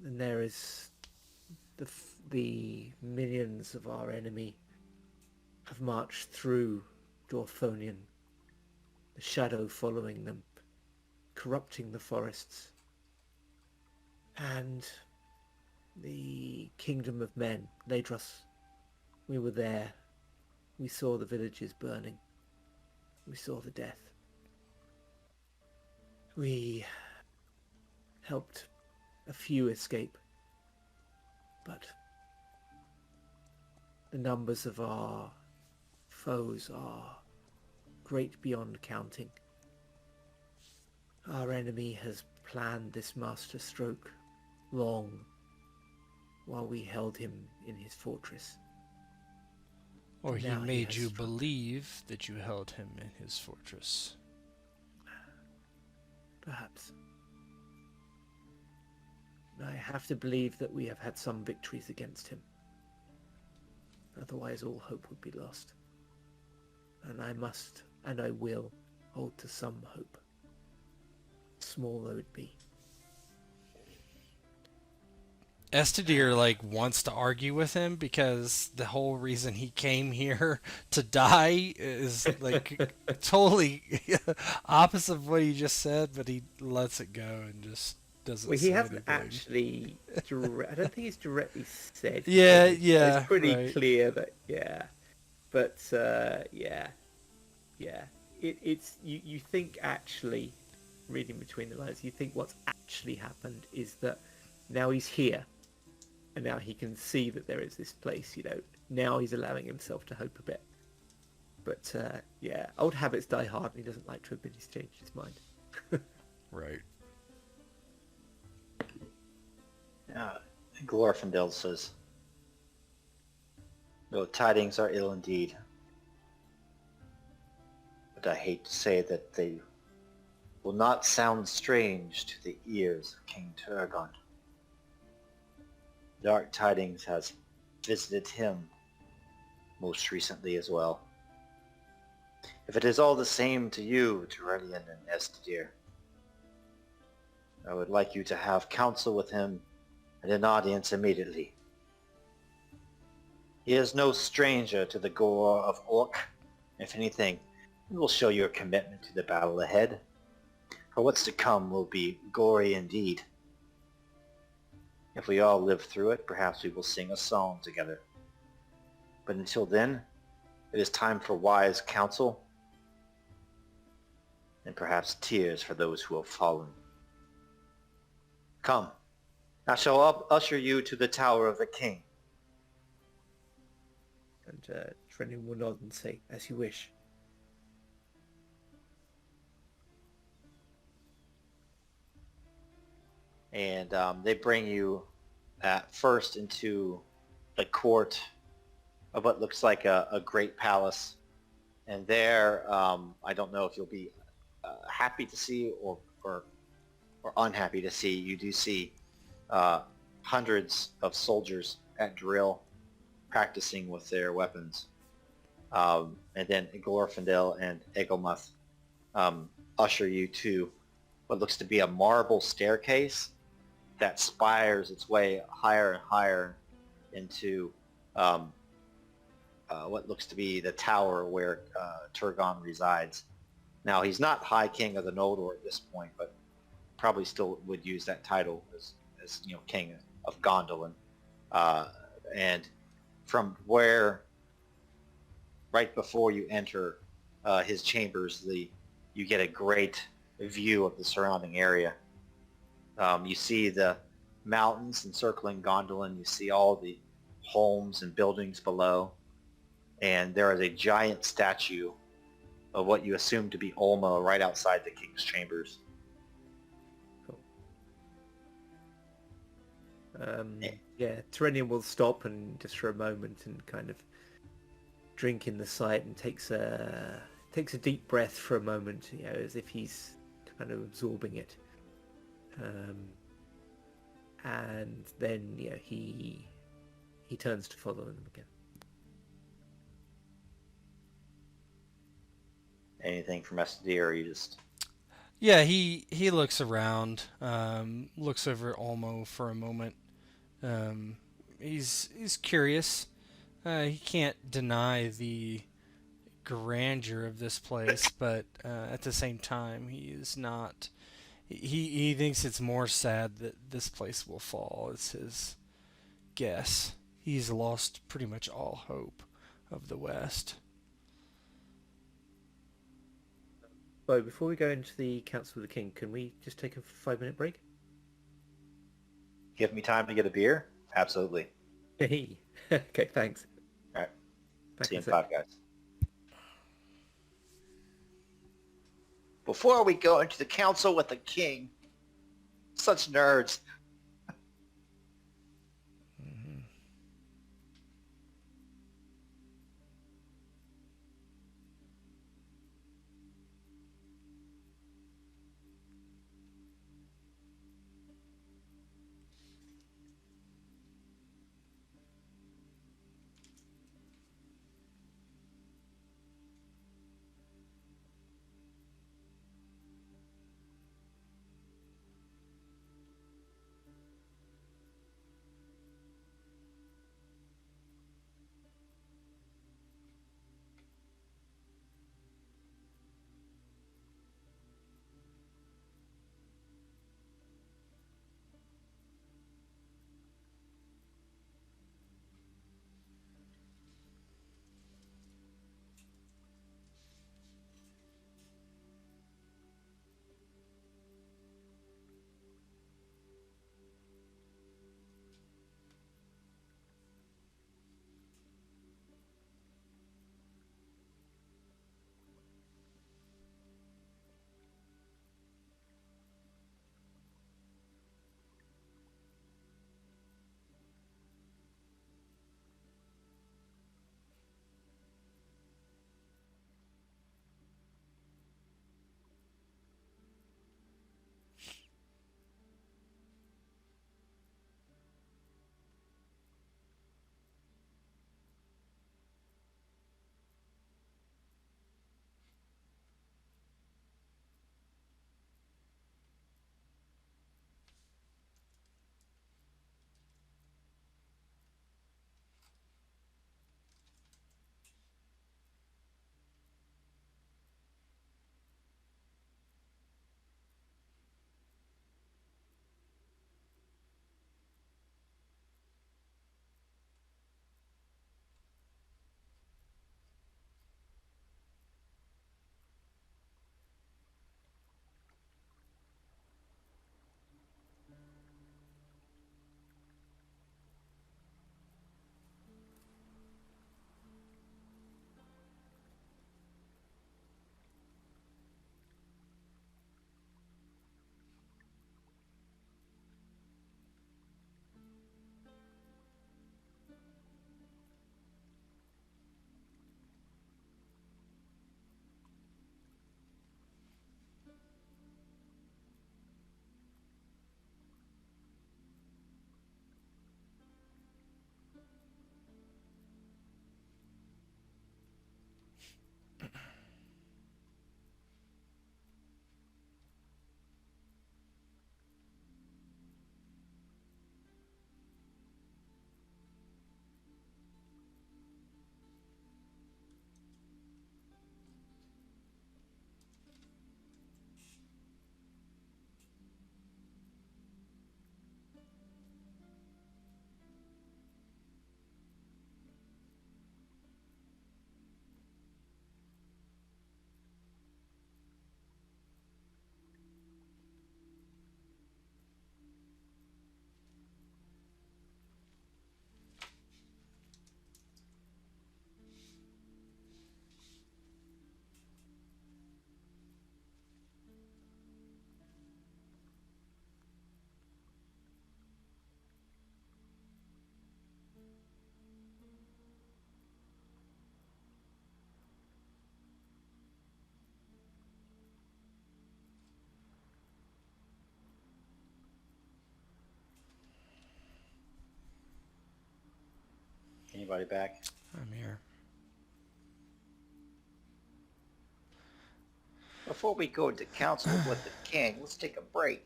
Speaker 1: And there is the minions of our enemy have marched through Dorthonion, the shadow following them, corrupting the forests. And the kingdom of men, Ladros, we were there. We saw the villages burning. We saw the death. We helped a few escape, but the numbers of our foes are great beyond counting. Our enemy has planned this master stroke long while we held him in his fortress.
Speaker 3: Or he
Speaker 1: Now
Speaker 3: made you
Speaker 1: struck.
Speaker 3: believe that you held him in his fortress.
Speaker 1: Perhaps. I have to believe that we have had some victories against him. Otherwise all hope would be lost. And I must, and I will, hold to some hope. Small though it be.
Speaker 3: Estedir wants to argue with him because the whole reason he came here to die is totally opposite of what he just said, but he lets it go and just doesn't
Speaker 1: Well,
Speaker 3: say
Speaker 1: he hasn't
Speaker 3: anything.
Speaker 1: actually. I don't think he's directly said.
Speaker 3: Yeah,
Speaker 1: anything.
Speaker 3: yeah,
Speaker 1: It's pretty
Speaker 3: right.
Speaker 1: clear that but It's you think actually, reading between the lines, you think what's actually happened is that now he's here, and now he can see that there is this place. Now he's allowing himself to hope a bit. But old habits die hard, and he doesn't like to admit he's changed his mind.
Speaker 3: Right.
Speaker 2: Glorfindel says, "No, tidings are ill indeed. But I hate to say that they will not sound strange to the ears of King Turgon. Dark tidings has visited him most recently as well. If it is all the same to you, Terenion and Estedir, I would like you to have counsel with him and an audience immediately. He is no stranger to the gore of Orc. If anything, it will show your commitment to the battle ahead. For what's to come will be gory indeed. If we all live through it, perhaps we will sing a song together. But until then, it is time for wise counsel, and perhaps tears for those who have fallen. Come, I shall usher you to the Tower of the King."
Speaker 1: And Terenion will nod and say, "As you wish."
Speaker 2: And they bring you at first into the court of what looks like a great palace. And there, I don't know if you'll be happy to see or unhappy to see, you do see hundreds of soldiers at drill practicing with their weapons. And then Glorfindel and Egelmuth usher you to what looks to be a marble staircase that spires its way higher and higher into what looks to be the tower where Turgon resides. Now, he's not High King of the Noldor at this point, but probably still would use that title as King of Gondolin. And from where, right before you enter his chambers, you get a great view of the surrounding area. You see the mountains encircling Gondolin. You see all the homes and buildings below. And there is a giant statue of what you assume to be Olma right outside the king's chambers.
Speaker 1: Cool. Terenion will stop and just for a moment and kind of drink in the sight and takes a deep breath for a moment, as if he's kind of absorbing it. And then he turns to follow them again.
Speaker 2: Anything from Estedir, or you just...
Speaker 3: Yeah, he looks around, looks over at Olmo for a moment. He's curious. He can't deny the grandeur of this place, but at the same time, he is not. He thinks it's more sad that this place will fall. It's his guess. He's lost pretty much all hope of the West.
Speaker 1: Bo, before we go into the Council of the King, can we just take a 5-minute break?
Speaker 2: Give me time to get a beer? Absolutely.
Speaker 1: Hey. Okay, thanks.
Speaker 2: All right.
Speaker 1: Back
Speaker 2: See you
Speaker 1: in
Speaker 2: in
Speaker 1: a sec.
Speaker 2: 5, guys. Before we go into the council with the king, such nerds. everybody back?
Speaker 3: I'm here.
Speaker 2: Before we go to council with the king, let's take a break.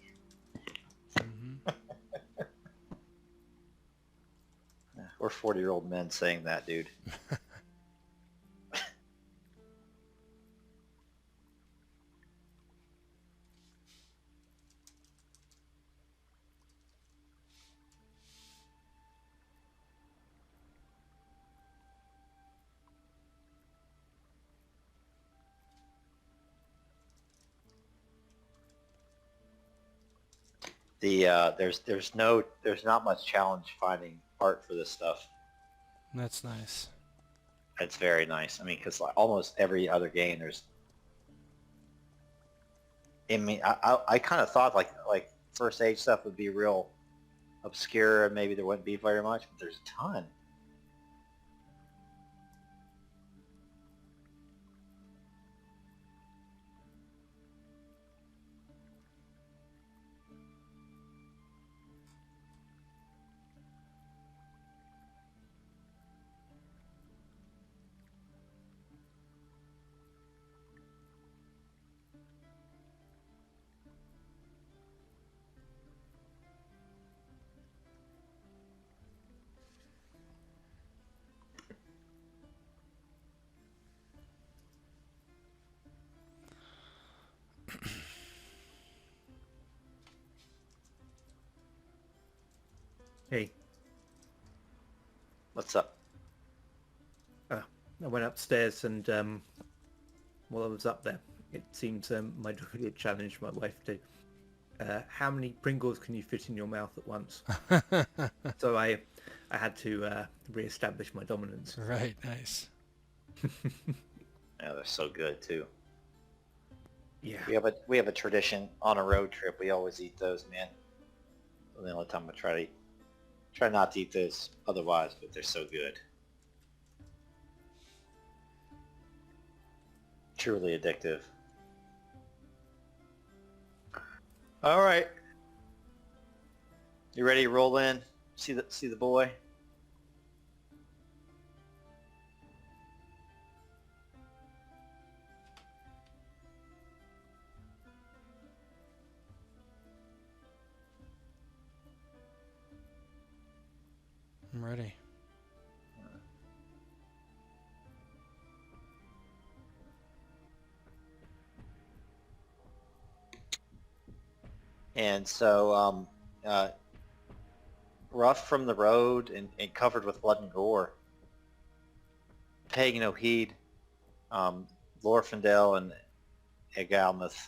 Speaker 2: We're 40-year-old men saying that, dude. There's not much challenge finding art for this stuff.
Speaker 3: That's nice.
Speaker 2: It's very nice. I mean, because like almost every other game, there's. I mean, I kind of thought like First Age stuff would be real obscure and maybe there wouldn't be very much, but there's a ton.
Speaker 1: Hey,
Speaker 2: What's up?
Speaker 1: I went upstairs and while I was up there, it seems my druid had challenged my wife to how many Pringles can you fit in your mouth at once? So I had to re-establish my dominance.
Speaker 3: Right, nice.
Speaker 2: Yeah, they're so good too.
Speaker 1: Yeah.
Speaker 2: We have a tradition on a road trip. We always eat those, man. The only time I try not to eat those otherwise, but they're so good. Truly addictive. All right. You ready to roll in? See the boy?
Speaker 3: I'm ready.
Speaker 2: And so, rough from the road and covered with blood and gore. Paying no heed, Lorfindel and Egalmuth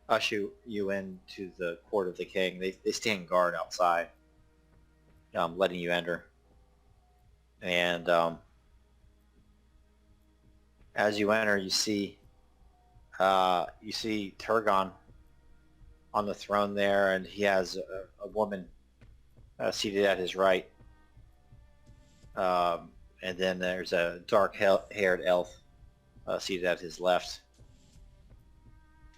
Speaker 2: usher you into the court of the king. They stand guard outside, letting you enter. And as you enter, you see Turgon on the throne there, and he has a woman seated at his right. And then there's a dark-haired elf seated at his left.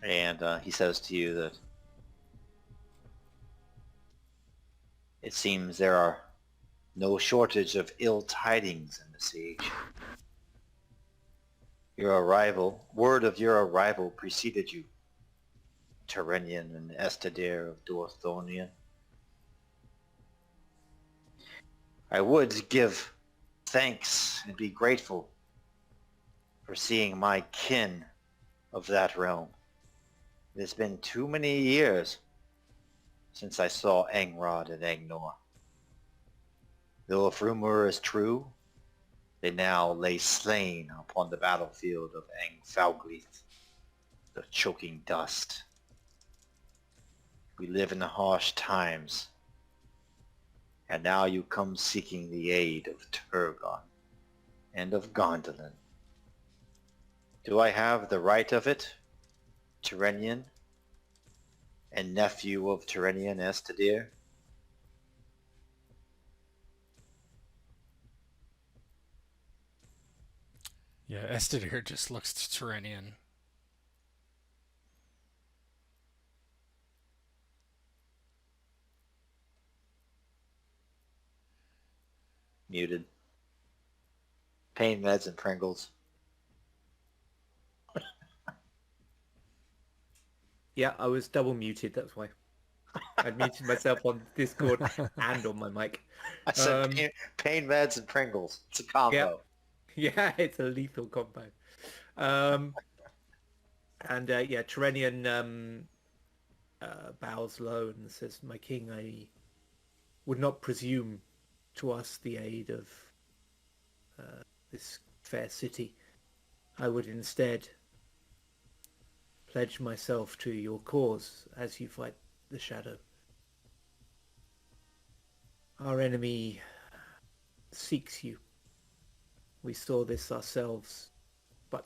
Speaker 2: And he says to you that it seems there are no shortage of ill tidings in the siege. Word of your arrival preceded you, Terenion and Estedir of Dorthonion. I would give thanks and be grateful for seeing my kin of that realm. It has been too many years since I saw Angrod and Angnor. Though if rumor is true, they now lay slain upon the battlefield of Angfauglith, the choking dust. We live in harsh times, and now you come seeking the aid of Turgon and of Gondolin. Do I have the right of it, Terenion, and nephew of Terenion Estedir?
Speaker 3: Yeah, Estedir just looks to Terenion.
Speaker 2: Muted. Pain meds and Pringles.
Speaker 1: Yeah, I was double muted, that's why. I'd muted myself on Discord and on my mic.
Speaker 2: I said
Speaker 1: Um,
Speaker 2: pain meds and Pringles. It's a
Speaker 1: yeah,
Speaker 2: combo.
Speaker 1: yeah, it's a lethal combo. Um, and yeah, Terenion bows low and says, "My king, I would not presume to ask the aid of this fair city. I would instead pledge myself to your cause as you fight the shadow. Our enemy seeks you. We saw this ourselves, but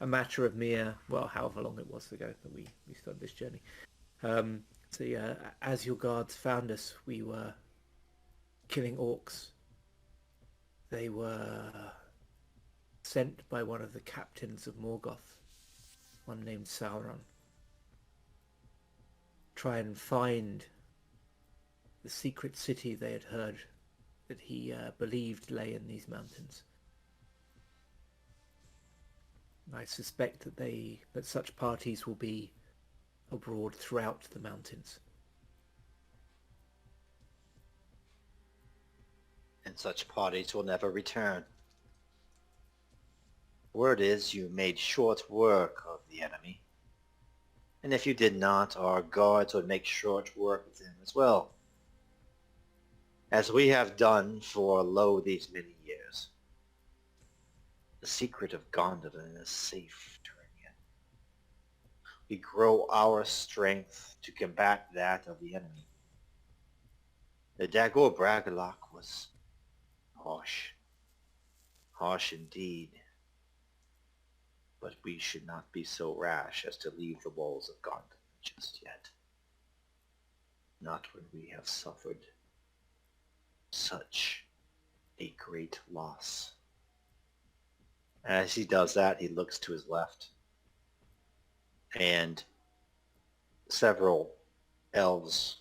Speaker 1: a matter of mere, well, however long it was ago that we started this journey. So yeah, as your guards found us, we were killing orcs. They were sent by one of the captains of Morgoth, one named Sauron. Try and find the secret city they had heard that he believed lay in these mountains. I suspect that such parties will be abroad throughout the mountains.
Speaker 2: And such parties will never return. Word is you made short work of the enemy. And if you did not, our guards would make short work of them as well. As we have done for lo these many years. The secret of Gondolin is safe, Terenion. We grow our strength to combat that of the enemy. The Dagor Bragalok was harsh. Harsh indeed. But we should not be so rash as to leave the walls of Gondolin just yet. Not when we have suffered such a great loss. As he does that, he looks to his left, and several elves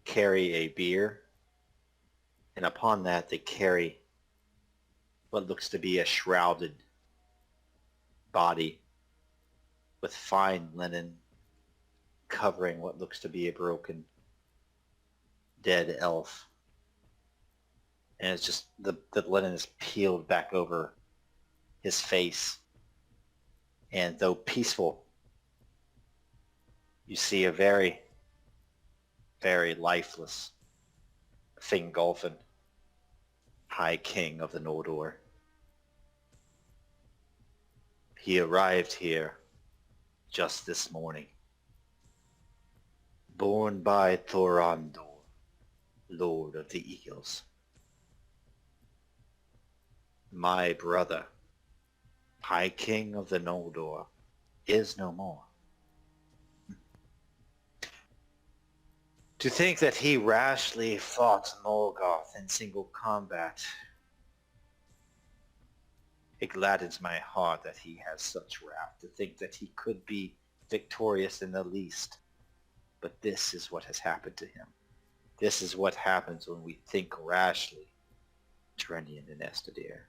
Speaker 2: carry a bier, and upon that they carry what looks to be a shrouded body with fine linen covering what looks to be a broken dead elf. And it's just the linen is peeled back over his face. And though peaceful, you see a very, very lifeless Fingolfin, High King of the Noldor. He arrived here just this morning, born by Thorondor, Lord of the Eagles. My brother, High King of the Noldor, is no more. To think that he rashly fought Morgoth in single combat, it gladdens my heart that he has such wrath, to think that he could be victorious in the least. But this is what has happened to him. This is what happens when we think rashly, Terenion and Estedir.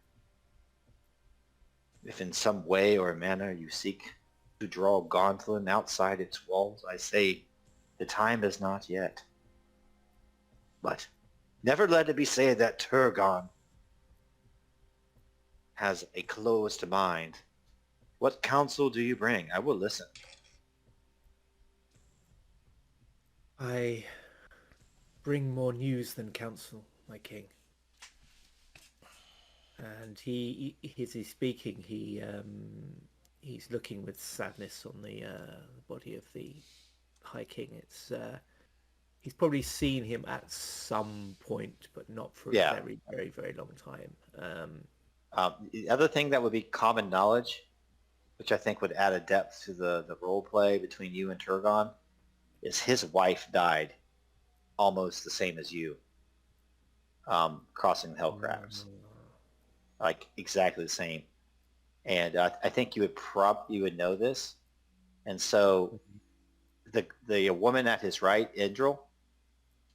Speaker 2: If in some way or manner you seek to draw Gondolin outside its walls, I say the time is not yet. But never let it be said that Turgon has a closed mind. What counsel do you bring? I will listen.
Speaker 1: I bring more news than counsel, my king. And as he's speaking, he's looking with sadness on the body of the High King. It's he's probably seen him at some point, but not for a very, very, very long time.
Speaker 2: The other thing that would be common knowledge, which I think would add a depth to the role play between you and Turgon, is his wife died almost the same as you, crossing the Hellcrabs. Like exactly the same. And I think you would know this. And so the woman at his right, Idril,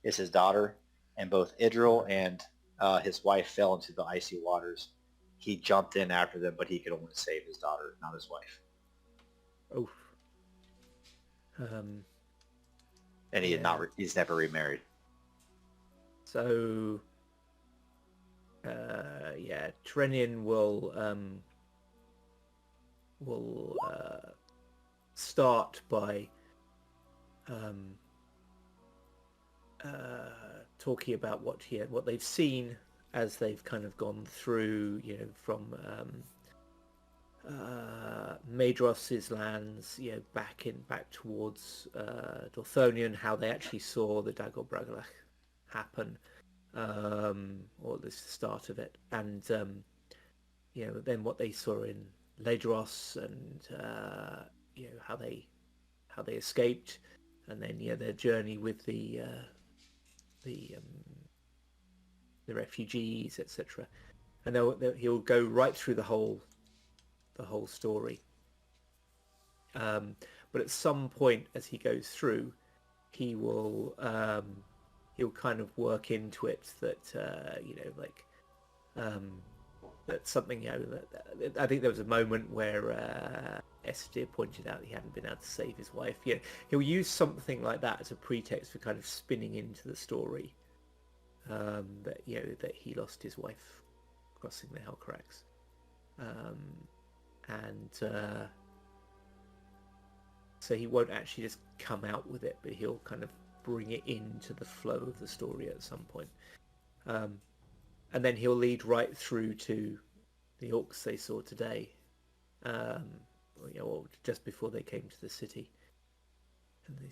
Speaker 2: is his daughter. and both Idril and his wife fell into the icy waters. He jumped in after them, but he could only save his daughter, not his wife.
Speaker 1: Oh.
Speaker 2: And he had
Speaker 1: Yeah.
Speaker 2: he's never remarried.
Speaker 1: So, yeah, Terenion will start by talking about what they've seen as they've kind of gone through, from Maedross's lands, back towards Dorthonion, how they actually saw the Dagor Bragalach happen, or the start of it, and then what they saw in Ledros, and how they escaped, and then their journey with the refugees, etc. And he'll go right through the whole story. But at some point, as he goes through, he will he'll kind of work into it that that something, that I think there was a moment where Estedir pointed out he hadn't been able to save his wife. He'll use something like that as a pretext for kind of spinning into the story, that he lost his wife crossing the Hellcracks, and so he won't actually just come out with it, but he'll kind of bring it into the flow of the story at some point. And then he'll lead right through to the orcs they saw today, or just before they came to the city. And they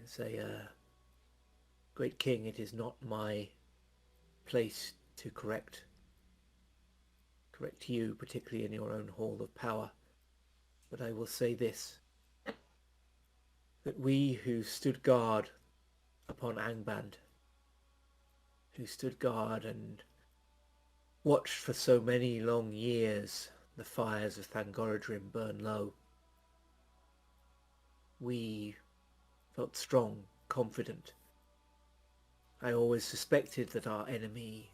Speaker 1: say, "Great King, it is not my place to correct you, particularly in your own hall of power. But I will say this, that we who stood guard upon Angband, who stood guard and watched for so many long years the fires of Thangorodrim burn low, we felt strong, confident. I always suspected that our enemy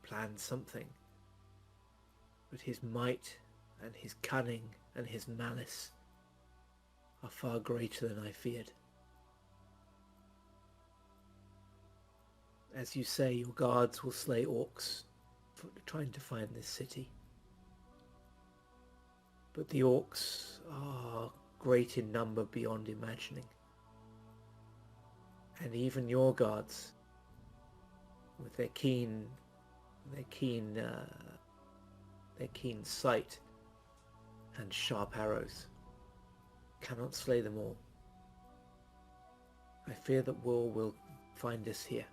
Speaker 1: planned something, but his might and his cunning and his malice are far greater than I feared. As you say, your guards will slay orcs for trying to find this city. But the orcs are great in number beyond imagining. And even your guards, with their keen sight and sharp arrows, cannot slay them all. I fear that war will find us here."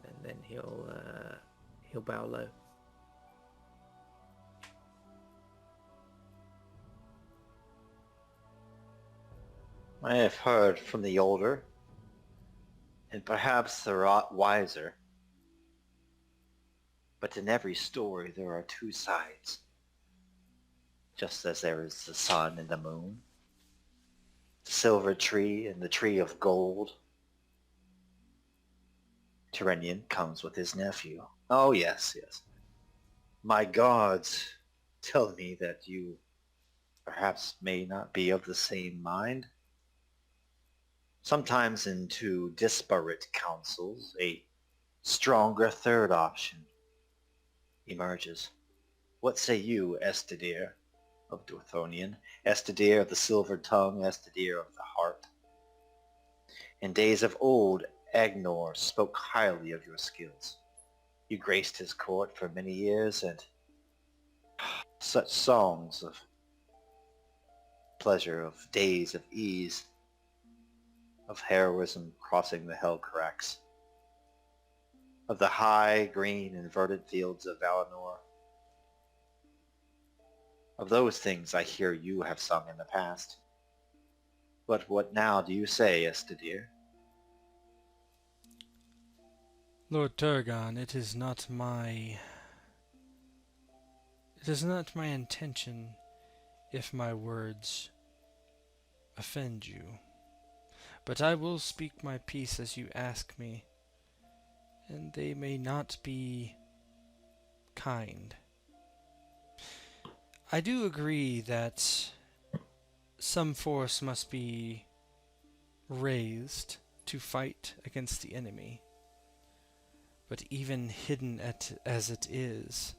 Speaker 1: And then he'll bow low.
Speaker 2: I have heard from the older, and perhaps the wiser, but in every story there are two sides, just as there is the sun and the moon, the silver tree and the tree of gold. Terenion comes with his nephew. Oh, yes. My gods tell me that you perhaps may not be of the same mind. Sometimes in two disparate councils, a stronger third option emerges. What say you, Estedir of Dorthonion, Estedir of the silver tongue, Estedir of the heart? In days of old, Agnor spoke highly of your skills. You graced his court for many years, and such songs of pleasure, of days of ease, of heroism crossing the Hellcracks, of the high, green, and verdant fields of Valinor. Of those things I hear you have sung in the past. But what now do you say, Estedir?
Speaker 3: Lord Turgon, it is not my intention if my words offend you. but I will speak my piece as you ask me, and they may not be kind. I do agree that some force must be raised to fight against the enemy, but even hidden as it is,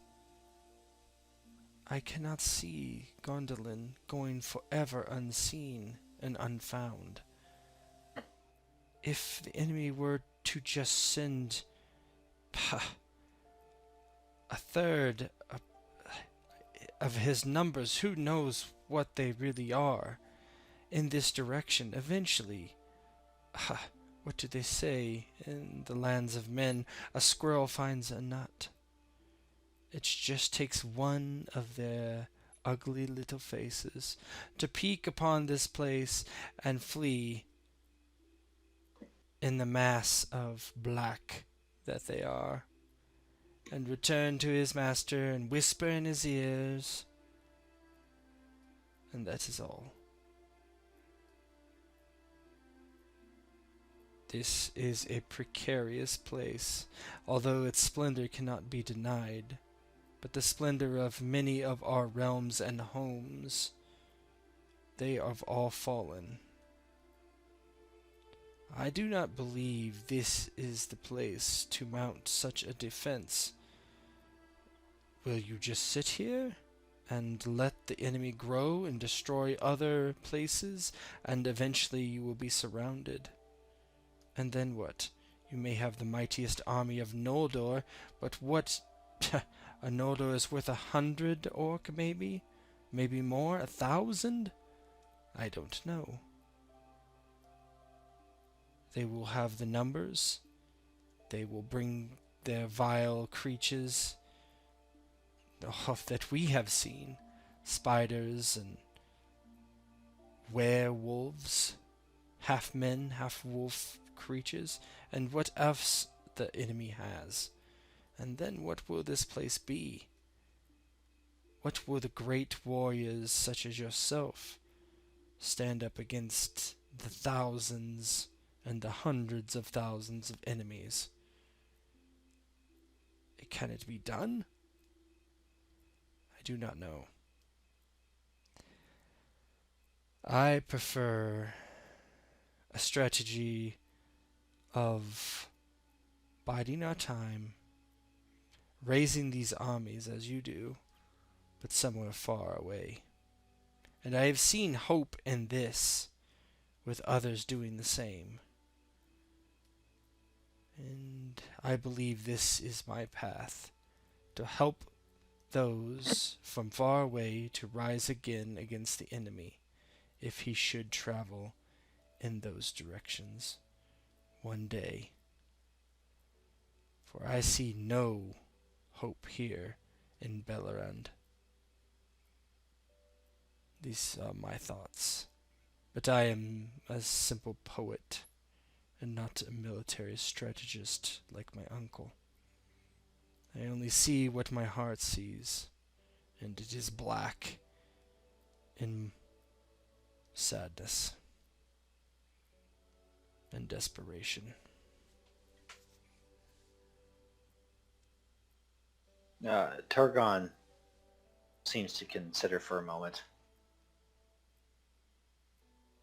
Speaker 3: I cannot see Gondolin going forever unseen and unfound. If the enemy were to just send a third of his numbers, who knows what they really are, in this direction, eventually, what do they say in the lands of men? A squirrel finds a nut. It just takes one of their ugly little faces to peek upon this place and flee in the mass of black that they are, and return to his master and whisper in his ears, and that is all. This is a precarious place, although its splendor cannot be denied, but the splendor of many of our realms and homes, they have all fallen. I do not believe this is the place to mount such a defense. Will you just sit here and let the enemy grow and destroy other places, and eventually you will be surrounded? And then what? You may have the mightiest army of Noldor, but what? A Noldor is worth 100 orc, maybe? Maybe more? 1,000? I don't know. They will have the numbers. They will bring their vile creatures that we have seen. Spiders and werewolves. Half men, half wolf creatures. And what else the enemy has. And then what will this place be? What will the great warriors such as yourself stand up against the thousands and the hundreds of thousands of enemies? Can it be done? I do not know. I prefer a strategy of biding our time, raising these armies as you do, but somewhere far away. And I have seen hope in this, with others doing the same. And I believe this is my path, to help those from far away to rise again against the enemy, if he should travel in those directions one day. For I see no hope here in Beleriand. These are my thoughts, but I am a simple poet and not a military strategist like my uncle. I only see what my heart sees, and it is black in sadness and desperation.
Speaker 2: Turgon seems to consider for a moment.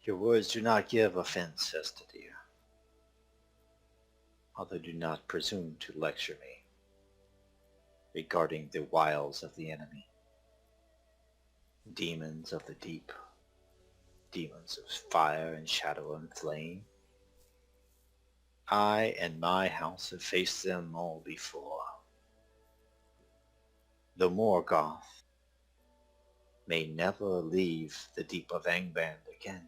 Speaker 2: Your words do not give offense, Estedir. Although do not presume to lecture me regarding the wiles of the enemy. Demons of the deep, demons of fire and shadow and flame. I and my house have faced them all before. The Morgoth may never leave the deep of Angband again.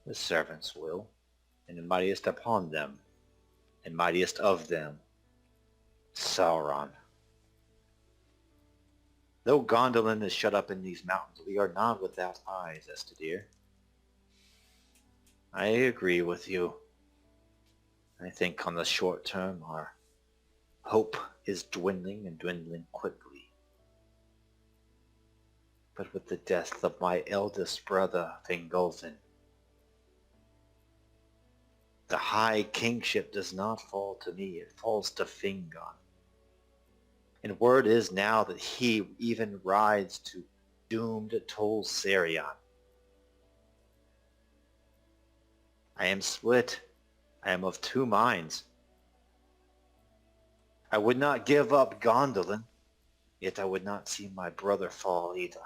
Speaker 2: The servants will, and the mightiest upon them, and mightiest of them, Sauron. Though Gondolin is shut up in these mountains, we are not without eyes, Estedir. I agree with you. I think on the short term our hope is dwindling and dwindling quickly. But with the death of my eldest brother, Fingolfin, The high kingship does not fall to me, it falls to Fingon. And word is now that he even rides to doomed Tol Sirion. I am split. I am of two minds. I would not give up Gondolin, yet I would not see my brother fall either.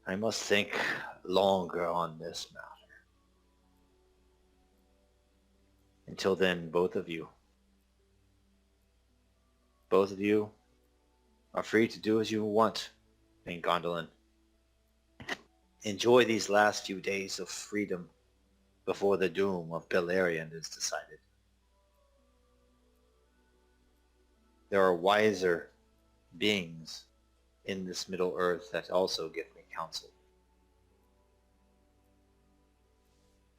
Speaker 2: I must think longer on this matter. Until then, both of you are free to do as you want in Gondolin. Enjoy these last few days of freedom before the doom of Beleriand is decided. There are wiser beings in this Middle Earth that also give me counsel.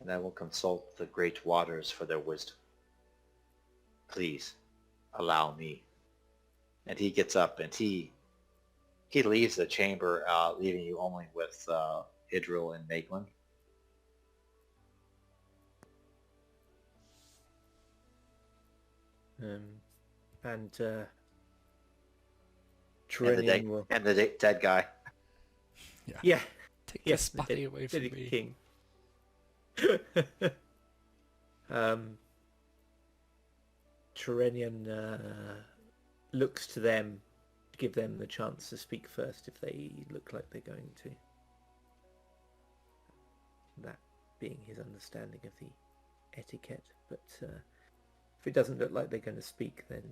Speaker 2: And I will consult the great waters for their wisdom. Please, allow me. And he gets up and he leaves the chamber, leaving you only with Idril and Maglin.
Speaker 1: And
Speaker 2: And the dead guy.
Speaker 1: Yeah.
Speaker 3: Take
Speaker 1: Yes,
Speaker 3: this body away from
Speaker 1: the
Speaker 3: me.
Speaker 1: king. Terenion looks to them to give them the chance to speak first if they look like they're going to. That being his understanding of the etiquette, but if it doesn't look like they're going to speak, then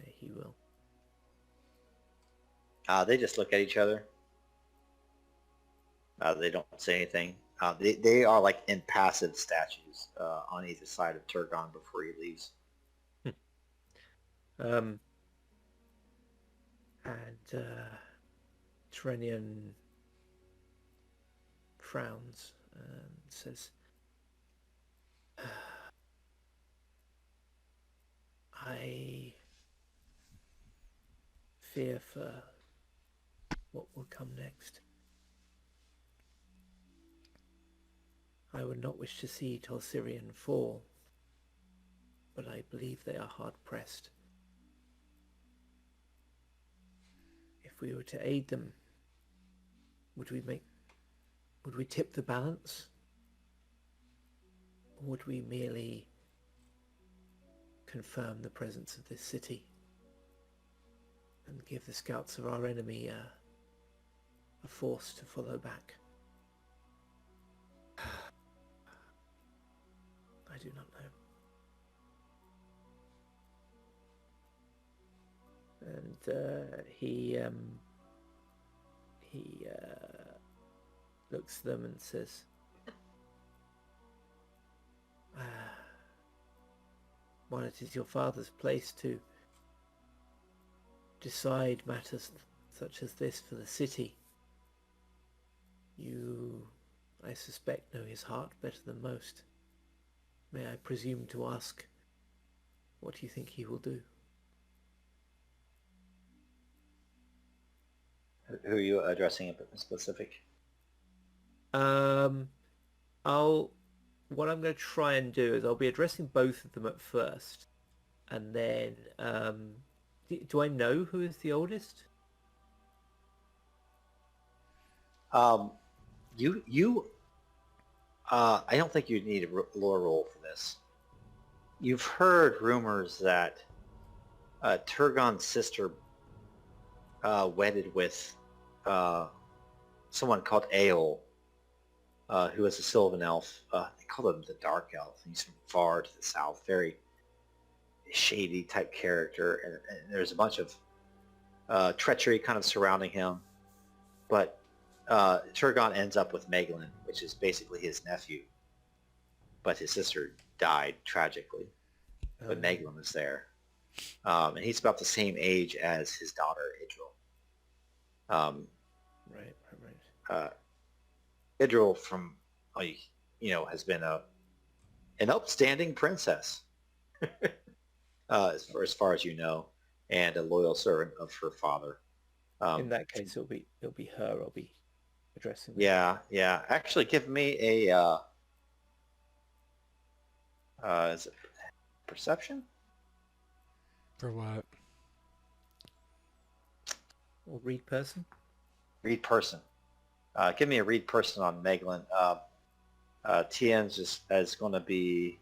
Speaker 1: he will.
Speaker 2: They just look at each other. They don't say anything. They are like impassive statues on either side of Turgon before he leaves.
Speaker 1: And Terenion frowns and says, I fear for what will come next. I would not wish to see Tol Sirion fall, but I believe they are hard-pressed. If we were to aid them, would we tip the balance? Or would we merely confirm the presence of this city and give the scouts of our enemy a force to follow back? I do not know. And he looks at them and says, while it is your father's place to decide matters such as this for the city, you, I suspect, know his heart better than most. May I presume to ask, what do you think he will do?
Speaker 2: Who are you addressing in specific?
Speaker 1: What I'm going to try and do is I'll be addressing both of them at first, and then do I know who is the oldest?
Speaker 2: I don't think you need a lore roll for this. You've heard rumors that Turgon's sister wedded with someone called Aeol, who is a Sylvan elf. They call him the Dark Elf. He's from far to the south, very shady type character, and there's a bunch of treachery kind of surrounding him. But Turgon ends up with Maglin, which is basically his nephew. But his sister died tragically. But Maglin was there. And he's about the same age as his daughter, Idril.
Speaker 1: Right.
Speaker 2: Idril, has been an upstanding princess, as far as you know, and a loyal servant of her father.
Speaker 1: In that case, it'll be her I'll be addressing them.
Speaker 2: Yeah. Actually, give me a is it perception?
Speaker 3: For what?
Speaker 1: Or read person.
Speaker 2: Read person. Give me a read person on Megalyn. TN's is going to be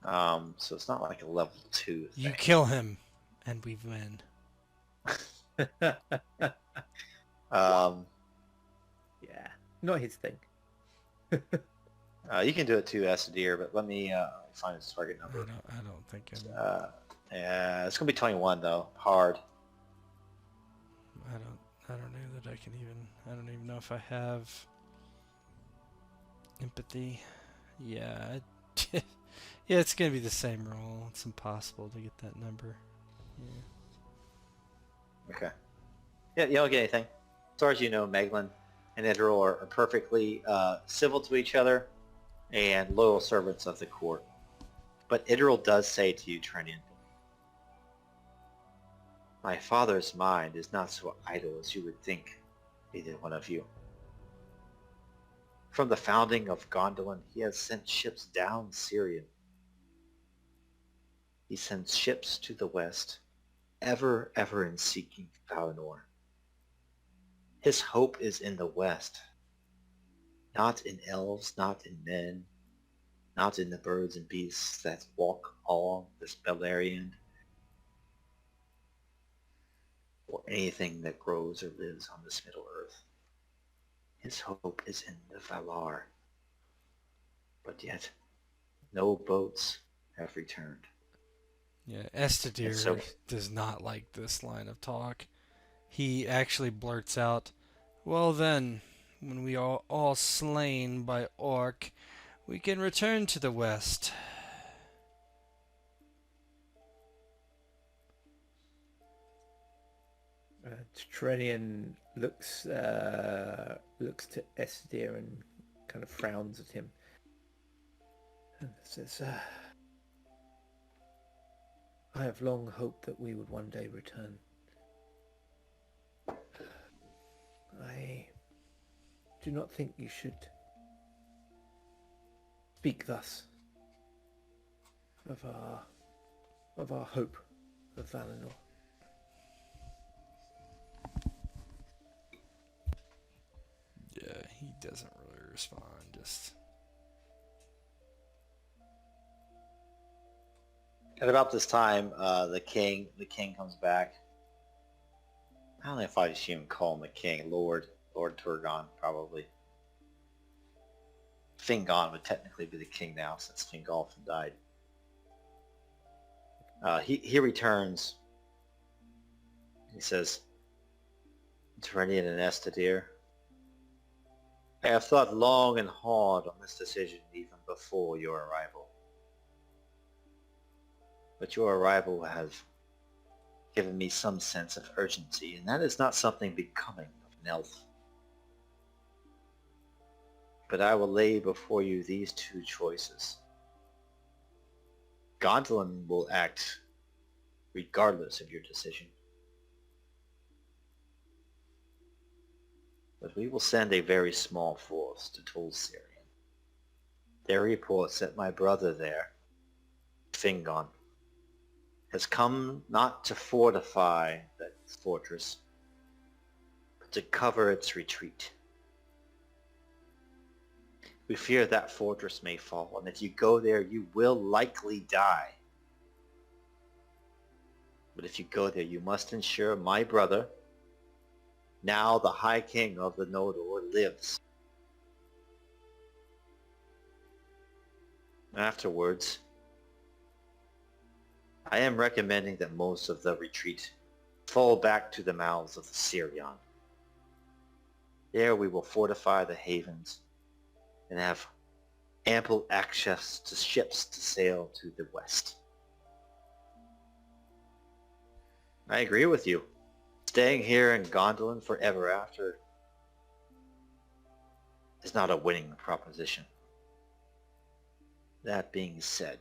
Speaker 2: so it's not like a level 2 thing.
Speaker 3: You kill him, and we win.
Speaker 1: Yeah, not his thing.
Speaker 2: You can do it too, Estedir, but let me find his target number.
Speaker 3: I don't think I'm...
Speaker 2: Yeah, it's gonna be 21 though. Hard.
Speaker 3: I don't know that I can even... I don't even know if I have empathy. Yeah. Yeah, it's gonna be the same roll. It's impossible to get that number. Yeah.
Speaker 2: Okay. Yeah, you don't get anything. As far as you know, Megalyn and Idril are perfectly civil to each other and loyal servants of the court. But Idril does say to you, Terenion, my father's mind is not so idle as you would think, either one of you. From the founding of Gondolin, he has sent ships down Sirion. He sends ships to the west, ever in seeking Valinor. His hope is in the west, not in elves, not in men, not in the birds and beasts that walk along this Beleriand, or anything that grows or lives on this Middle Earth. His hope is in the Valar, but yet no boats have returned.
Speaker 3: Yeah, Estedir
Speaker 2: So-
Speaker 3: does not like this line of talk. He actually blurts out, well then, when we are all slain by orc, we can return to the west.
Speaker 1: Terenion looks to Estedir and kind of frowns at him and says, I have long hoped that we would one day return. I do not think you should speak thus of our hope of Valinor.
Speaker 3: Yeah, he doesn't really respond, just...
Speaker 2: At about this time, the king comes back. I don't know if I should even call him a king. Lord Turgon, probably. Fingon would technically be the king now since Fingolfin died. He returns. He says, Terenion and Estedir, I have thought long and hard on this decision even before your arrival. But your arrival has given me some sense of urgency, and that is not something becoming of an elf. But I will lay before you these two choices. Gondolin will act regardless of your decision. But we will send a very small force to Tol Sirion. Their reports that my brother there, Fingon, has come not to fortify that fortress, but to cover its retreat. We fear that fortress may fall, and if you go there, you will likely die. But if you go there, you must ensure my brother, now the High King of the Noldor, lives. Afterwards, I am recommending that most of the retreat fall back to the mouths of the Sirion. There we will fortify the havens and have ample access to ships to sail to the west. I agree with you. Staying here in Gondolin forever after is not a winning proposition. That being said,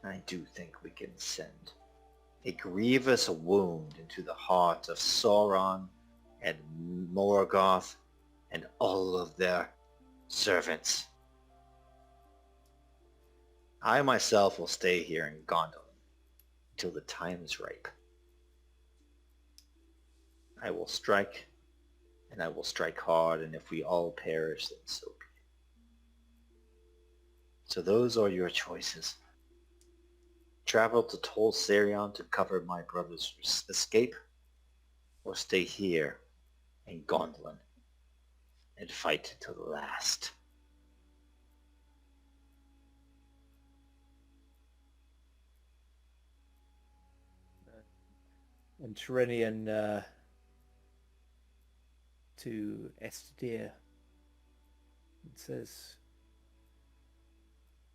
Speaker 2: I do think we can send a grievous wound into the heart of Sauron and Morgoth and all of their servants. I myself will stay here in Gondolin till the time is ripe. I will strike, and I will strike hard, and if we all perish, then so be it. So those are your choices. Travel to Tol Sirion to cover my brother's escape, or stay here in Gondolin and fight to the last.
Speaker 1: And Terenion to Estedir and says,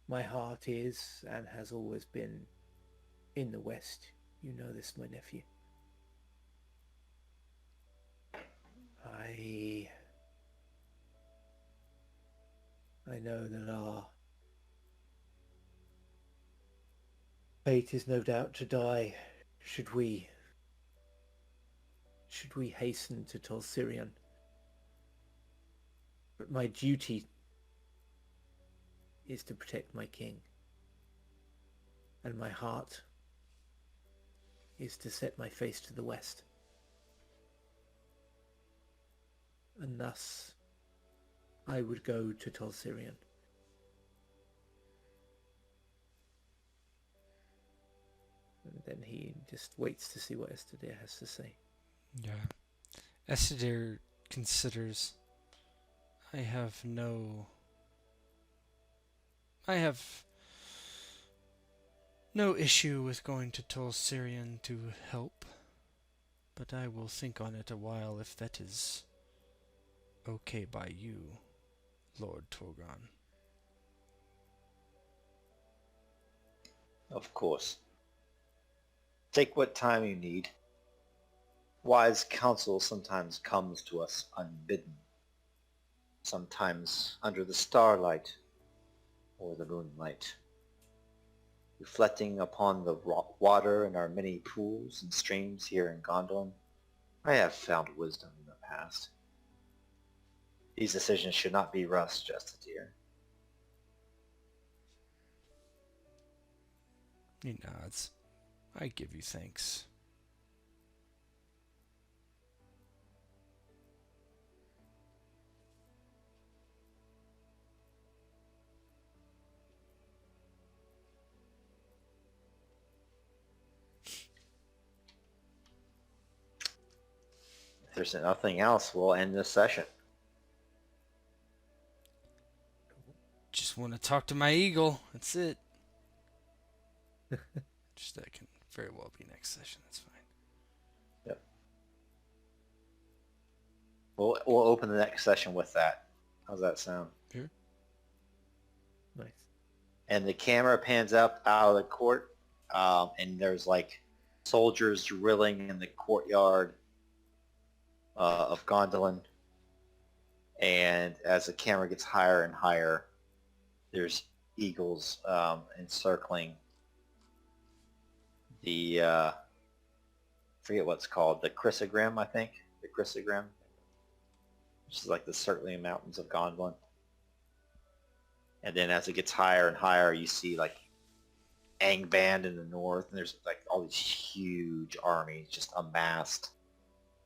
Speaker 1: my heart is and has always been in the west. You know this, my nephew. I know that our fate is no doubt to die should we hasten to Tol Sirion. But my duty is to protect my king. And my heart is to set my face to the west. And thus, I would go to Tol Sirion. And then he just waits to see what Estedir has to say.
Speaker 3: Yeah. Estedir considers, I have no issue with going to Tol Sirion to help, but I will think on it a while if that is okay by you, Lord Turgon.
Speaker 2: Of course. Take what time you need. Wise counsel sometimes comes to us unbidden, sometimes under the starlight or the moonlight. Reflecting upon the water in our many pools and streams here in Gondolin, I have found wisdom in the past. These decisions should not be rushed, Estedir.
Speaker 3: He nods. I give you thanks.
Speaker 2: If there's nothing else, we'll end this session.
Speaker 3: Just want to talk to my eagle. That's it. Just that can very well be next session. That's fine.
Speaker 2: Yep. We'll open the next session with that. How's that sound?
Speaker 3: Sure.
Speaker 1: Nice.
Speaker 2: And the camera pans up out of the court, and there's like soldiers drilling in the courtyard of Gondolin. And as the camera gets higher and higher, there's eagles encircling the forget what it's called, the chrysogram, I think. The chrysogram, which is like the circling mountains of Gondolin. And then as it gets higher and higher, you see like Angband in the north, and there's like all these huge armies just amassed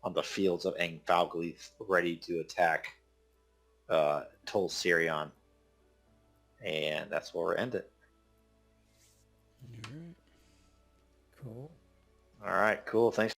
Speaker 2: on the fields of Angfalgleith, ready to attack Tol Sirion. And that's where we'll end it.
Speaker 3: All right.
Speaker 1: Cool.
Speaker 2: All right, cool. Thanks.